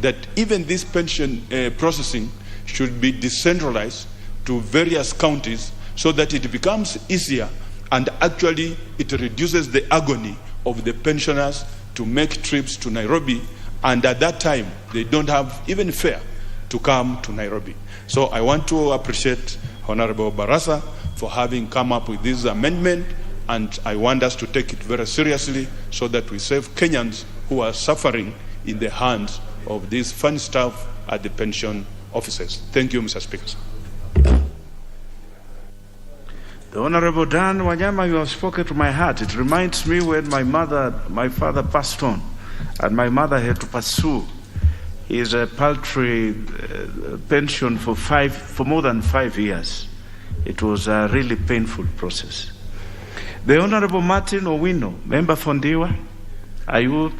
that even this pension processing should be decentralized to various counties, so that it becomes easier and actually it reduces the agony of the pensioners to make trips to Nairobi, and at that time they don't have even fare to come to Nairobi. So I want to appreciate Honorable Barasa for having come up with this amendment, and I want us to take it very seriously so that we save Kenyans who are suffering in the hands of these fund staff at the pension offices. Thank you, Mr. Speaker. The Honorable Dan Wanyama, you have spoken to my heart. It reminds me when my father passed on, and my mother had to pursue his paltry pension for more than 5 years. It was a really painful process. The Honorable Martin Owino, member for Ndiwa, are you?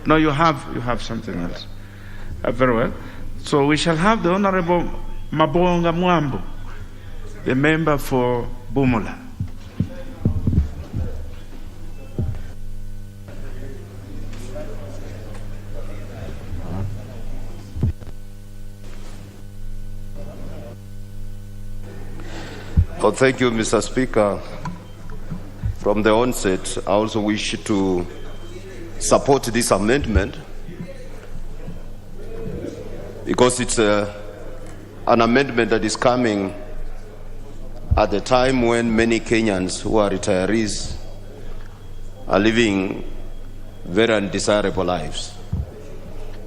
No, you have something else. Very well. So we shall have the Honorable Mabonga Mwambo, the member for Bumula. Oh, thank you, Mr. Speaker. From the onset, I also wish to support this amendment because it's an amendment that is coming at the time when many Kenyans who are retirees are living very undesirable lives.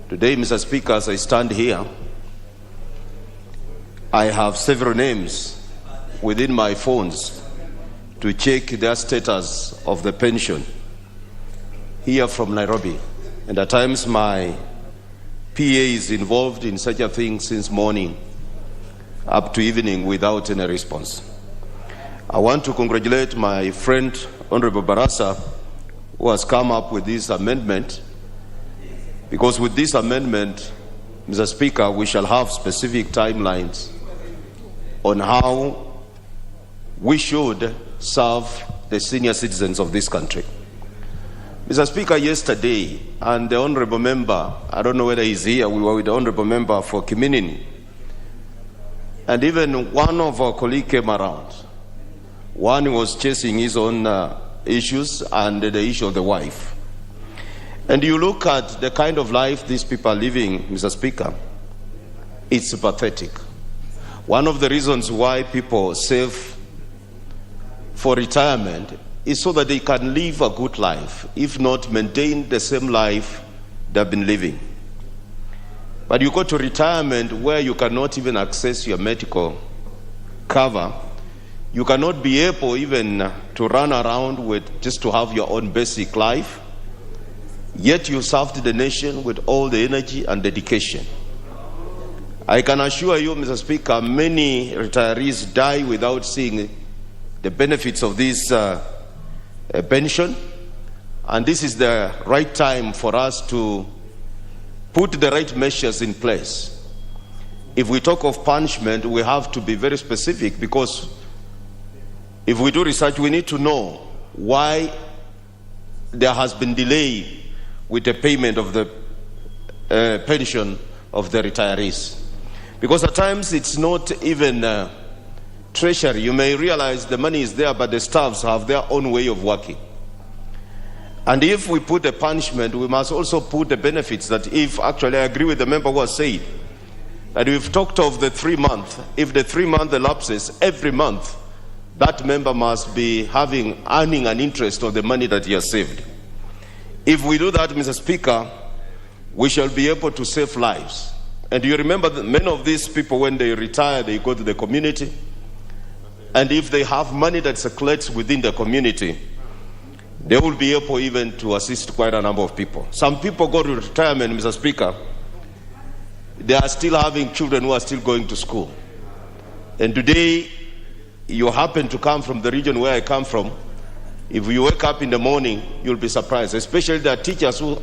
Today, Mr. Speaker, as I stand here, I have several names within my phones to check their status of the pension here from Nairobi. And at times my PA is involved in such a thing since morning up to evening without any response. I want to congratulate my friend Honorable Barasa, who has come up with this amendment, because with this amendment, Mr. Speaker, we shall have specific timelines on how we should serve the senior citizens of this country. Mr. Speaker, yesterday, and the Honorable Member, I don't know whether he's here, we were with the Honorable Member for Kiminini, and even one of our colleagues came around. One was chasing his own issues and the issue of the wife. And you look at the kind of life these people are living, Mr. Speaker, it's pathetic. One of the reasons why people save for retirement is so that they can live a good life, if not maintain the same life they've been living. But you go to retirement where you cannot even access your medical cover. You cannot be able even to run around with just to have your own basic life. Yet you served the nation with all the energy and dedication. I can assure you, Mr. Speaker, many retirees die without seeing the benefits of this pension. And this is the right time for us to put the right measures in place. If we talk of punishment, we have to be very specific, because if we do research, we need to know why there has been delay with the payment of the pension of the retirees. Because at times it's not even treasury. You may realize the money is there, but the staffs have their own way of working. And if we put the punishment, we must also put the benefits. That if, actually I agree with the member who has said that we've talked of the 3 months, if the 3 month elapses, every month that member must be earning an interest of the money that he has saved. If we do that, Mr. Speaker, we shall be able to save lives. And you remember that many of these people, when they retire, they go to the community. And if they have money that circulates within the community, they will be able even to assist quite a number of people. Some people go to retirement, Mr. Speaker, they are still having children who are still going to school. And today, you happen to come from the region where I come from. If you wake up in the morning, you'll be surprised, especially the teachers who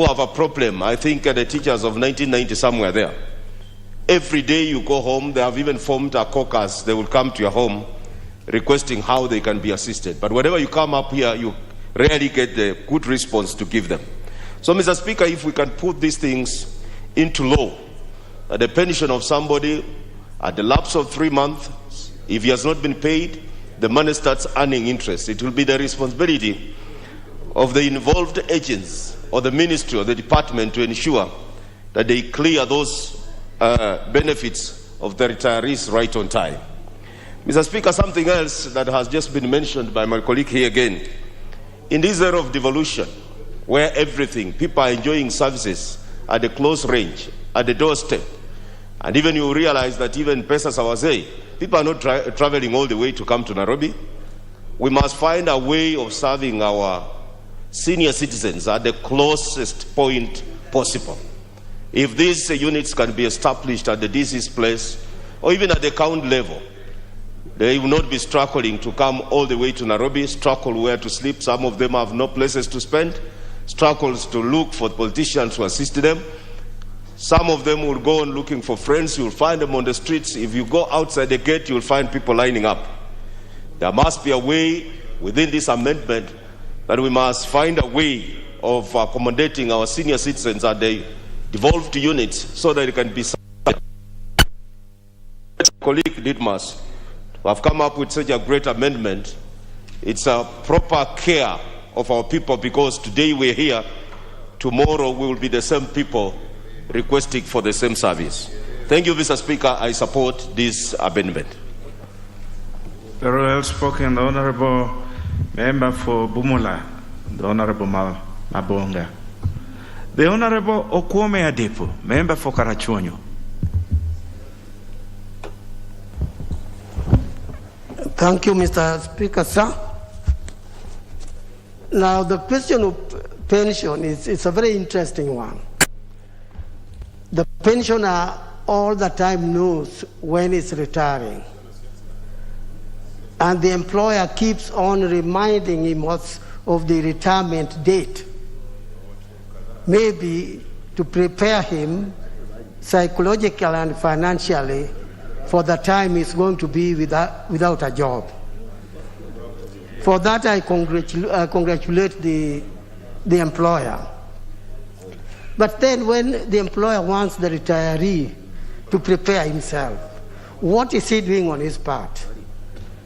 have a problem. I think the teachers of 1990 somewhere there. Every day you go home, they have even formed a caucus. They will come to your home requesting how they can be assisted. But whenever you come up here, you rarely get the good response to give them. So, Mr. Speaker, if we can put these things into law, the pension of somebody at the lapse of 3 months, if he has not been paid, the money starts earning interest. It will be the responsibility of the involved agents or the ministry or the department to ensure that they clear those benefits of the retirees right on time. Mr. Speaker, something else that has just been mentioned by my colleague here again. In this era of devolution, where everything, people are enjoying services at the close range, at the doorstep, and even you realize that even Pesa Sawazee, people are not traveling all the way to come to Nairobi. We must find a way of serving our senior citizens at the closest point possible. If these units can be established at the DC's place, or even at the county level, they will not be struggling to come all the way to Nairobi, struggle where to sleep. Some of them have no places to spend, struggles to look for politicians to assist them. Some of them will go on looking for friends. You'll find them on the streets. If you go outside the gate, you'll find people lining up. There must be a way within this amendment that we must find a way of accommodating our senior citizens at the devolved units so that it can be. Colleague Ditmas, who have come up with such a great amendment. It's a proper care of our people, because today we're here, tomorrow we will be the same people requesting for the same service. Thank you, Mr. Speaker. I support this amendment. Very well spoken, the Honorable Member for Bumula, the Honorable Mabonga. The Honorable Okwome Adepo, Member for Karachuonyo. Thank you, Mr. Speaker, sir. Now, the question of pension is a very interesting one. The pensioner all the time knows when he's retiring. And the employer keeps on reminding him of the retirement date. Maybe to prepare him psychologically and financially for the time he's going to be without a job. For that, I congratulate the employer. But then when the employer wants the retiree to prepare himself, what is he doing on his part?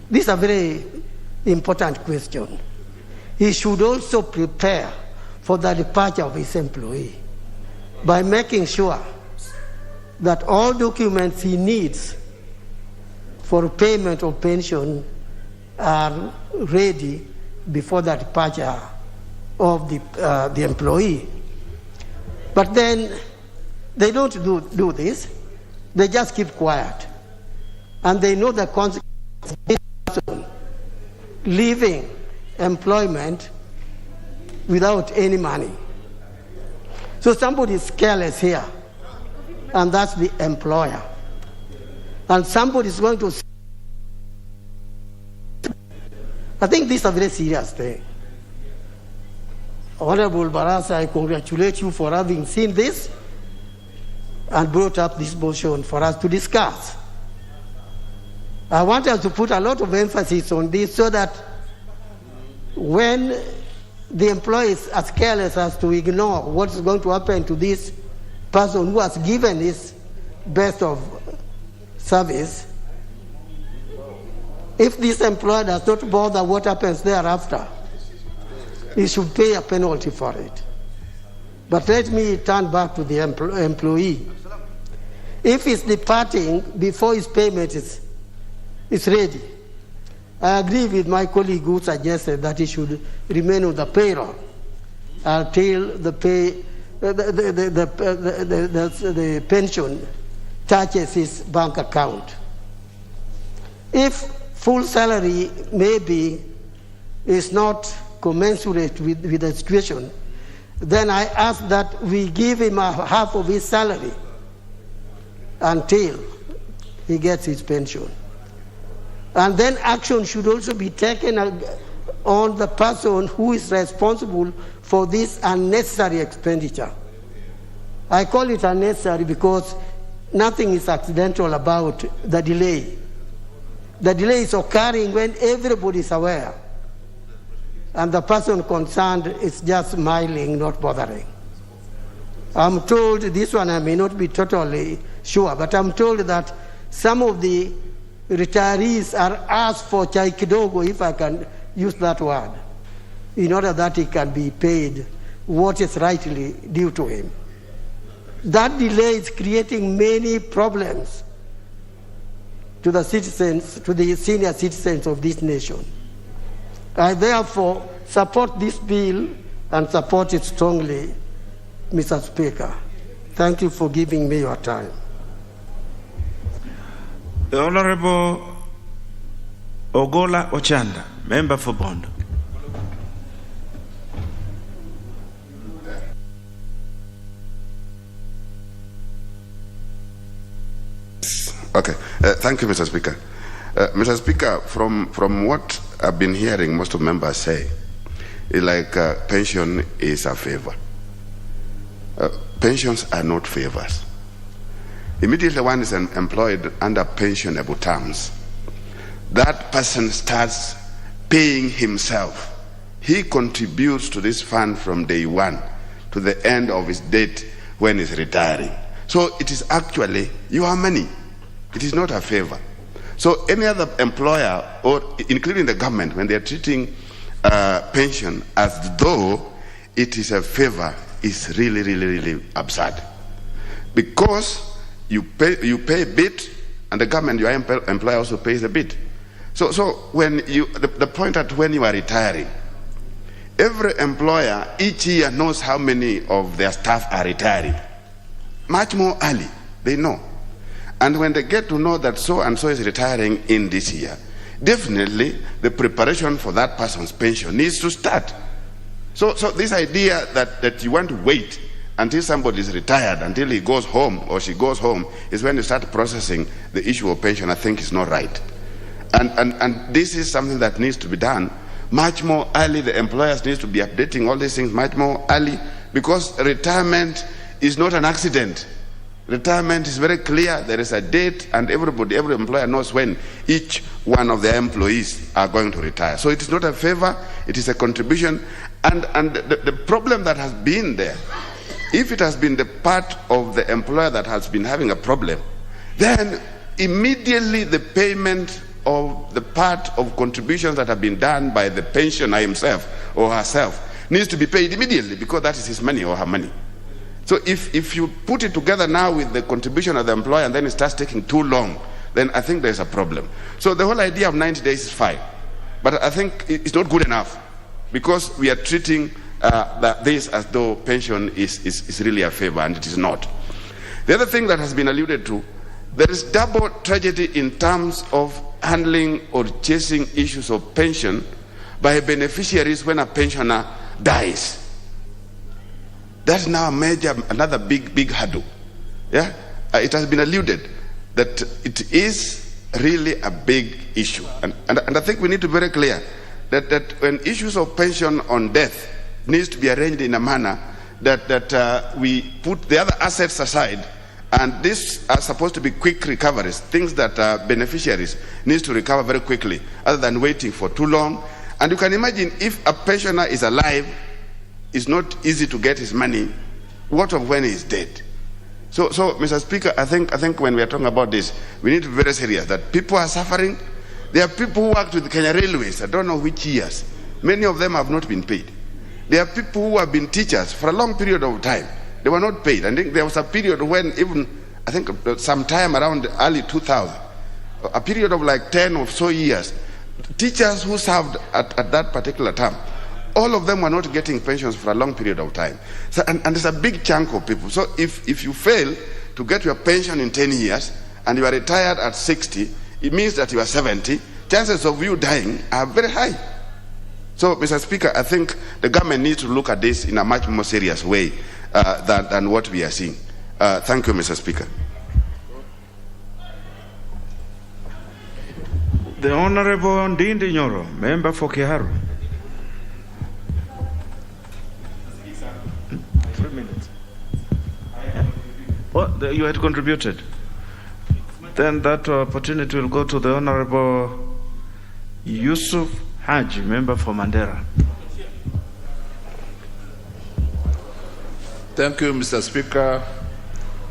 This is a very important question. He should also prepare for the departure of his employee by making sure that all documents he needs for payment of pension are ready before the departure of the employee. But then they don't do this. They just keep quiet. And they know the consequences of this person leaving employment without any money. So somebody is careless here, and that's the employer. And somebody is going to... I think this is a very serious thing. Honorable Barasa, I congratulate you for having seen this and brought up this motion for us to discuss. I want us to put a lot of emphasis on this so that when the employee is as careless as to ignore what's going to happen to this person who has given his best of service, if this employer does not bother what happens thereafter, he should pay a penalty for it. But let me turn back to the employee. If he's departing before his payment is ready, I agree with my colleague who suggested that he should remain on the payroll until the pension touches his bank account. If full salary maybe is not commensurate with the situation, then I ask that we give him half of his salary until he gets his pension. And then action should also be taken on the person who is responsible for this unnecessary expenditure. I call it unnecessary because nothing is accidental about the delay. The delay is occurring when everybody is aware, and the person concerned is just smiling, not bothering. I'm told, this one I may not be totally sure, but I'm told that some of the retirees are asked for chai kidogo, if I can use that word, in order that he can be paid what is rightly due to him. That delay is creating many problems to the citizens, to the senior citizens of this nation. I therefore support this bill and support it strongly, Mr. Speaker. Thank you for giving me your time. The Honorable Ogola Ochanda, Member for Bondo. Okay, thank you, Mr. Speaker. Mr. Speaker, from what I've been hearing most of members say, it's like pension is a favor. Pensions are not favors. Immediately one is employed under pensionable terms, that person starts paying himself. He contributes to this fund from day one to the end of his date when he's retiring. So it is actually your money. It is not a favor. So any other employer, or including the government, when they are treating pension as though it is a favor, is really, really, really absurd. Because you pay a bit, and the government, your employer, also pays a bit. So when the point at when you are retiring, every employer each year knows how many of their staff are retiring. Much more early, they know. And when they get to know that so and so is retiring in this year, definitely the preparation for that person's pension needs to start. So this idea that you want to wait until somebody is retired, until he goes home or she goes home, is when you start processing the issue of pension, I think is not right. And this is something that needs to be done much more early. The employers need to be updating all these things much more early, because retirement is not an accident. Retirement is very clear. There is a date, and every employer knows when each one of their employees are going to retire. So it is not a favor, it is a contribution. And the problem that has been there, if it has been the part of the employer that has been having a problem, then immediately the payment of the part of contributions that have been done by the pensioner himself or herself needs to be paid immediately, because that is his money or her money. So if you put it together now with the contribution of the employer and then it starts taking too long, then I think there's a problem. So the whole idea of 90 days is fine. But I think it's not good enough because we are treating this as though pension is really a favor, and it is not. The other thing that has been alluded to, there is double tragedy in terms of handling or chasing issues of pension by beneficiaries when a pensioner dies. That's now another big hurdle. Yeah, it has been alluded that it is really a big issue, and I think we need to be very clear that when issues of pension on death needs to be arranged in a manner that we put the other assets aside, and these are supposed to be quick recoveries, things that beneficiaries needs to recover very quickly, other than waiting for too long. And you can imagine if a pensioner is alive, it's not easy to get his money. What of when he is dead? So, Mr. Speaker, I think when we are talking about this, we need to be very serious that people are suffering. There are people who worked with Kenya Railways, I don't know which years. Many of them have not been paid. There are people who have been teachers for a long period of time. They were not paid. I think there was a period when I think sometime around early 2000, a period of like 10 or so years, teachers who served at that particular time, all of them were not getting pensions for a long period of time. So, and there's a big chunk of people. So if you fail to get your pension in 10 years and you are retired at 60, it means that you are 70. Chances of you dying are very high. So, Mr. Speaker, I think the government needs to look at this in a much more serious way than what we are seeing. Thank you, Mr. Speaker. The Honorable Ndindi Nyoro, member for Kiharu. 3 minutes. Oh, you had contributed. Then that opportunity will go to the Honorable Yusuf Haji, member for Mandera. Thank you, Mr. Speaker,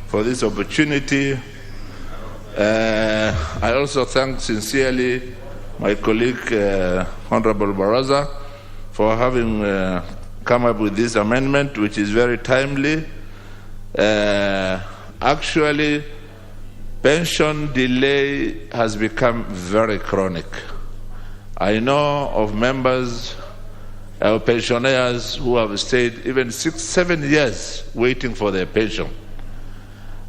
for this opportunity. I also thank sincerely my colleague, Honorable Baraza, for having come up with this amendment, which is very timely. Actually, pension delay has become very chronic. I know of members, pensioners who have stayed even 6-7 years waiting for their pension.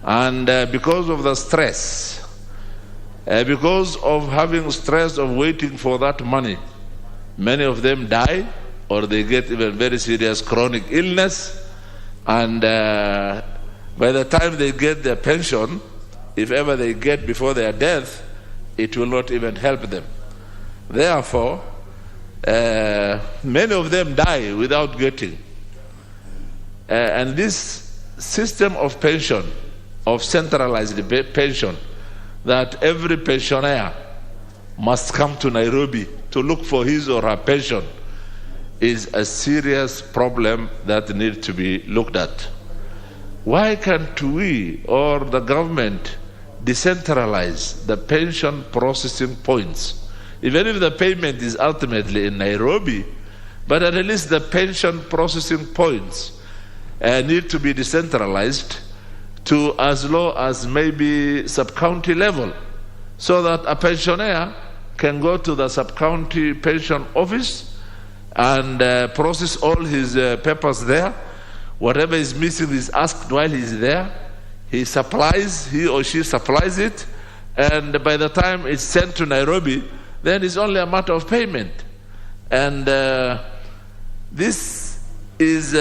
And because of the stress, because of having stress of waiting for that money, many of them die or they get even very serious chronic illness. And by the time they get their pension, if ever they get before their death, it will not even help them. Therefore, many of them die without getting. And this system of pension, of centralized pension, that every pensioner must come to Nairobi to look for his or her pension, is a serious problem that needs to be looked at. Why can't we or the government decentralize the pension processing points? Even if the payment is ultimately in Nairobi, but at least the pension processing points need to be decentralized to as low as maybe sub-county level, so that a pensioner can go to the sub-county pension office and process all his papers there. Whatever is missing is asked while he's there. He or she supplies it, and by the time it's sent to Nairobi, then it's only a matter of payment. And this is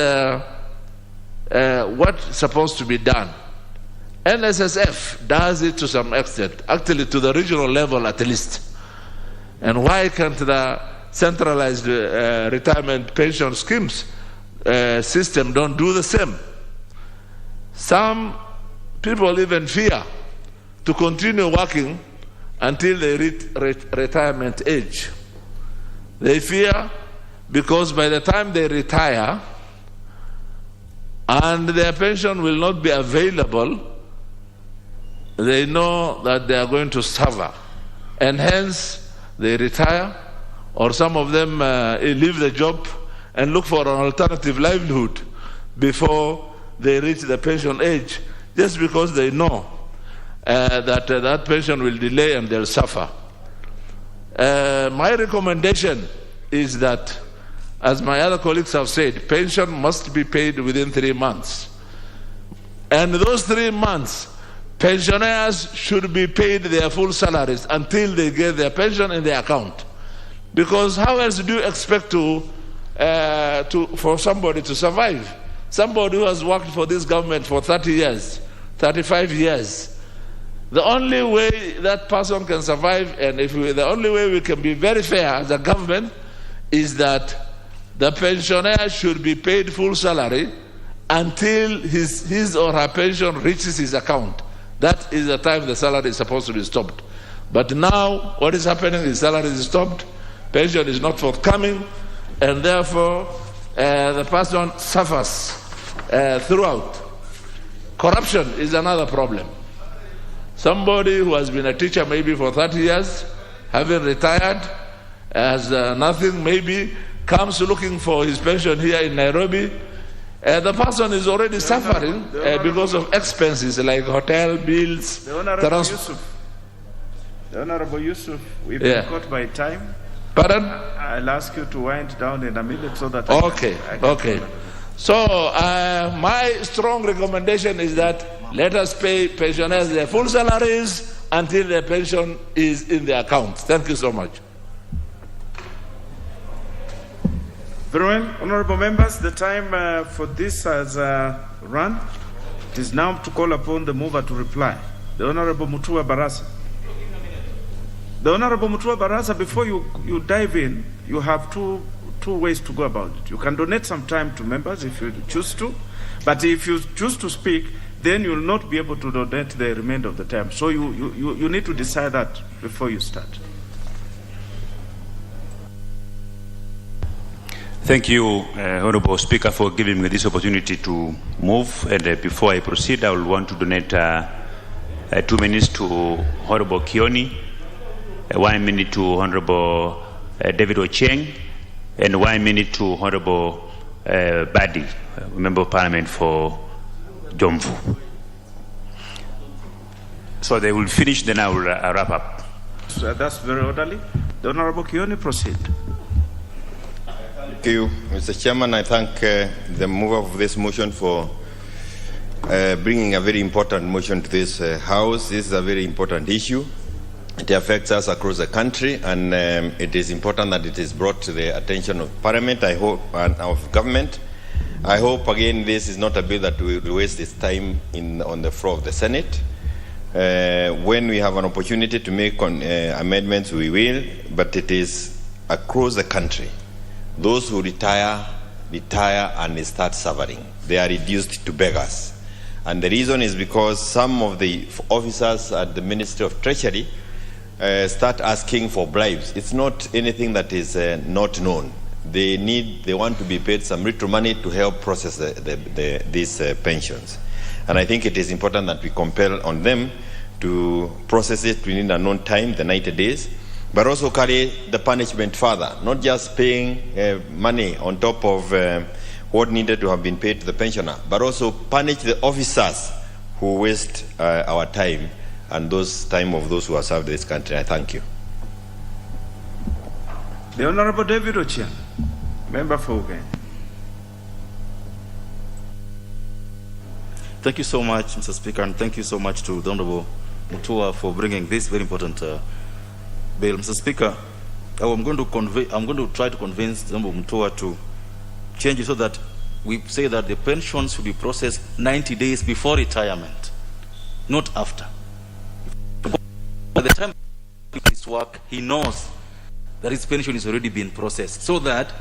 what's supposed to be done. NSSF does it to some extent, actually to the regional level at least. And why can't the centralized retirement pension schemes system don't do the same? Some people even fear to continue working until they reach retirement age. They fear because by the time they retire and their pension will not be available, they know that they are going to suffer, and hence they retire, or some of them leave the job and look for an alternative livelihood before they reach the pension age, just because they know that pension will delay and they'll suffer. My recommendation is that, as my other colleagues have said, pension must be paid within 3 months. And those 3 months, pensioners should be paid their full salaries until they get their pension in their account. Because how else do you expect for somebody to survive? Somebody who has worked for this government for 30 years, 35 years. The only way that person can survive, and the only way we can be very fair as a government, is that the pensioner should be paid full salary until his or her pension reaches his account. That is the time the salary is supposed to be stopped. But now, what is happening is salary is stopped, pension is not forthcoming, and therefore the person suffers throughout. Corruption is another problem. Somebody who has been a teacher maybe for 30 years, having retired, has nothing, maybe comes looking for his pension here in Nairobi. The person is already suffering because of expenses like hotel bills. The Honorable Yusuf, we've been caught by time. Pardon? I'll ask you to wind down in a minute so that Okay. So my strong recommendation is that let us pay pensioners their full salaries until their pension is in their account. Thank you so much. Very well, honorable members, the time for this has run. It is now to call upon the mover to reply. The Honorable Mutua Barasa. The Honorable Mutua Barasa, before you dive in, you have two ways to go about it. You can donate some time to members if you choose to, but if you choose to speak, then you will not be able to donate the remainder of the time. So you need to decide that before you start. Thank you, Honorable Speaker, for giving me this opportunity to move. And before I proceed, I will want to donate 2 minutes to Honorable Kioni, 1 minute to Honorable David Ocheng, and 1 minute to Honorable Badi, Member of Parliament for Jomvu. So they will finish, then I will wrap up. So that's very orderly. The Honorable Kioni, proceed. Thank you, Mr. Chairman. I thank the mover of this motion for bringing a very important motion to this House. This is a very important issue. It affects us across the country, and it is important that it is brought to the attention of Parliament, I hope, and of government. I hope, again, this is not a bill that will waste its time on the floor of the Senate. When we have an opportunity to make amendments, we will, but it is across the country. Those who retire and they start suffering. They are reduced to beggars. And the reason is because some of the officers at the Ministry of Treasury start asking for bribes. It's not anything that is not known. They want to be paid some little money to help process these pensions. And I think it is important that we compel on them to process it within a known time, the 90 days, but also carry the punishment further, not just paying money on top of what needed to have been paid to the pensioner, but also punish the officers who waste our time and time of those who have served this country. I thank you. The Honorable David Ochieng, Member for Uganda. Thank you so much, Mr. Speaker, and thank you so much to the Honorable Mutua for bringing this very important bill. Mr. Speaker, I'm going to try to convince the Honorable Mutua to change it so that we say that the pension should be processed 90 days before retirement, not after. By the time he does his work, he knows that his pension is already being processed, so that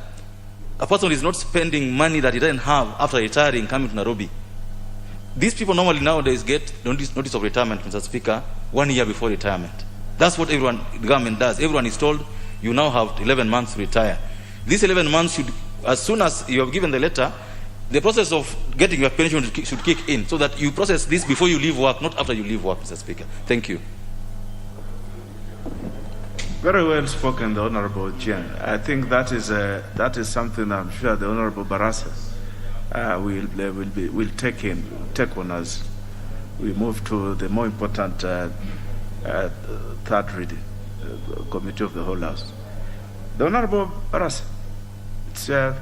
a person is not spending money that he doesn't have after retiring, coming to Nairobi. These people normally nowadays get notice of retirement, Mr. Speaker, 1 year before retirement. That's what the government does. Everyone is told, you now have 11 months to retire. These 11 months should, as soon as you have given the letter, the process of getting your pension should kick in, so that you process this before you leave work, not after you leave work, Mr. Speaker. Thank you. Very well spoken, the Honorable Jiang. I think that is something I'm sure the Honorable Barasa will take on as we move to the more important third reading. Committee of the whole House. The Honorable Barasa. It's the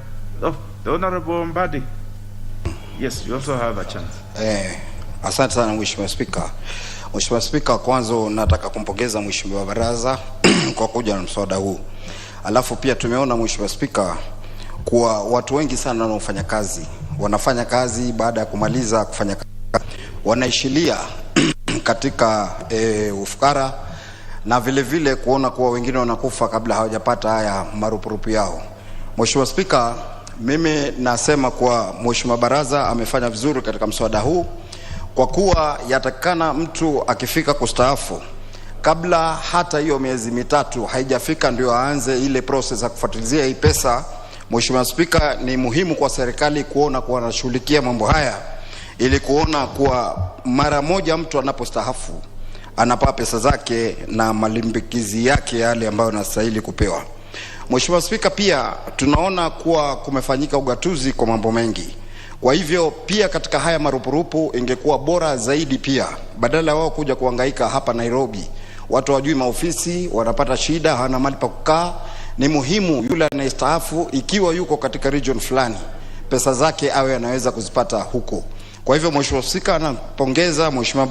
Honorable Mbadi. Yes, you also have a chance. Asante sana Mheshimiwa Spika. Mheshimiwa Spika, kwanza nataka kumpongeza Mheshimiwa Baraza kwa kuja na mswada huu. Alafu pia tumeona Mheshimiwa Spika kuwa watu wengi sana wanaofanya kazi, wanafanya kazi baada ya kumaliza kufanya kazi wanaishilia katika ufukara, na vile vile kuona kuwa wengine wanakufa kabla hawajapata haya marupurupu yao. Mheshimiwa Spika, mimi nasema kuwa Mheshimiwa Baraza amefanya vizuri katika mswada huu, kwa kuwa yatakana mtu akifika kustaafu kabla hata hiyo miezi mitatu haijafika ndio aanze ile process ya kufuatilia hii pesa. Mheshimiwa Spika, ni muhimu kwa serikali kuona kuwa anashughulikia mambo haya ili kuona kuwa mara moja mtu anapostaafu anapata pesa zake na malimbikizi yake yale ambayo anastahili kupewa. Mheshimiwa Spika, pia tunaona kuwa kumefanyika ugatuzi kwa mambo mengi. Kwa hivyo pia katika haya marupurupu ingekuwa bora zaidi pia, badala wao kuja kuhangaika hapa Nairobi, watu wajui maofisi, wanapata shida, hana mali pa kukaa. Ni muhimu yule anayestaafu ikiwa yuko katika region fulani, pesa zake awe anaweza kuzipata huko. Kwa hivyo Mheshimiwa Spika, anapongeza Mheshimiwa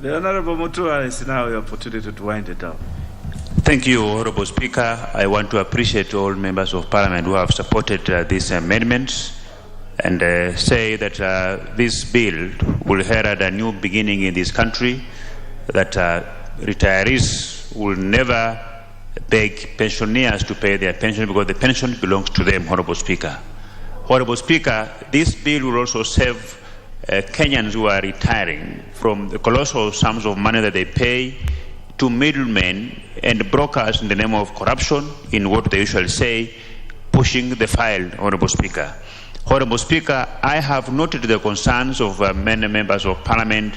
The Honorable Mutua is now the opportunity to wind it up. Thank you, Honorable Speaker. I want to appreciate all members of Parliament who have supported these amendments and say that this bill will herald a new beginning in this country, that retirees will never beg pensioners to pay their pension because the pension belongs to them, Honorable Speaker. Honorable Speaker, this bill will also save Kenyans who are retiring from the colossal sums of money that they pay to middlemen and brokers in the name of corruption, in what they usually say, pushing the file, Honorable Speaker. Honorable Speaker, I have noted the concerns of many members of Parliament,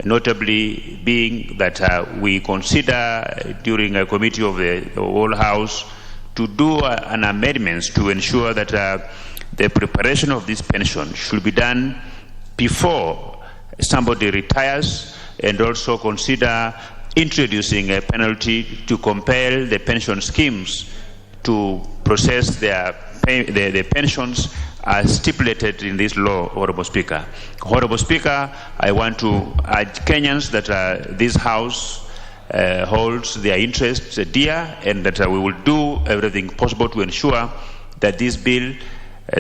notably being that we consider during a committee of the whole House to do an amendment to ensure that the preparation of this pension should be done before somebody retires, and also consider introducing a penalty to compel the pension schemes to process their pensions as stipulated in this law, Honorable Speaker. Honorable Speaker, I want to urge Kenyans that this House holds their interests dear, and that we will do everything possible to ensure that this bill,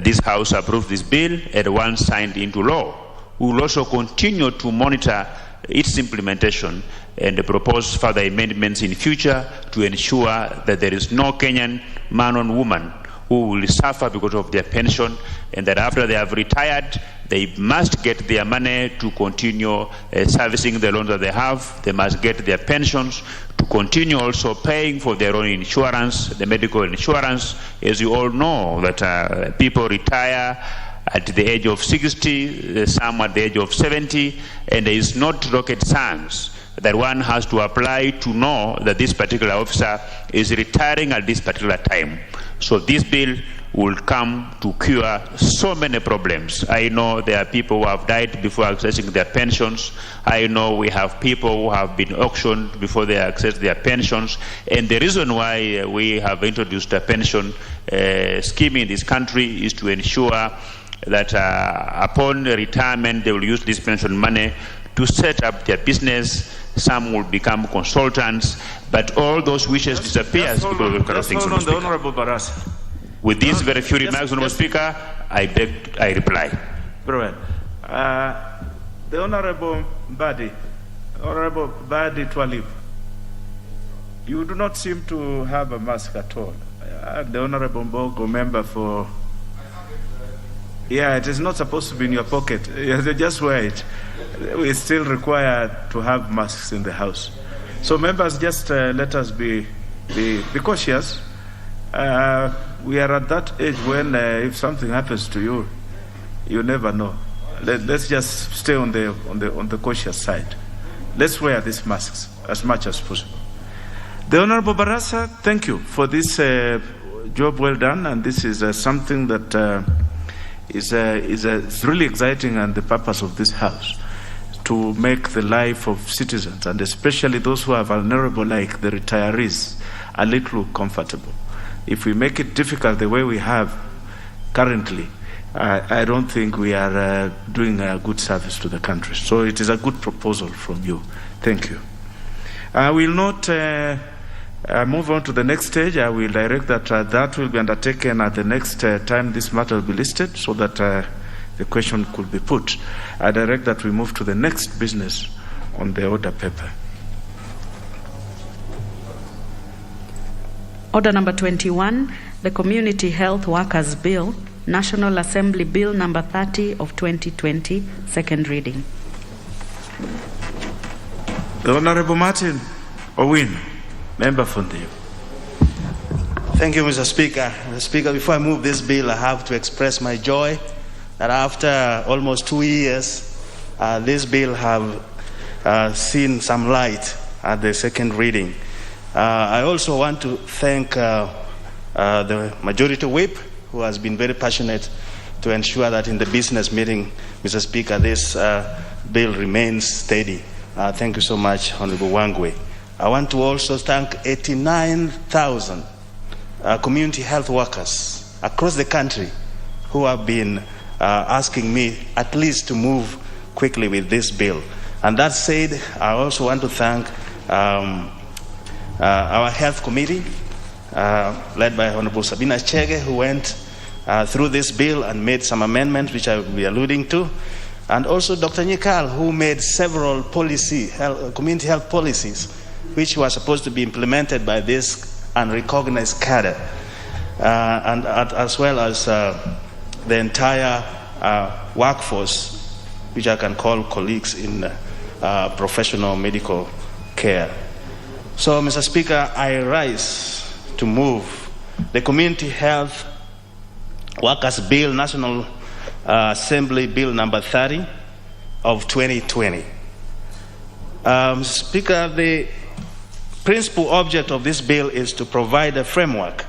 this House approves this bill, and once signed into law, we will also continue to monitor its implementation and propose further amendments in future to ensure that there is no Kenyan man or woman who will suffer because of their pension, and that after they have retired, they must get their money to continue servicing the loans that they have. They must get their pensions to continue also paying for their own insurance, the medical insurance. As you all know, that people retire at the age of 60, some at the age of 70, and there is not rocket science that one has to apply to know that this particular officer is retiring at this particular time. So this bill will come to cure so many problems. I know there are people who have died before accessing their pensions. I know we have people who have been auctioned before they access their pensions. And the reason why we have introduced a pension scheme in this country is to ensure that upon retirement they will use this pension money to set up their business. Some will become consultants, but all those wishes disappear because of kind of things. Hold on, the Honorable Barasa. With these very few remarks, Honorable Speaker, I reply. Very well. The Honorable Badi Twalib, you do not seem to have a mask at all. The Honorable Mbogo, member for... Yeah, it is not supposed to be in your pocket. Just wear it. We still require to have masks in the House. So members, just let us be cautious. We are at that age when if something happens to you, you never know. Let's just stay on the cautious side. Let's wear these masks as much as possible. The Honorable Barasa, thank you for this job well done, and this is something that is really exciting and the purpose of this House. to make the life of citizens, and especially those who are vulnerable, like the retirees, a little comfortable. If we make it difficult the way we have currently, I don't think we are doing a good service to the country. So it is a good proposal from you. Thank you. I will not move on to the next stage. I will direct that that will be undertaken at the next time this matter will be listed, so that the question could be put. I direct that we move to the next business on the order paper. Order number 21, the Community Health Workers Bill, National Assembly Bill number 30 of 2020, second reading. The Honorable Martin Owin, member for the. Thank you, Mr. Speaker. Mr. Speaker, before I move this bill, I have to express my joy that after almost 2 years, this bill have seen some light at the second reading. I also want to thank the Majority Whip, who has been very passionate to ensure that in the business meeting, Mr. Speaker, this bill remains steady. Thank you so much, Honorable Wangwe. I want to also thank 89,000 community health workers across the country who have been asking me at least to move quickly with this bill. And that said, I also want to thank our health committee, led by Honorable Sabina Chege, who went through this bill and made some amendments, which I will be alluding to. And also Dr. Nyikal, who made several community health policies, which were supposed to be implemented by this unrecognized cadre, and as well as the entire workforce, which I can call colleagues in professional medical care. So, Mr. Speaker, I rise to move the Community Health Workers Bill, National Assembly Bill number 30 of 2020. Speaker, the principal object of this bill is to provide a framework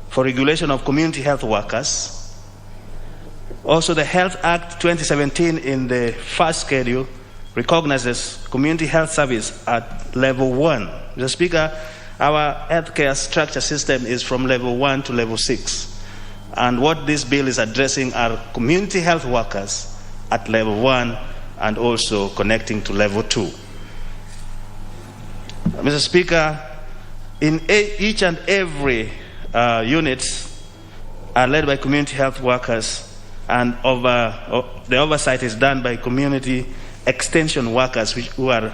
for regulation of community health workers. Also, the Health Act 2017 in the first schedule recognizes community health service at level 1. Mr. Speaker, our healthcare structure system is from level 1 to level 6. And what this bill is addressing are community health workers at level 1 and also connecting to level 2. Mr. Speaker, in each and every units are led by community health workers, and the oversight is done by community extension workers who are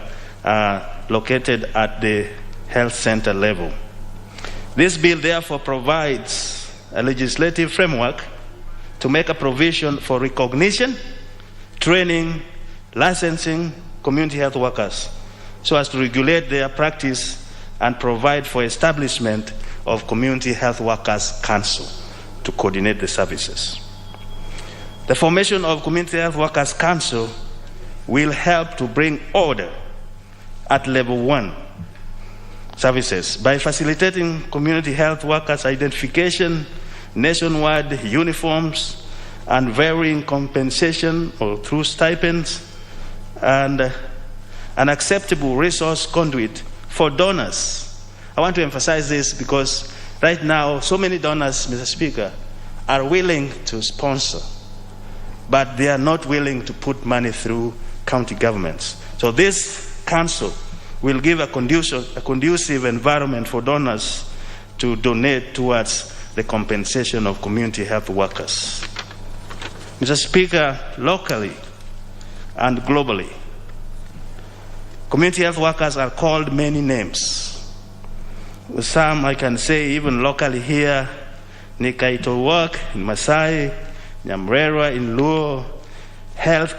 located at the health center level. This bill therefore provides a legislative framework to make a provision for recognition, training, licensing community health workers so as to regulate their practice and provide for establishment of Community Health Workers Council to coordinate the services. The formation of Community Health Workers Council will help to bring order at level 1 services by facilitating community health workers identification, nationwide uniforms, and varying compensation or through stipends, and an acceptable resource conduit for donors. I want to emphasize this because right now so many donors, Mr. Speaker, are willing to sponsor, but they are not willing to put money through county governments. So this council will give a conducive environment for donors to donate towards the compensation of community health workers. Mr. Speaker, locally and globally, community health workers are called many names. Some I can say even locally here, Nikaito work in Masai, Nyamrera in Luo, health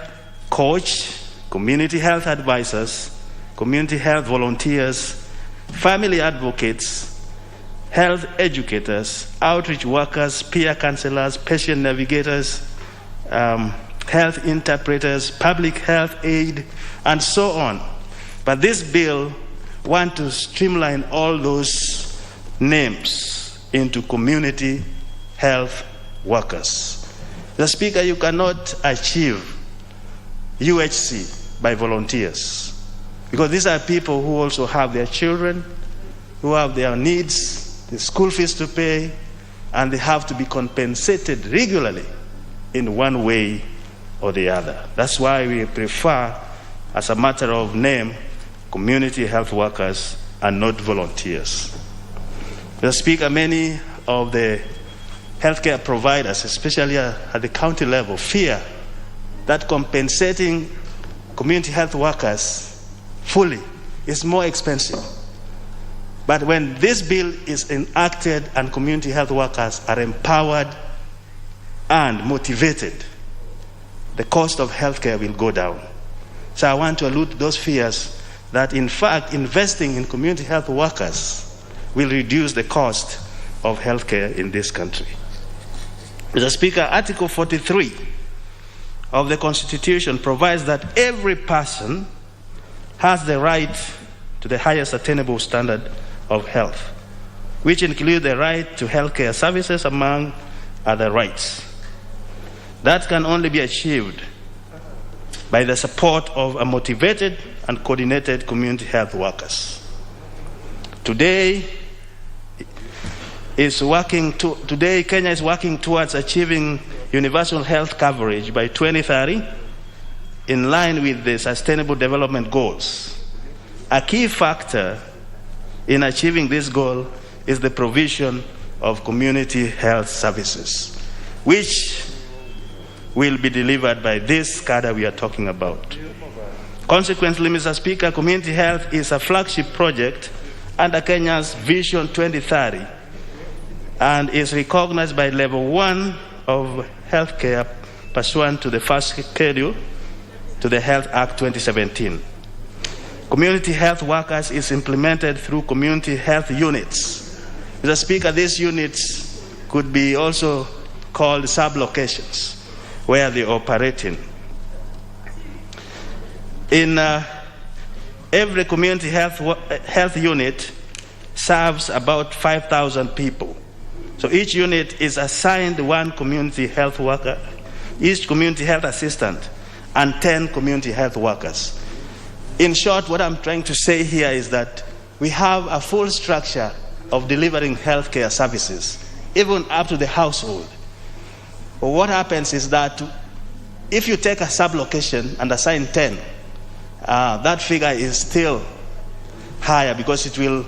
coach, community health advisors, community health volunteers, family advocates, health educators, outreach workers, peer counselors, patient navigators, health interpreters, public health aid, and so on. But this bill wants to streamline all those names into community health workers. The Speaker, you cannot achieve UHC by volunteers. Because these are people who also have their children, who have their needs, the school fees to pay, and they have to be compensated regularly in one way or the other. That's why we prefer, as a matter of name, community health workers and not volunteers. Mr. Speaker, many of the healthcare providers, especially at the county level, fear that compensating community health workers fully is more expensive. But when this bill is enacted and community health workers are empowered and motivated, the cost of healthcare will go down. So I want to allude to those fears that, in fact, investing in community health workers will reduce the cost of healthcare in this country. Mr. Speaker, Article 43 of the Constitution provides that every person has the right to the highest attainable standard of health, which include the right to healthcare services, among other rights. That can only be achieved by the support of a motivated and coordinated community health workers. Today, Kenya is working towards achieving universal health coverage by 2030 in line with the Sustainable Development Goals. A key factor in achieving this goal is the provision of community health services, which will be delivered by this cadre we are talking about. Consequently, Mr. Speaker, community health is a flagship project under Kenya's Vision 2030 and is recognized by Level 1 of healthcare pursuant to the first schedule to the Health Act 2017. Community health workers is implemented through community health units. Mr. Speaker, these units could be also called sub-locations where they operate in. Every community health unit serves about 5,000 people. So each unit is assigned one community health worker, each community health assistant, and 10 community health workers. In short, what I'm trying to say here is that we have a full structure of delivering healthcare services, even up to the household. But what happens is that if you take a sub-location and assign 10, that figure is still higher because it will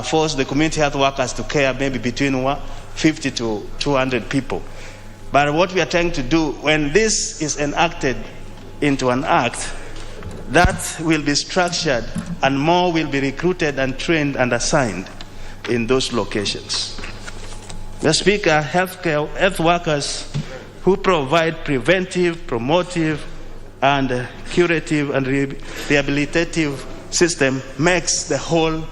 force the community health workers to care maybe between 50 to 200 people. But what we are trying to do, when this is enacted into an act, that will be structured and more will be recruited and trained and assigned in those locations. Mr. Speaker, health workers who provide preventive, promotive, and curative and rehabilitative system makes the whole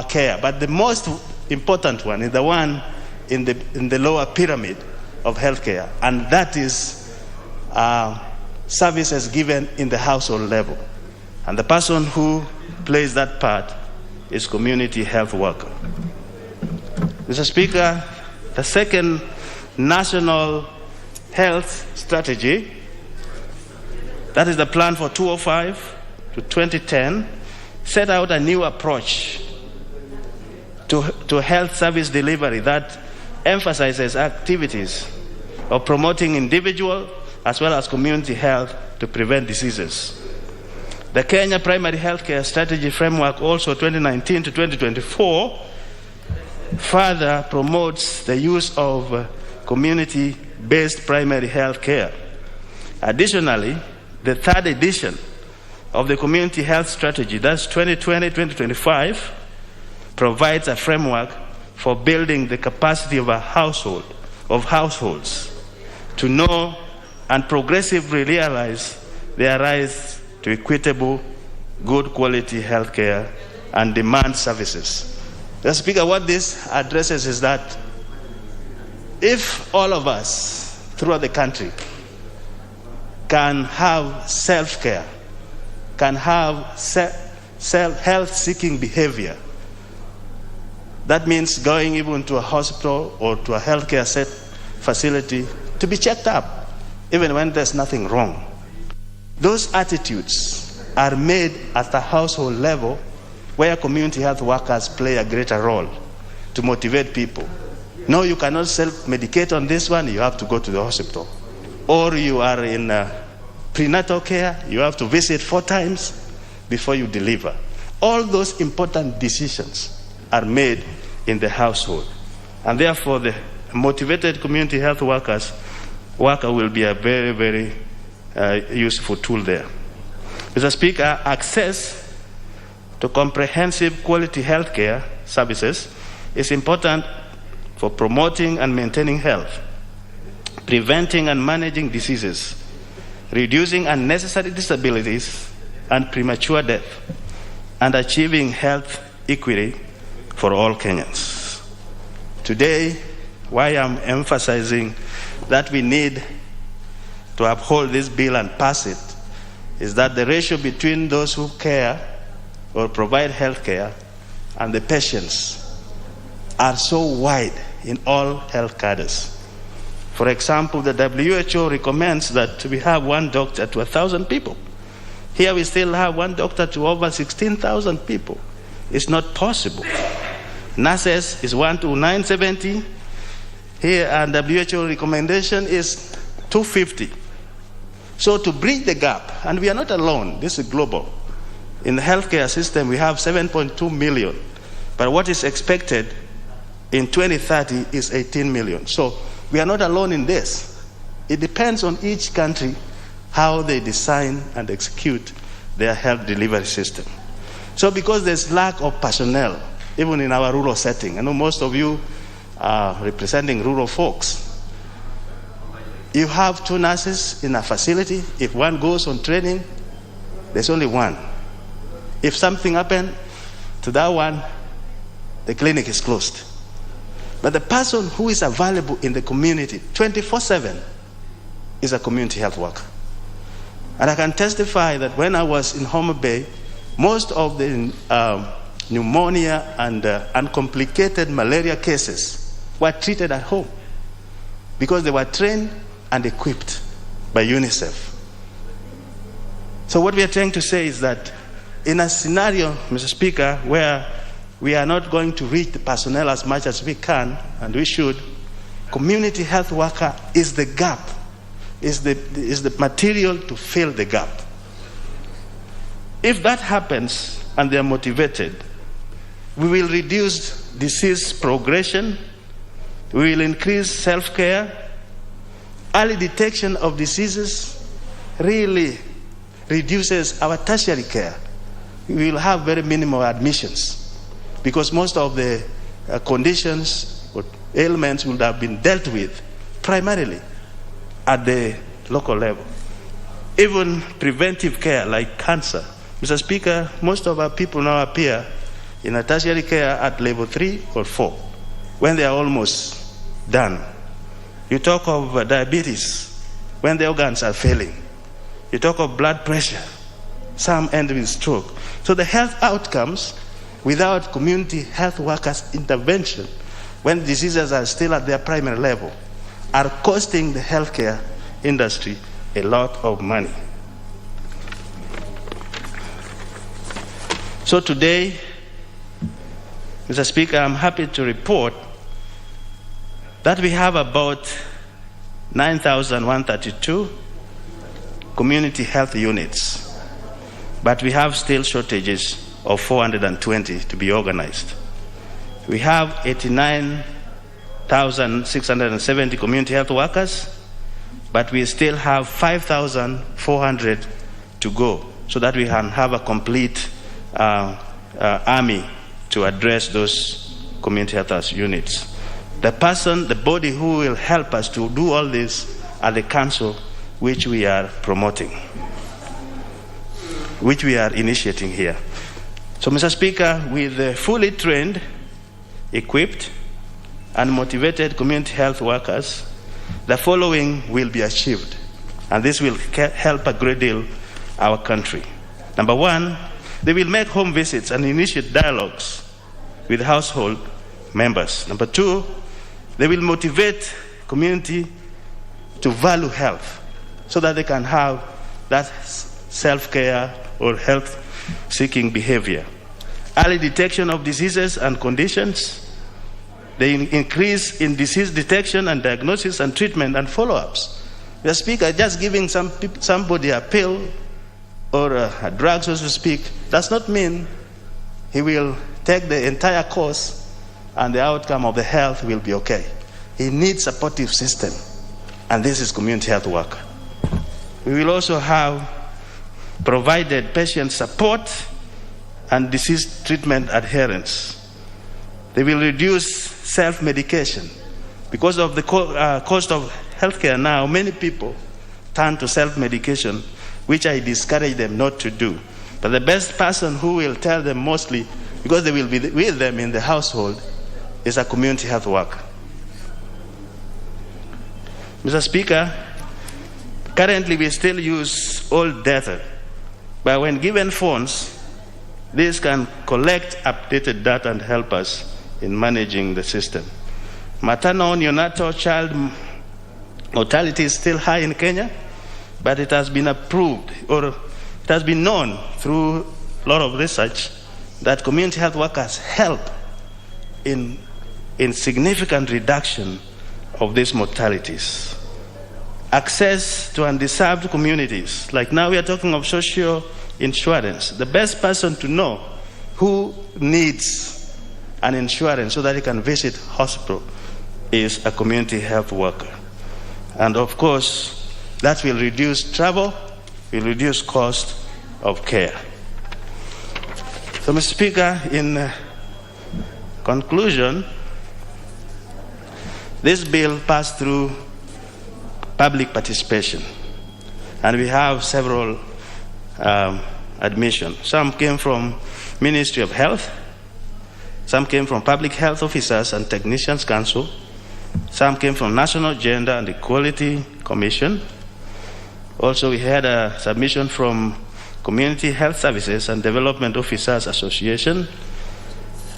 care. But the most important one is the one in the lower pyramid of healthcare, and that is services given in the household level. And the person who plays that part is community health worker. Mr. Speaker, the second national health strategy, that is the plan for 2005 to 2010, set out a new approach to health service delivery that emphasizes activities of promoting individual as well as community health to prevent diseases. The Kenya Primary Healthcare Strategy Framework, also 2019 to 2024, further promotes the use of community-based primary health care. Additionally, the third edition of the Community Health Strategy, that's 2020-2025, provides a framework for building the capacity of households to know and progressively realize their rights to equitable, good quality health care and demand services. Mr. Speaker, what this addresses is that if all of us throughout the country can have self-care, can have health-seeking behavior, that means going even to a hospital or to a healthcare facility to be checked up, even when there's nothing wrong. Those attitudes are made at the household level, where community health workers play a greater role to motivate people. No, you cannot self-medicate on this one, you have to go to the hospital. Or you are in prenatal care, you have to visit 4 times before you deliver. All those important decisions are made in the household. And therefore, the motivated community health worker will be a very, very useful tool there. Mr. Speaker, access to comprehensive quality health care services is important for promoting and maintaining health, preventing and managing diseases, reducing unnecessary disabilities and premature death, and achieving health equity for all Kenyans. Today, why I'm emphasizing that we need to uphold this bill and pass it is that the ratio between those who care or provide health care and the patients are so wide in all health cadres. For example, the WHO recommends that we have 1 doctor to 1,000 people. Here we still have 1 doctor to over 16,000 people. It's not possible. Nurses is 1 to 970. Here, and WHO recommendation is 250. So to bridge the gap, and we are not alone, this is global. In the healthcare system, we have 7.2 million. But what is expected in 2030 is 18 million. So we are not alone in this. It depends on each country how they design and execute their health delivery system. So because there's lack of personnel, even in our rural setting, I know most of you are representing rural folks. You have 2 nurses in a facility. If one goes on training, there's only 1. If something happened to that one, the clinic is closed. But the person who is available in the community 24/7 is a community health worker. And I can testify that when I was in Homa Bay, most of the pneumonia and uncomplicated malaria cases were treated at home because they were trained and equipped by UNICEF. So what we are trying to say is that in a scenario, Mr. Speaker, where we are not going to reach the personnel as much as we can, and we should, community health worker is the gap, is the material to fill the gap. If that happens and they are motivated, we will reduce disease progression, we will increase self-care, early detection of diseases really reduces our tertiary care. We will have very minimal admissions because most of the conditions or ailments would have been dealt with primarily at the local level. Even preventive care like cancer. Mr. Speaker, most of our people now appear in a tertiary care at level 3 or 4 when they are almost done. You talk of diabetes when the organs are failing. You talk of blood pressure. Some end with stroke. So the health outcomes without community health workers' intervention when diseases are still at their primary level are costing the healthcare industry a lot of money. So today, Mr. Speaker, I'm happy to report that we have about 9,132 community health units, but we have still shortages of 420 to be organized. We have 89,670 community health workers, but we still have 5,400 to go so that we can have a complete army to address those community health units. The body who will help us to do all this are the council which we are promoting, which we are initiating here. So, Mr. Speaker, with fully trained, equipped, and motivated community health workers, the following will be achieved, and this will help a great deal our country. Number 1, they will make home visits and initiate dialogues with household members. Number 2, they will motivate community to value health so that they can have that self-care or health-seeking behavior. Early detection of diseases and conditions, the increase in disease detection and diagnosis and treatment and follow-ups. The speaker just giving somebody a pill or a drug, so to speak, does not mean he will take the entire course and the outcome of the health will be okay. He needs a supportive system, and this is community health worker. We will also have provided patient support and disease treatment adherence. They will reduce self-medication. Because of the cost of healthcare now, many people turn to self-medication, which I discourage them not to do. But the best person who will tell them mostly, because they will be with them in the household, is a community health worker. Mr. Speaker, currently we still use old data, but when given phones, this can collect updated data and help us in managing the system. Maternal neonatal child mortality is still high in Kenya, but it has been approved, or it has been known through a lot of research that community health workers help in significant reduction of these mortalities. Access to undeserved communities, like now we are talking of social insurance. The best person to know who needs an insurance so that he can visit hospital is a community health worker. And of course, that will reduce travel, will reduce cost of care. So, Mr. Speaker, in conclusion, this bill passed through public participation, and we have several admissions. Some came from Ministry of Health, some came from Public Health Officers and Technicians Council, some came from National Gender and Equality Commission. Also, we had a submission from Community Health Services and Development Officers Association,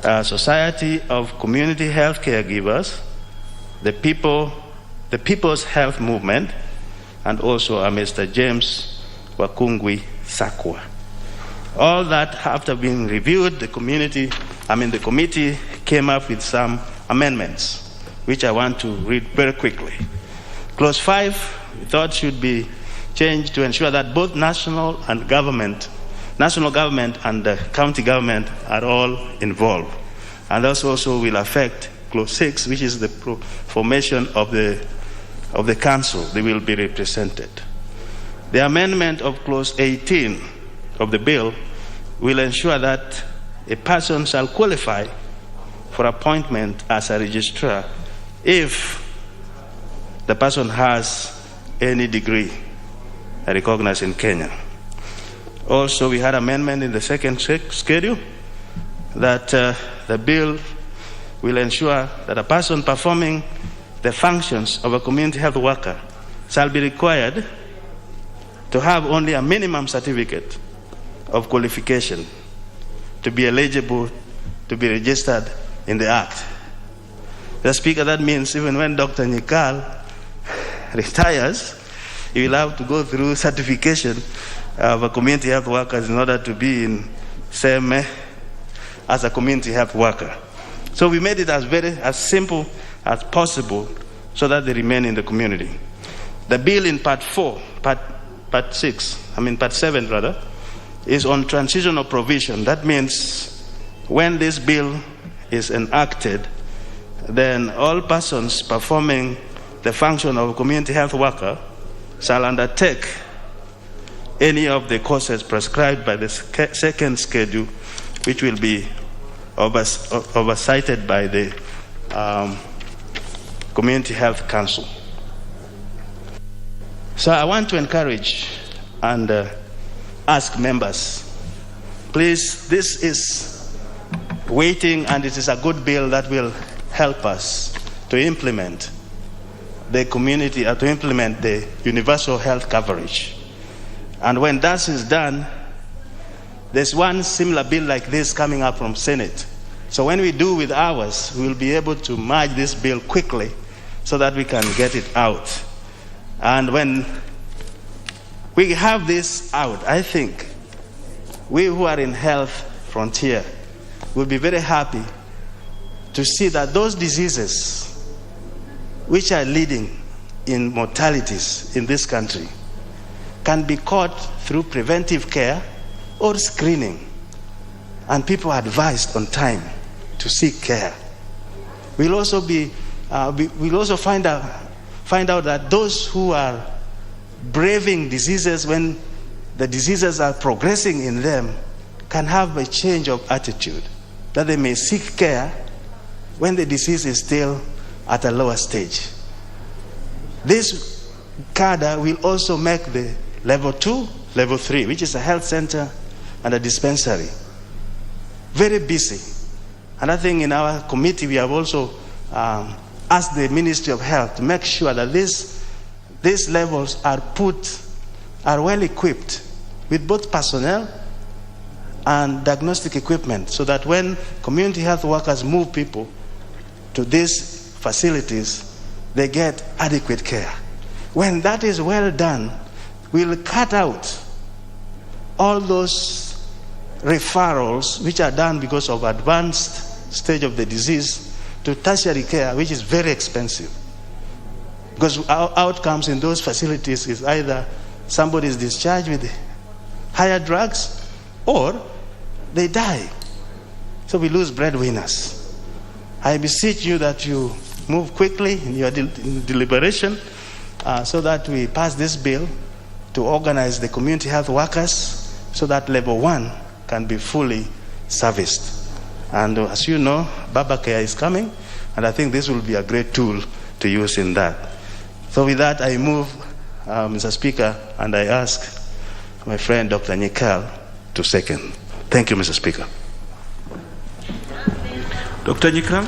Society of Community Health Caregivers, the People's Health Movement, and also Mr. James Wakungwi Sakwa. All that after being reviewed, the committee came up with some amendments, which I want to read very quickly. Clause 5, we thought should be changed to ensure that both national government and the county government are all involved. And that also will affect Clause 6, which is the formation of the council. They will be represented. The amendment of Clause 18 of the bill will ensure that a person shall qualify for appointment as a registrar if the person has any degree recognized in Kenya. Also, we had amendment in the second schedule that the bill will ensure that a person performing the functions of a community health worker shall be required to have only a minimum certificate of qualification to be eligible to be registered in the Act. The Speaker, that means even when Dr. Nyikal retires, he will have to go through certification of a community health worker in order to be in same as a community health worker. So we made it as simple as possible so that they remain in the community. The bill in part 7 rather, is on transitional provision. That means when this bill is enacted, then all persons performing the function of a community health worker shall undertake any of the courses prescribed by the second schedule, which will be oversighted by the Community Health Council. So I want to encourage and ask members, please, this is waiting, and it is a good bill that will help us to implement the community, to implement the universal health coverage. And when that is done, there's one similar bill like this coming up from Senate. So when we do with ours, we'll be able to merge this bill quickly so that we can get it out. And when we have this out. I think we who are in health frontier will be very happy to see that those diseases which are leading in mortalities in this country can be caught through preventive care or screening, and people are advised on time to seek care. We'll also find out that those who are braving diseases when the diseases are progressing in them can have a change of attitude, that they may seek care when the disease is still at a lower stage. This cadre will also make the level 2, level 3, which is a health center and a dispensary, very busy. And I think in our committee we have also asked the Ministry of Health to make sure that these levels are well equipped with both personnel and diagnostic equipment, so that when community health workers move people to these facilities, they get adequate care. When that is well done, we'll cut out all those referrals which are done because of advanced stage of the disease to tertiary care, which is very expensive. Because our outcomes in those facilities is either somebody is discharged with higher drugs or they die. So we lose breadwinners. I beseech you that you move quickly in your deliberation so that we pass this bill to organize the community health workers so that level 1 can be fully serviced. And as you know, Baba Care is coming, and I think this will be a great tool to use in that. So with that, I move, Mr. Speaker, and I ask my friend Dr. Nyikal to second. Thank you, Mr. Speaker. Dr. Nyikal?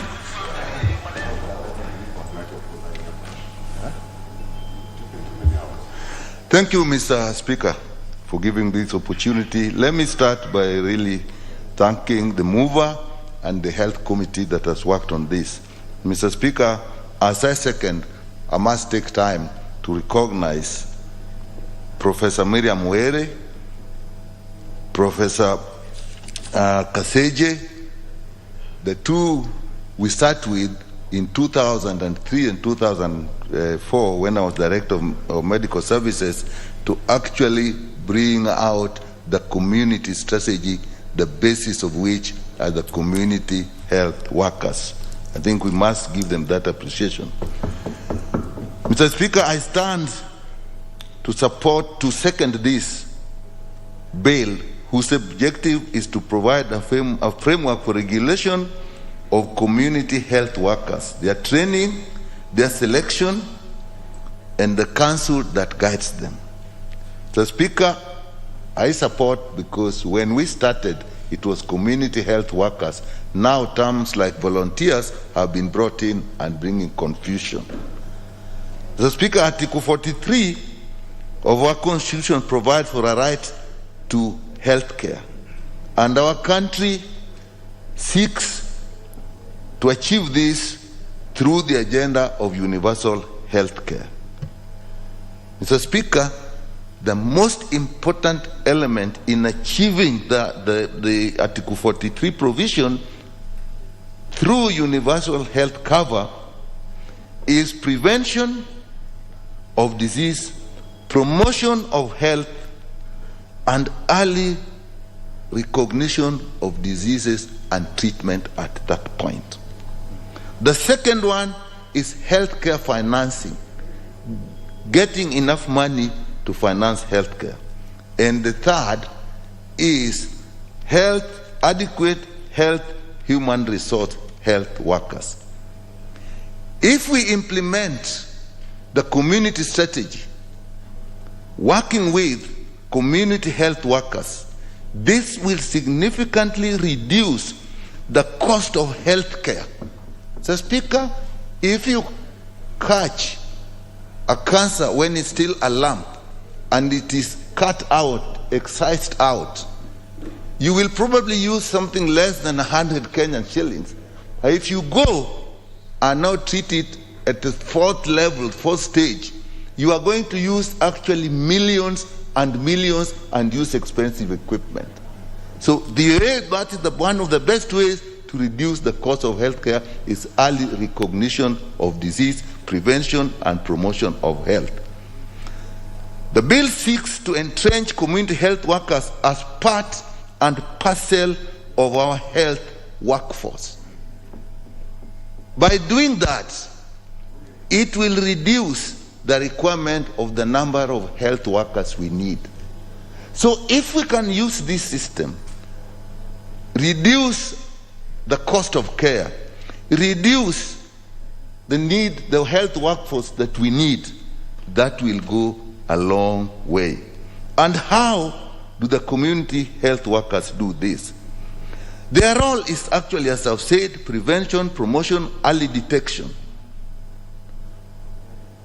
Thank you, Mr. Speaker, for giving this opportunity. Let me start by really thanking the mover and the health committee that has worked on this. Mr. Speaker, as I second, I must take time to recognize Professor Miriam Were, Professor Kaseje, the two we start with in 2003 and 2004 when I was Director of Medical Services to actually bring out the community strategy, the basis of which are the community health workers. I think we must give them that appreciation. Mr. Speaker, I stand to second this bill whose objective is to provide a framework for regulation of community health workers, their training, their selection, and the council that guides them. Mr. Speaker, I support because when we started, it was community health workers. Now terms like volunteers have been brought in and bringing confusion. Mr. Speaker, Article 43 of our Constitution provides for a right to health care. And our country seeks to achieve this through the agenda of universal health care. Mr. Speaker, the most important element in achieving the Article 43 provision through universal health cover is prevention of disease, promotion of health, and early recognition of diseases and treatment at that point. The second one is healthcare financing, getting enough money to finance healthcare. And the third is adequate health, human resource health workers. If we implement the community strategy, working with community health workers, this will significantly reduce the cost of health care. So, Speaker, if you catch a cancer when it's still a lump and it is cut out, excised out, you will probably use something less than 100 Kenyan shillings. If you go and now treat it at the fourth level, fourth stage, you are going to use actually millions and millions and use expensive equipment. So that is one of the best ways to reduce the cost of healthcare is early recognition of disease, prevention and promotion of health. The bill seeks to entrench community health workers as part and parcel of our health workforce. By doing that, it will reduce the requirement of the number of health workers we need. So if we can use this system, reduce the cost of care, reduce the health workforce that we need, that will go a long way. And how do the community health workers do this? Their role is actually, as I've said, prevention, promotion, early detection.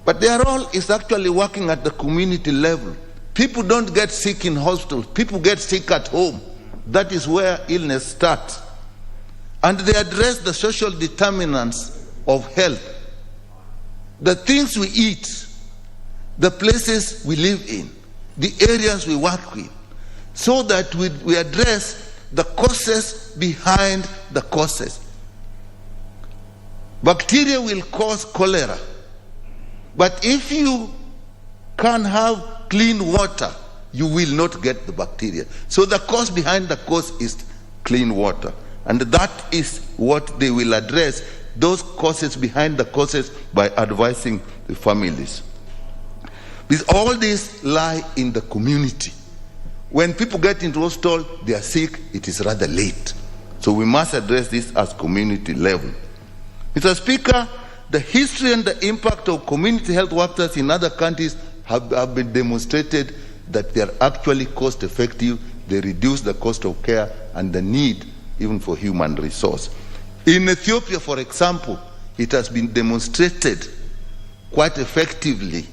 But their role is actually working at the community level. People don't get sick in hospitals. People get sick at home. That is where illness starts. And they address the social determinants of health. The things we eat, the places we live in, the areas we work with, so that we address the causes behind the causes. Bacteria will cause cholera. But if you can't have clean water, you will not get the bacteria. So the cause behind the cause is clean water. And that is what they will address, those causes behind the causes, by advising the families. Because all this lie in the community. When people get into hospital, they are sick, it is rather late. So we must address this as community level. Mr. Speaker, the history and the impact of community health workers in other countries have been demonstrated that they are actually cost effective, they reduce the cost of care and the need even for human resource. In Ethiopia, for example, it has been demonstrated quite effectively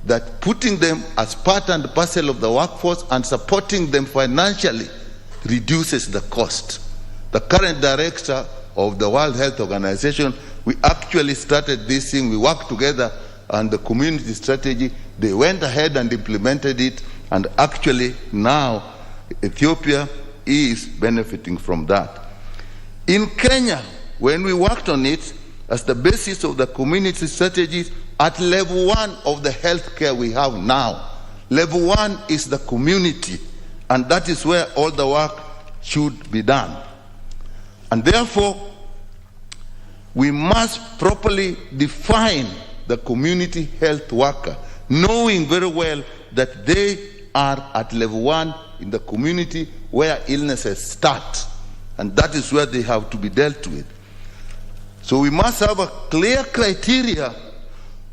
that putting them as part and parcel of the workforce and supporting them financially reduces the cost. The current director of the World Health Organization, we actually started this thing, we worked together on the community strategy, they went ahead and implemented it, and actually now Ethiopia is benefiting from that. In Kenya, when we worked on it as the basis of the community strategies, at level 1 of the healthcare we have now, level 1 is the community, and that is where all the work should be done. And therefore, we must properly define the community health worker, knowing very well that they are at level 1 in the community where illnesses start, and that is where they have to be dealt with. So we must have a clear criteria,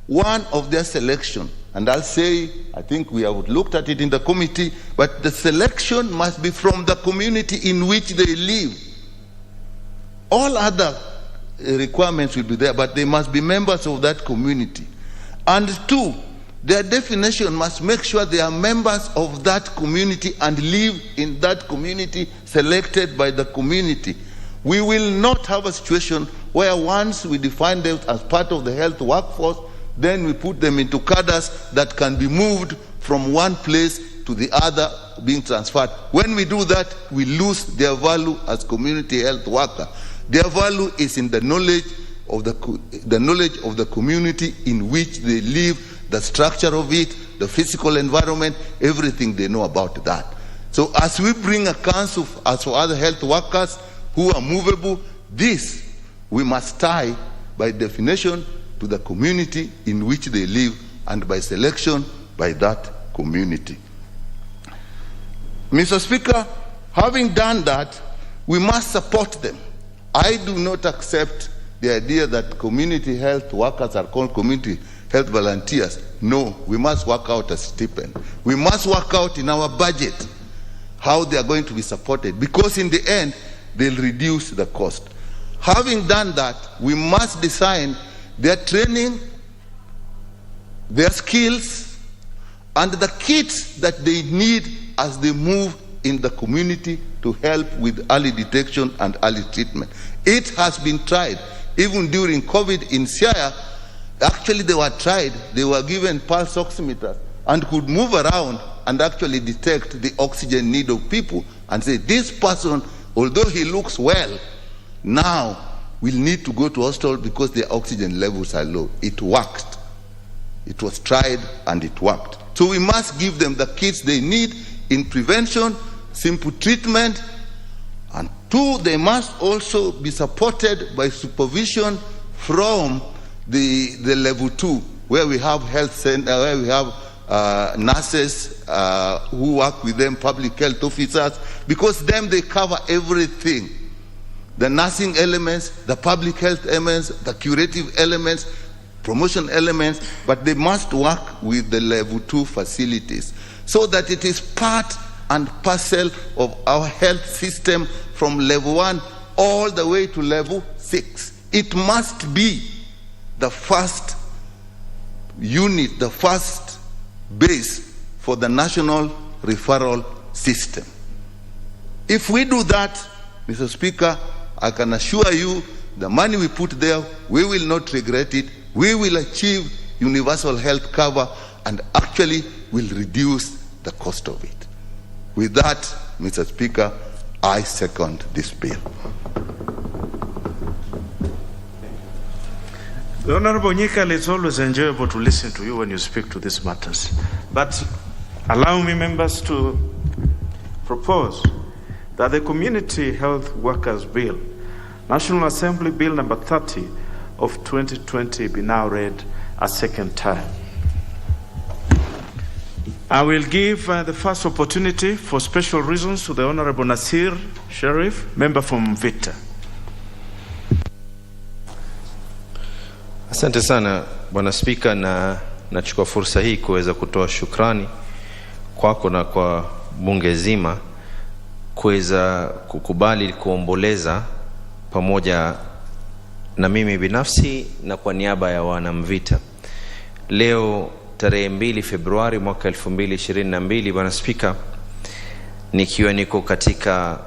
one of their selection. And I'll say, I think we have looked at it in the committee, but the selection must be from the community in which they live. All other requirements will be there, but they must be members of that community. And 2, their definition must make sure they are members of that community and live in that community selected by the community. We will not have a situation where once we define them as part of the health workforce, then we put them into cadres that can be moved from one place to the other, being transferred. When we do that, we lose their value as community health worker. Their value is in the knowledge of the community in which they live, the structure of it, the physical environment, everything they know about that. So as we bring a council as for other health workers who are movable, this we must tie by definition to the community in which they live and by selection by that community. Mr. Speaker, having done that, we must support them. I do not accept the idea that community health workers are called community health volunteers. No, we must work out a stipend. We must work out in our budget how they are going to be supported, because in the end, they'll reduce the cost. Having done that, we must design their training, their skills, and the kits that they need as they move in the community to help with early detection and early treatment. It has been tried. Even during COVID in Siaya, actually they were tried. They were given pulse oximeters and could move around and actually detect the oxygen need of people and say, this person, although he looks well, now will need to go to hospital because their oxygen levels are low. It worked. It was tried and it worked. So we must give them the kits they need in prevention, simple treatment, and two, they must also be supported by supervision from the level 2, where we have health center, where we have nurses who work with them, public health officers, because them they cover everything. The nursing elements, the public health elements, the curative elements, promotion elements, but they must work with the level 2 facilities so that it is part and parcel of our health system from level 1 all the way to level 6. It must be the first unit, the first base for the national referral system. If we do that, Mr. Speaker, I can assure you the money we put there, we will not regret it. We will achieve universal health cover and actually will reduce the cost of it. With that, Mr. Speaker, I second this bill. The Honorable Nyikal, it's always enjoyable to listen to you when you speak to these matters. But allow me, members, to propose that the Community Health Workers Bill, National Assembly Bill number 30 of 2020, be now read a second time. I will give the first opportunity for special reasons to the Honorable Nasir Sharif, member from Mvita. Asante sana Bwana Spika, na nachukua fursa hii kuweza kutoa shukrani kwako na kwa bunge zima kuweza kukubali kuomboleza pamoja na mimi binafsi na kwa niaba ya wana Mvita. Leo tarehe 2 Februari mwaka 2022, Bwana Spika, nikiwa niko katika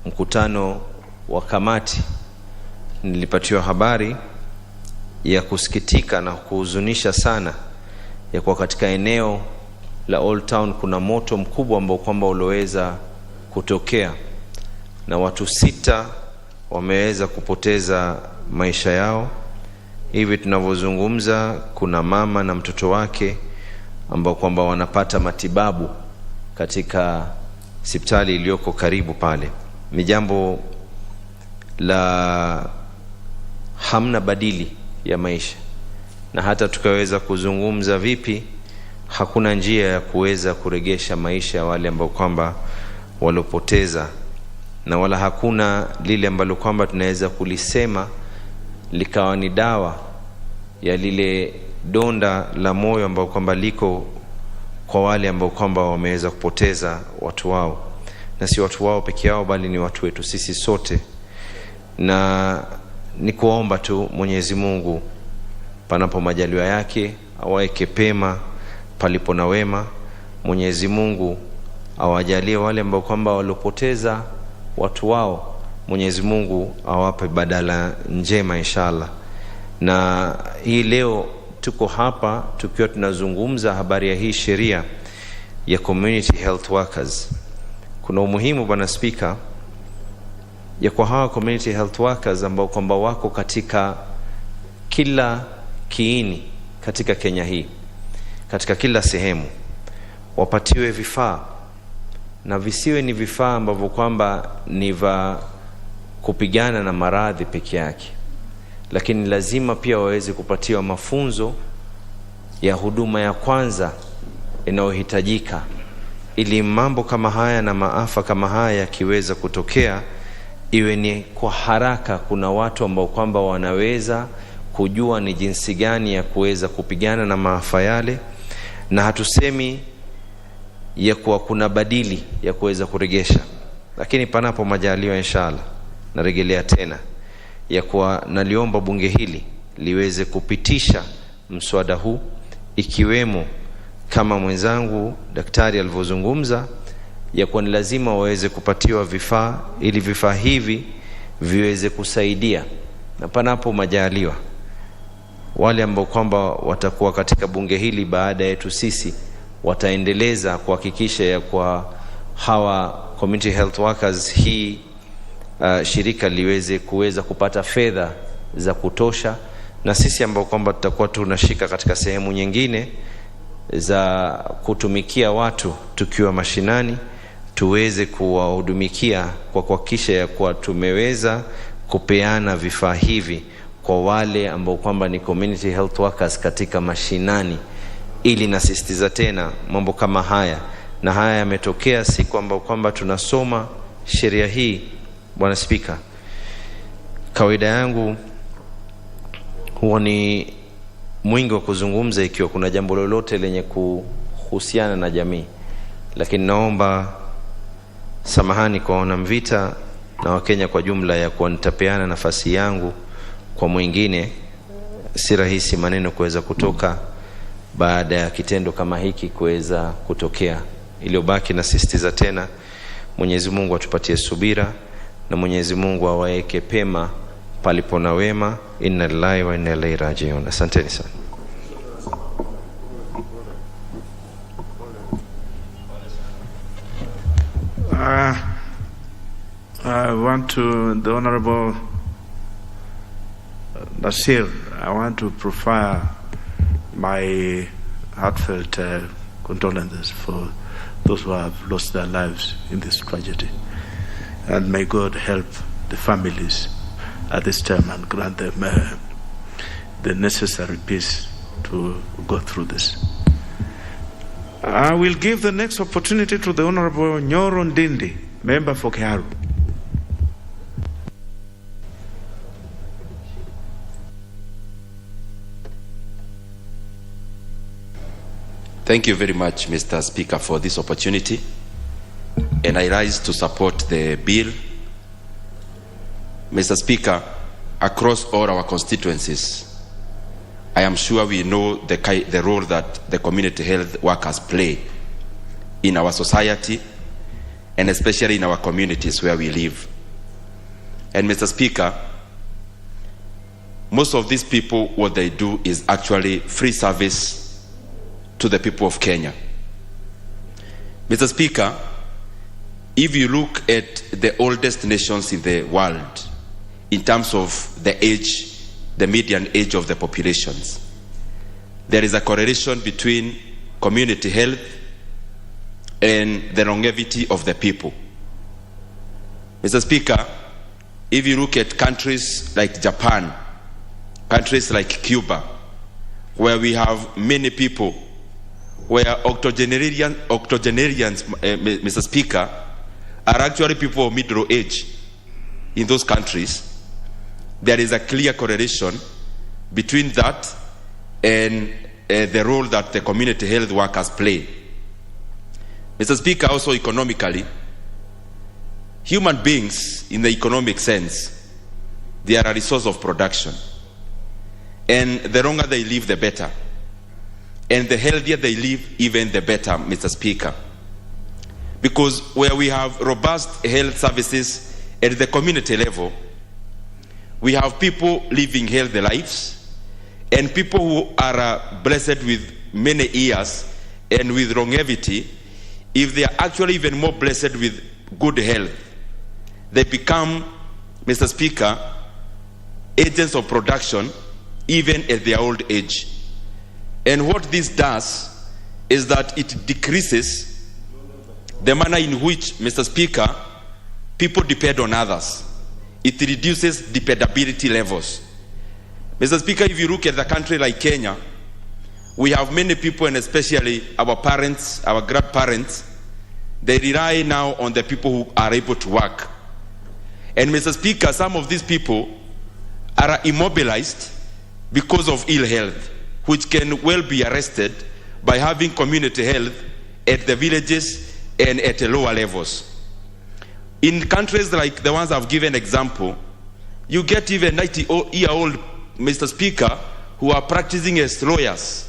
mkutano wa kamati, nilipatiwa habari ya kusikitika na kuhuzunisha sana ya kwa katika eneo la Old Town kuna moto mkubwa ambao kwamba ulioweza kutokea na watu 6 wameweza kupoteza maisha yao. Hivi tunavyozungumza kuna mama na mtoto wake ambao kwamba wanapata matibabu katika hospitali iliyoko karibu pale. Ni jambo la hamna badili ya maisha, na hata tukaweza kuzungumza vipi, hakuna njia ya kuweza kuregesha maisha ya wale ambao kwamba walopoteza, na wala hakuna lile ambalo kwamba tunaweza kulisema likawa ni dawa ya lile donda la moyo ambao kwamba liko kwa wale ambao kwamba wameweza kupoteza watu wao, na si watu wao peke yao bali ni watu wetu sisi sote. Na ni kuomba tu Mwenyezi Mungu panapo majaliwa yake awaeke pema palipo na wema. Mwenyezi Mungu awajalie wale ambao kwamba walopoteza watu wao, Mwenyezi Mungu awape badala njema inshallah. Na hii leo tuko hapa tukiwa tunazungumza habari ya hii sheria ya Community Health Workers. Kuna umuhimu Bwana Speaker ya kwa hawa Community Health Workers ambao kwamba wako katika kila kiini katika Kenya hii, katika kila sehemu, wapatiwe vifaa, na visiwe ni vifaa ambavyo kwamba ni va kupigana na maradhi peke yake, lakini lazima pia waweze kupatiwa mafunzo ya huduma ya kwanza inayohitajika, ili mambo kama haya na maafa kama haya yakiweza kutokea iwe ni kwa haraka. Kuna watu ambao kwamba wanaweza kujua ni jinsi gani ya kuweza kupigana na maafa yale, na hatusemi ya kuwa kuna badili ya kuweza kuregesha, lakini panapo majaliwa inshallah narejelea tena ya kuwa naliomba bunge hili liweze kupitisha mswada huu, ikiwemo kama mwenzangu daktari alivyozungumza ya kuwa ni lazima waweze kupatiwa vifaa, ili vifaa hivi viweze kusaidia, na panapo majaliwa wale ambao kwamba watakuwa katika bunge hili baada yetu sisi wataendeleza kuhakikisha ya kwa hawa community health workers hii shirika liweze kuweza kupata fedha za kutosha, na sisi ambao kwamba tutakuwa tunashika katika sehemu nyingine za kutumikia watu tukiwa mashinani, tuweze kuwahudumikia kwa kuhakikisha ya kuwa tumeweza kupeana vifaa hivi kwa wale ambao kwamba ni community health workers katika mashinani, ili nasisitiza tena mambo kama haya, na haya yametokea siku ambao kwamba tunasoma sheria hii. Bwana Spika, kawaida yangu huwa ni mwingi wa kuzungumza ikiwa kuna jambo lolote lenye kuhusiana na jamii, lakini naomba samahani kwa wanamvita na Wakenya kwa jumla ya kuwa nitapeana nafasi yangu kwa mwingine. Si rahisi maneno kuweza kutoka baada ya kitendo kama hiki kuweza kutokea. Iliyobaki nasisitiza tena, Mwenyezi Mungu atupatie subira na Mwenyezi Mungu awaeke pema palipo na wema. Inna lillahi wa inna ilaihi rajiun. Asanteni sana. I want to, the Honorable Nasir, I want to profile my heartfelt condolences for those who have lost their lives in this tragedy. And may God help the families at this time and grant them the necessary peace to go through this. I will give the next opportunity to the Honorable Nyoro Ndindi, member for Kiharu. Thank you very much, Mr. Speaker, for this opportunity. And I rise to support the bill. Mr. Speaker, across all our constituencies, I am sure we know the role that the community health workers play in our society, and especially in our communities where we live. And Mr. Speaker, most of these people, what they do is actually free service to the people of Kenya. Mr. Speaker, if you look at the oldest nations in the world, in terms of the age, the median age of the populations, there is a correlation between community health and the longevity of the people. Mr. Speaker, if you look at countries like Japan, countries like Cuba, where we have many people, where octogenarians, Mr. Speaker, are actually people of middle age in those countries, there is a clear correlation between that and the role that the community health workers play. Mr. Speaker, also economically, human beings in the economic sense, they are a resource of production. And the longer they live, the better. And the healthier they live, even the better, Mr. Speaker. Because where we have robust health services at the community level, we have people living healthy lives, and people who are blessed with many years and with longevity, if they are actually even more blessed with good health, they become, Mr. Speaker, agents of production even at their old age. And what this does is that it decreases the manner in which, Mr. Speaker, people depend on others. It reduces dependability levels. Mr. Speaker, if you look at a country like Kenya, we have many people, and especially our parents, our grandparents, they rely now on the people who are able to work. And Mr. Speaker, some of these people are immobilized because of ill health, which can well be arrested by having community health at the villages and at the lower levels. In countries like the ones I've given example, you get even 90-year-old, Mr. Speaker, who are practicing as lawyers,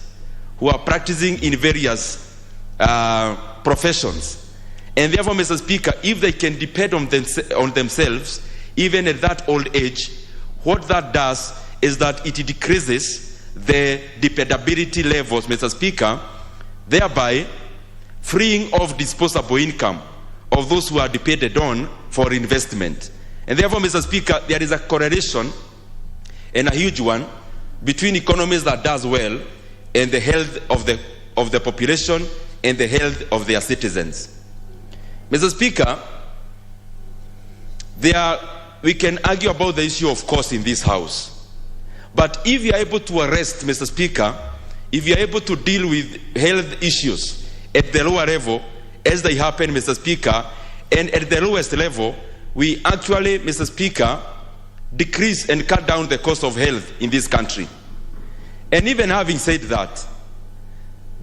who are practicing in various professions. And therefore, Mr. Speaker, if they can depend on themselves, even at that old age, what that does is that it decreases the dependability levels, Mr. Speaker, thereby freeing of disposable income of those who are depended on for investment. And therefore, Mr. Speaker, there is a correlation, and a huge one, between economies that does well and the health of the population and the health of their citizens. Mr. Speaker, we can argue about the issue of cost in this House. But if you are able to arrest, Mr. Speaker, if you are able to deal with health issues at the lower level, as they happen, Mr. Speaker, and at the lowest level, we actually, Mr. Speaker, decrease and cut down the cost of health in this country. And even having said that,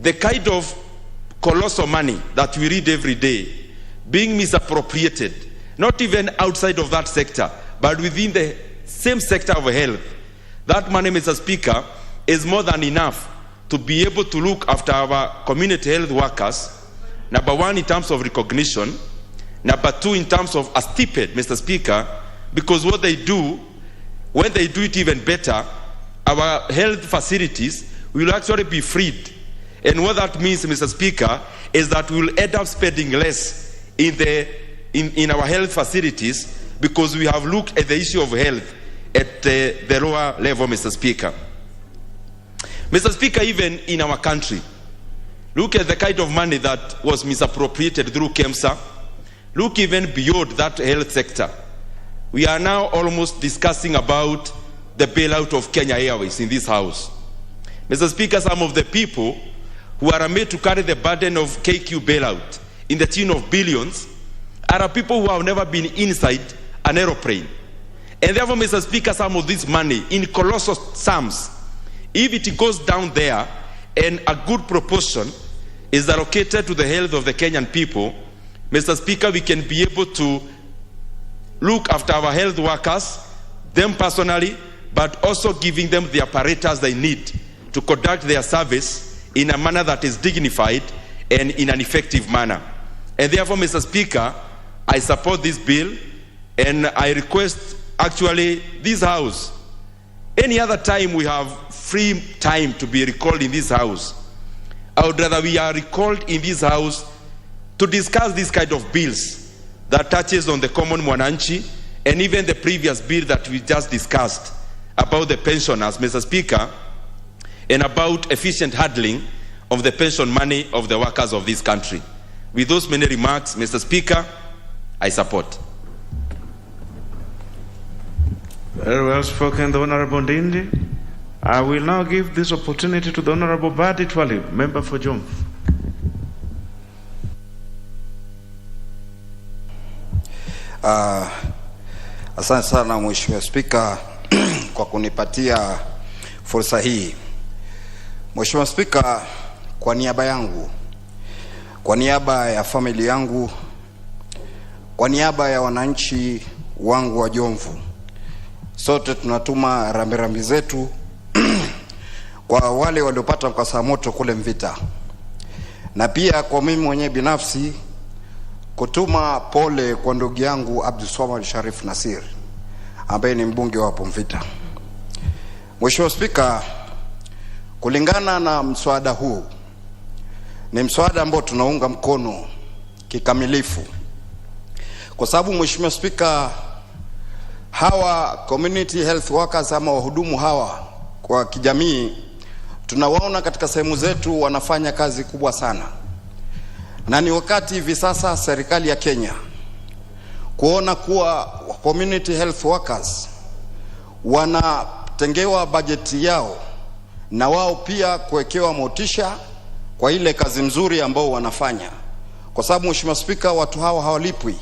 the kind of colossal money that we read every day being misappropriated, not even outside of that sector, but within the same sector of health, that money, Mr. Speaker, is more than enough to be able to look after our community health workers, number one, in terms of recognition, number two, in terms of a stipend, Mr. Speaker, because what they do, when they do it even better, our health facilities will actually be freed. And what that means, Mr. Speaker, is that we will end up spending less in our health facilities because we have looked at the issue of health at the lower level, Mr. Speaker. Mr. Speaker, even in our country, look at the kind of money that was misappropriated through KEMSA. Look even beyond that health sector. We are now almost discussing about the bailout of Kenya Airways in this House. Mr. Speaker, some of the people who are made to carry the burden of KQ bailout in the tune of billions are people who have never been inside an aeroplane. And therefore, Mr. Speaker, some of this money in colossal sums, if it goes down there and a good proportion is allocated to the health of the Kenyan people, Mr. Speaker, we can be able to look after our health workers, them personally, but also giving them the apparatus they need to conduct their service in a manner that is dignified and in an effective manner. And therefore, Mr. Speaker, I support this bill, and I request actually this House, any other time we have free time to be recalled in this House, I would rather we are recalled in this House to discuss this kind of bills that touches on the common mwananchi, and even the previous bill that we just discussed about the pensioners, Mr. Speaker, and about efficient handling of the pension money of the workers of this country. With those many remarks, Mr. Speaker, I support. Very well spoken, the Honorable Ndindi. I will now give this opportunity to the Honorable Badi Twalib, member for Jomvu. Asante sana Mheshimiwa Spika kwa kunipatia fursa hii. Mheshimiwa Spika, kwa niaba yangu, kwa niaba ya familia yangu, kwa niaba ya wananchi wangu wa Jomvu, sote tunatuma rambirambi zetu kwa wale waliopata mkasa moto kule Mvita, na pia kwa mimi mwenyewe binafsi kutuma pole kwa ndugu yangu Abdulswamad Sharif Nasir ambaye ni mbunge wa Mvita. Mheshimiwa Spika, kulingana na mswada huu, ni mswada ambao tunaunga mkono kikamilifu, kwa sababu Mheshimiwa Spika, hawa community health workers ama wahudumu hawa kwa kijamii tunawaona katika sehemu zetu wanafanya kazi kubwa sana, na ni wakati hivi sasa serikali ya Kenya kuona kuwa community health workers wanatengewa bajeti yao na wao pia kuwekewa motisha kwa ile kazi nzuri ambao wanafanya, kwa sababu Mheshimiwa Spika, watu hawa hawalipwi.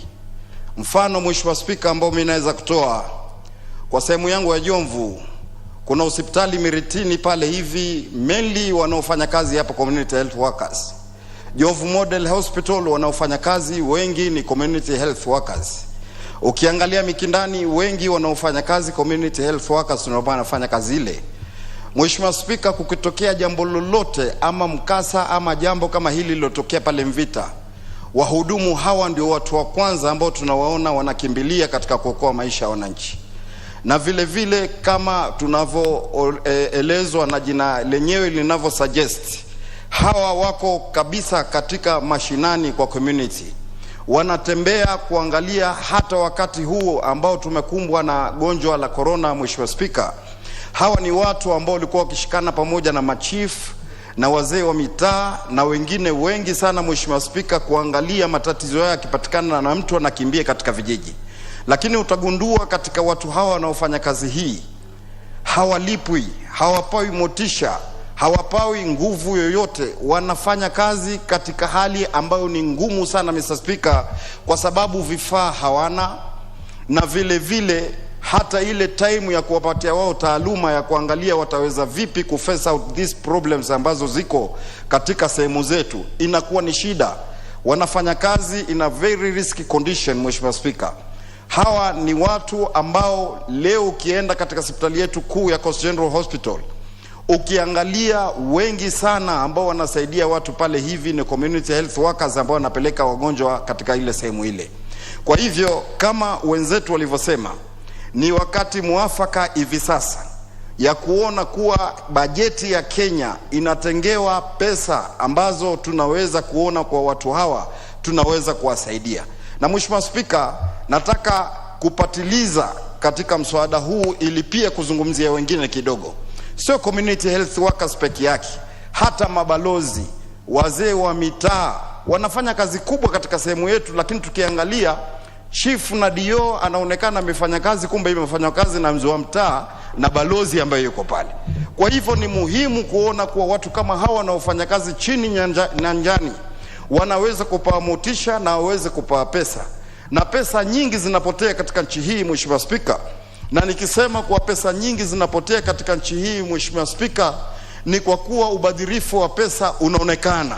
Mfano Mheshimiwa Spika ambao mimi naweza kutoa kwa sehemu yangu ya Jomvu, kuna hospitali Miritini pale hivi, mainly wanaofanya kazi hapa community health workers. Jomvu Model Hospital wanaofanya kazi wengi ni community health workers. Ukiangalia Mikindani wengi wanaofanya kazi community health workers ndio wanafanya kazi ile. Mheshimiwa Spika, kukitokea jambo lolote ama mkasa ama jambo kama hili lilotokea pale Mvita, wahudumu hawa ndio watu wa kwanza ambao tunawaona wanakimbilia katika kuokoa maisha ya wananchi. Na vile vile kama tunavyoelezwa na jina lenyewe linavyo suggest, Hawa wako kabisa katika mashinani kwa community, wanatembea kuangalia hata wakati huu ambao tumekumbwa na gonjwa la corona. Mheshimiwa Spika, hawa ni watu ambao walikuwa wakishikana pamoja na machief na wazee wa mitaa na wengine wengi sana, Mheshimiwa Spika, kuangalia matatizo yao yakipatikana na mtu anakimbia katika vijiji. Lakini utagundua katika watu hawa wanaofanya kazi hii, hawalipwi, hawapawi motisha, hawapawi nguvu yoyote. Wanafanya kazi katika hali ambayo ni ngumu sana, Mr. Speaker, kwa sababu vifaa hawana, na vile vile hata ile time ya kuwapatia wao taaluma ya kuangalia wataweza vipi kuface out these problems ambazo ziko katika sehemu zetu inakuwa ni shida. Wanafanya kazi in a very risky condition, Mheshimiwa Speaker. Hawa ni watu ambao leo ukienda katika hospitali yetu kuu ya Coast General Hospital, ukiangalia wengi sana ambao wanasaidia watu pale hivi ni community health workers ambao wanapeleka wagonjwa katika ile sehemu ile. Kwa hivyo kama wenzetu walivyosema, ni wakati muafaka hivi sasa ya kuona kuwa bajeti ya Kenya inatengewa pesa ambazo tunaweza kuona kwa watu hawa tunaweza kuwasaidia. Na Mheshimiwa Spika, nataka kupatiliza katika mswada huu ili pia kuzungumzia wengine kidogo. Sio community health workers peke yake, hata mabalozi, wazee wa mitaa wanafanya kazi kubwa katika sehemu yetu, lakini tukiangalia chief na dio anaonekana amefanya kazi, kumbe imefanywa kazi na mzee wa mtaa na balozi ambaye yuko pale. Kwa hivyo ni muhimu kuona kuwa watu kama hawa wanaofanya kazi chini nyanjani wanaweza kupewa motisha na waweze kupewa pesa. Na pesa nyingi zinapotea katika nchi hii, Mheshimiwa Spika. Na nikisema kuwa pesa nyingi zinapotea katika nchi hii, Mheshimiwa Spika, ni kwa kuwa ubadhirifu wa pesa unaonekana.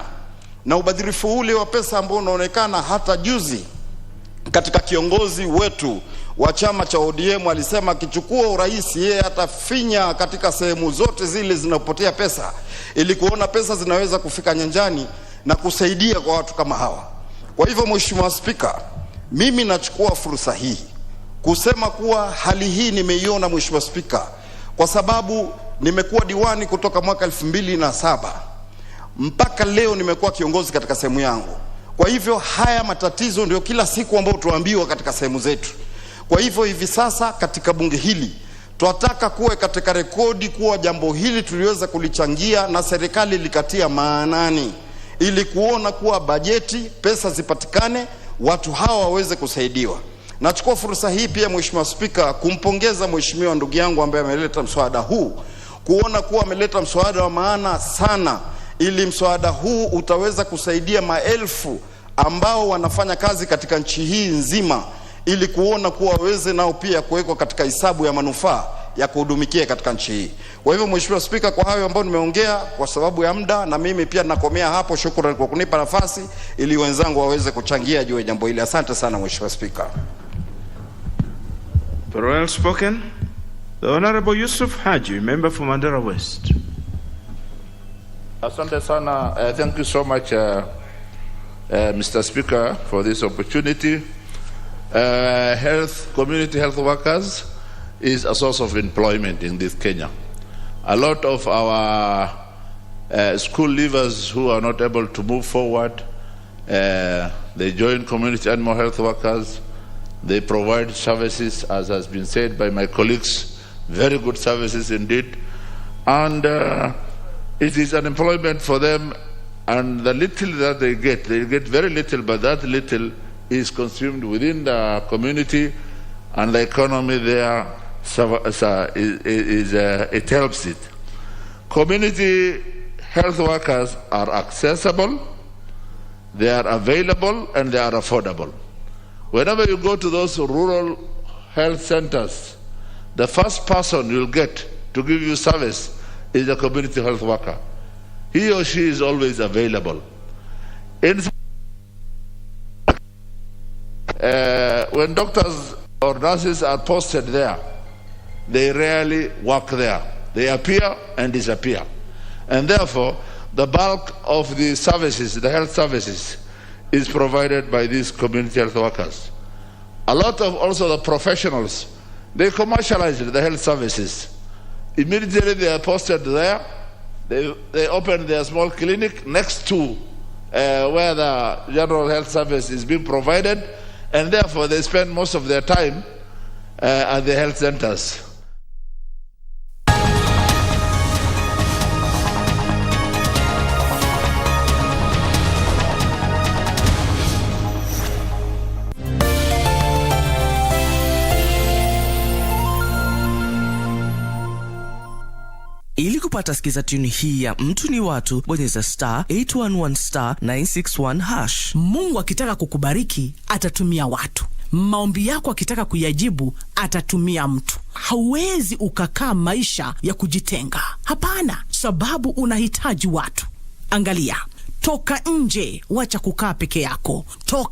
Na ubadhirifu ule wa pesa ambao unaonekana, hata juzi katika kiongozi wetu wa chama cha ODM alisema akichukua urais yeye atafinya katika sehemu zote zile zinapotea pesa ili kuona pesa zinaweza kufika nyanjani na kusaidia kwa watu kama hawa. Kwa hivyo Mheshimiwa Spika, mimi nachukua fursa hii kusema kuwa hali hii nimeiona, Mheshimiwa Spika, kwa sababu nimekuwa diwani kutoka mwaka 2007 mpaka leo nimekuwa kiongozi katika sehemu yangu. Kwa hivyo haya matatizo ndio kila siku ambao tuambiwa katika sehemu zetu. Kwa hivyo hivi sasa katika bunge hili tunataka kuwe katika rekodi kuwa jambo hili tuliweza kulichangia na serikali likatia maanani ili kuona kuwa bajeti, pesa zipatikane, watu hawa waweze kusaidiwa. Nachukua fursa hii pia Mheshimiwa Spika kumpongeza mheshimiwa ndugu yangu ambaye ameleta mswada huu, kuona kuwa ameleta mswada wa maana sana, ili mswada huu utaweza kusaidia maelfu ambao wanafanya kazi katika nchi hii nzima, ili kuona kuwa waweze nao pia kuwekwa katika hisabu ya manufaa ya kuhudumikia katika nchi hii. Kwa hivyo Mheshimiwa Spika, kwa hayo ambao nimeongea kwa sababu ya muda, na mimi pia nakomea hapo. Shukrani kwa kunipa nafasi ili wenzangu waweze kuchangia juu ya jambo hili. Asante sana Mheshimiwa Spika. Very well spoken. The Honorable Yusuf Haji, member for Mandera West. Asante sana. Thank you so much, Mr. Speaker, for this opportunity. Community health workers is a source of employment in this Kenya. A lot of our school leavers who are not able to move forward, they join community animal health workers. They provide services, as has been said by my colleagues, very good services indeed. And it is an employment for them, and the little that they get very little, but that little is consumed within the community, and the economy there it helps it. Community health workers are accessible, they are available, and they are affordable. Whenever you go to those rural health centers, the first person you'll get to give you service is a community health worker. He or she is always available. When doctors or nurses are posted there, they rarely work there. They appear and disappear. And therefore, the bulk of the services, the health services, is provided by these community health workers. A lot of also the professionals, they commercialize the health services. Immediately they are posted there, They opened their small clinic next to where the general health service is being provided, and therefore they spend most of their time at the health centers. Ili kupata skiza tuni hii ya mtu ni watu, bonyeza *811*961#. Mungu akitaka kukubariki atatumia watu. Maombi yako akitaka kuyajibu atatumia mtu. Hauwezi ukakaa maisha ya kujitenga. Hapana, sababu unahitaji watu. Angalia, toka nje, wacha kukaa peke yako. Toka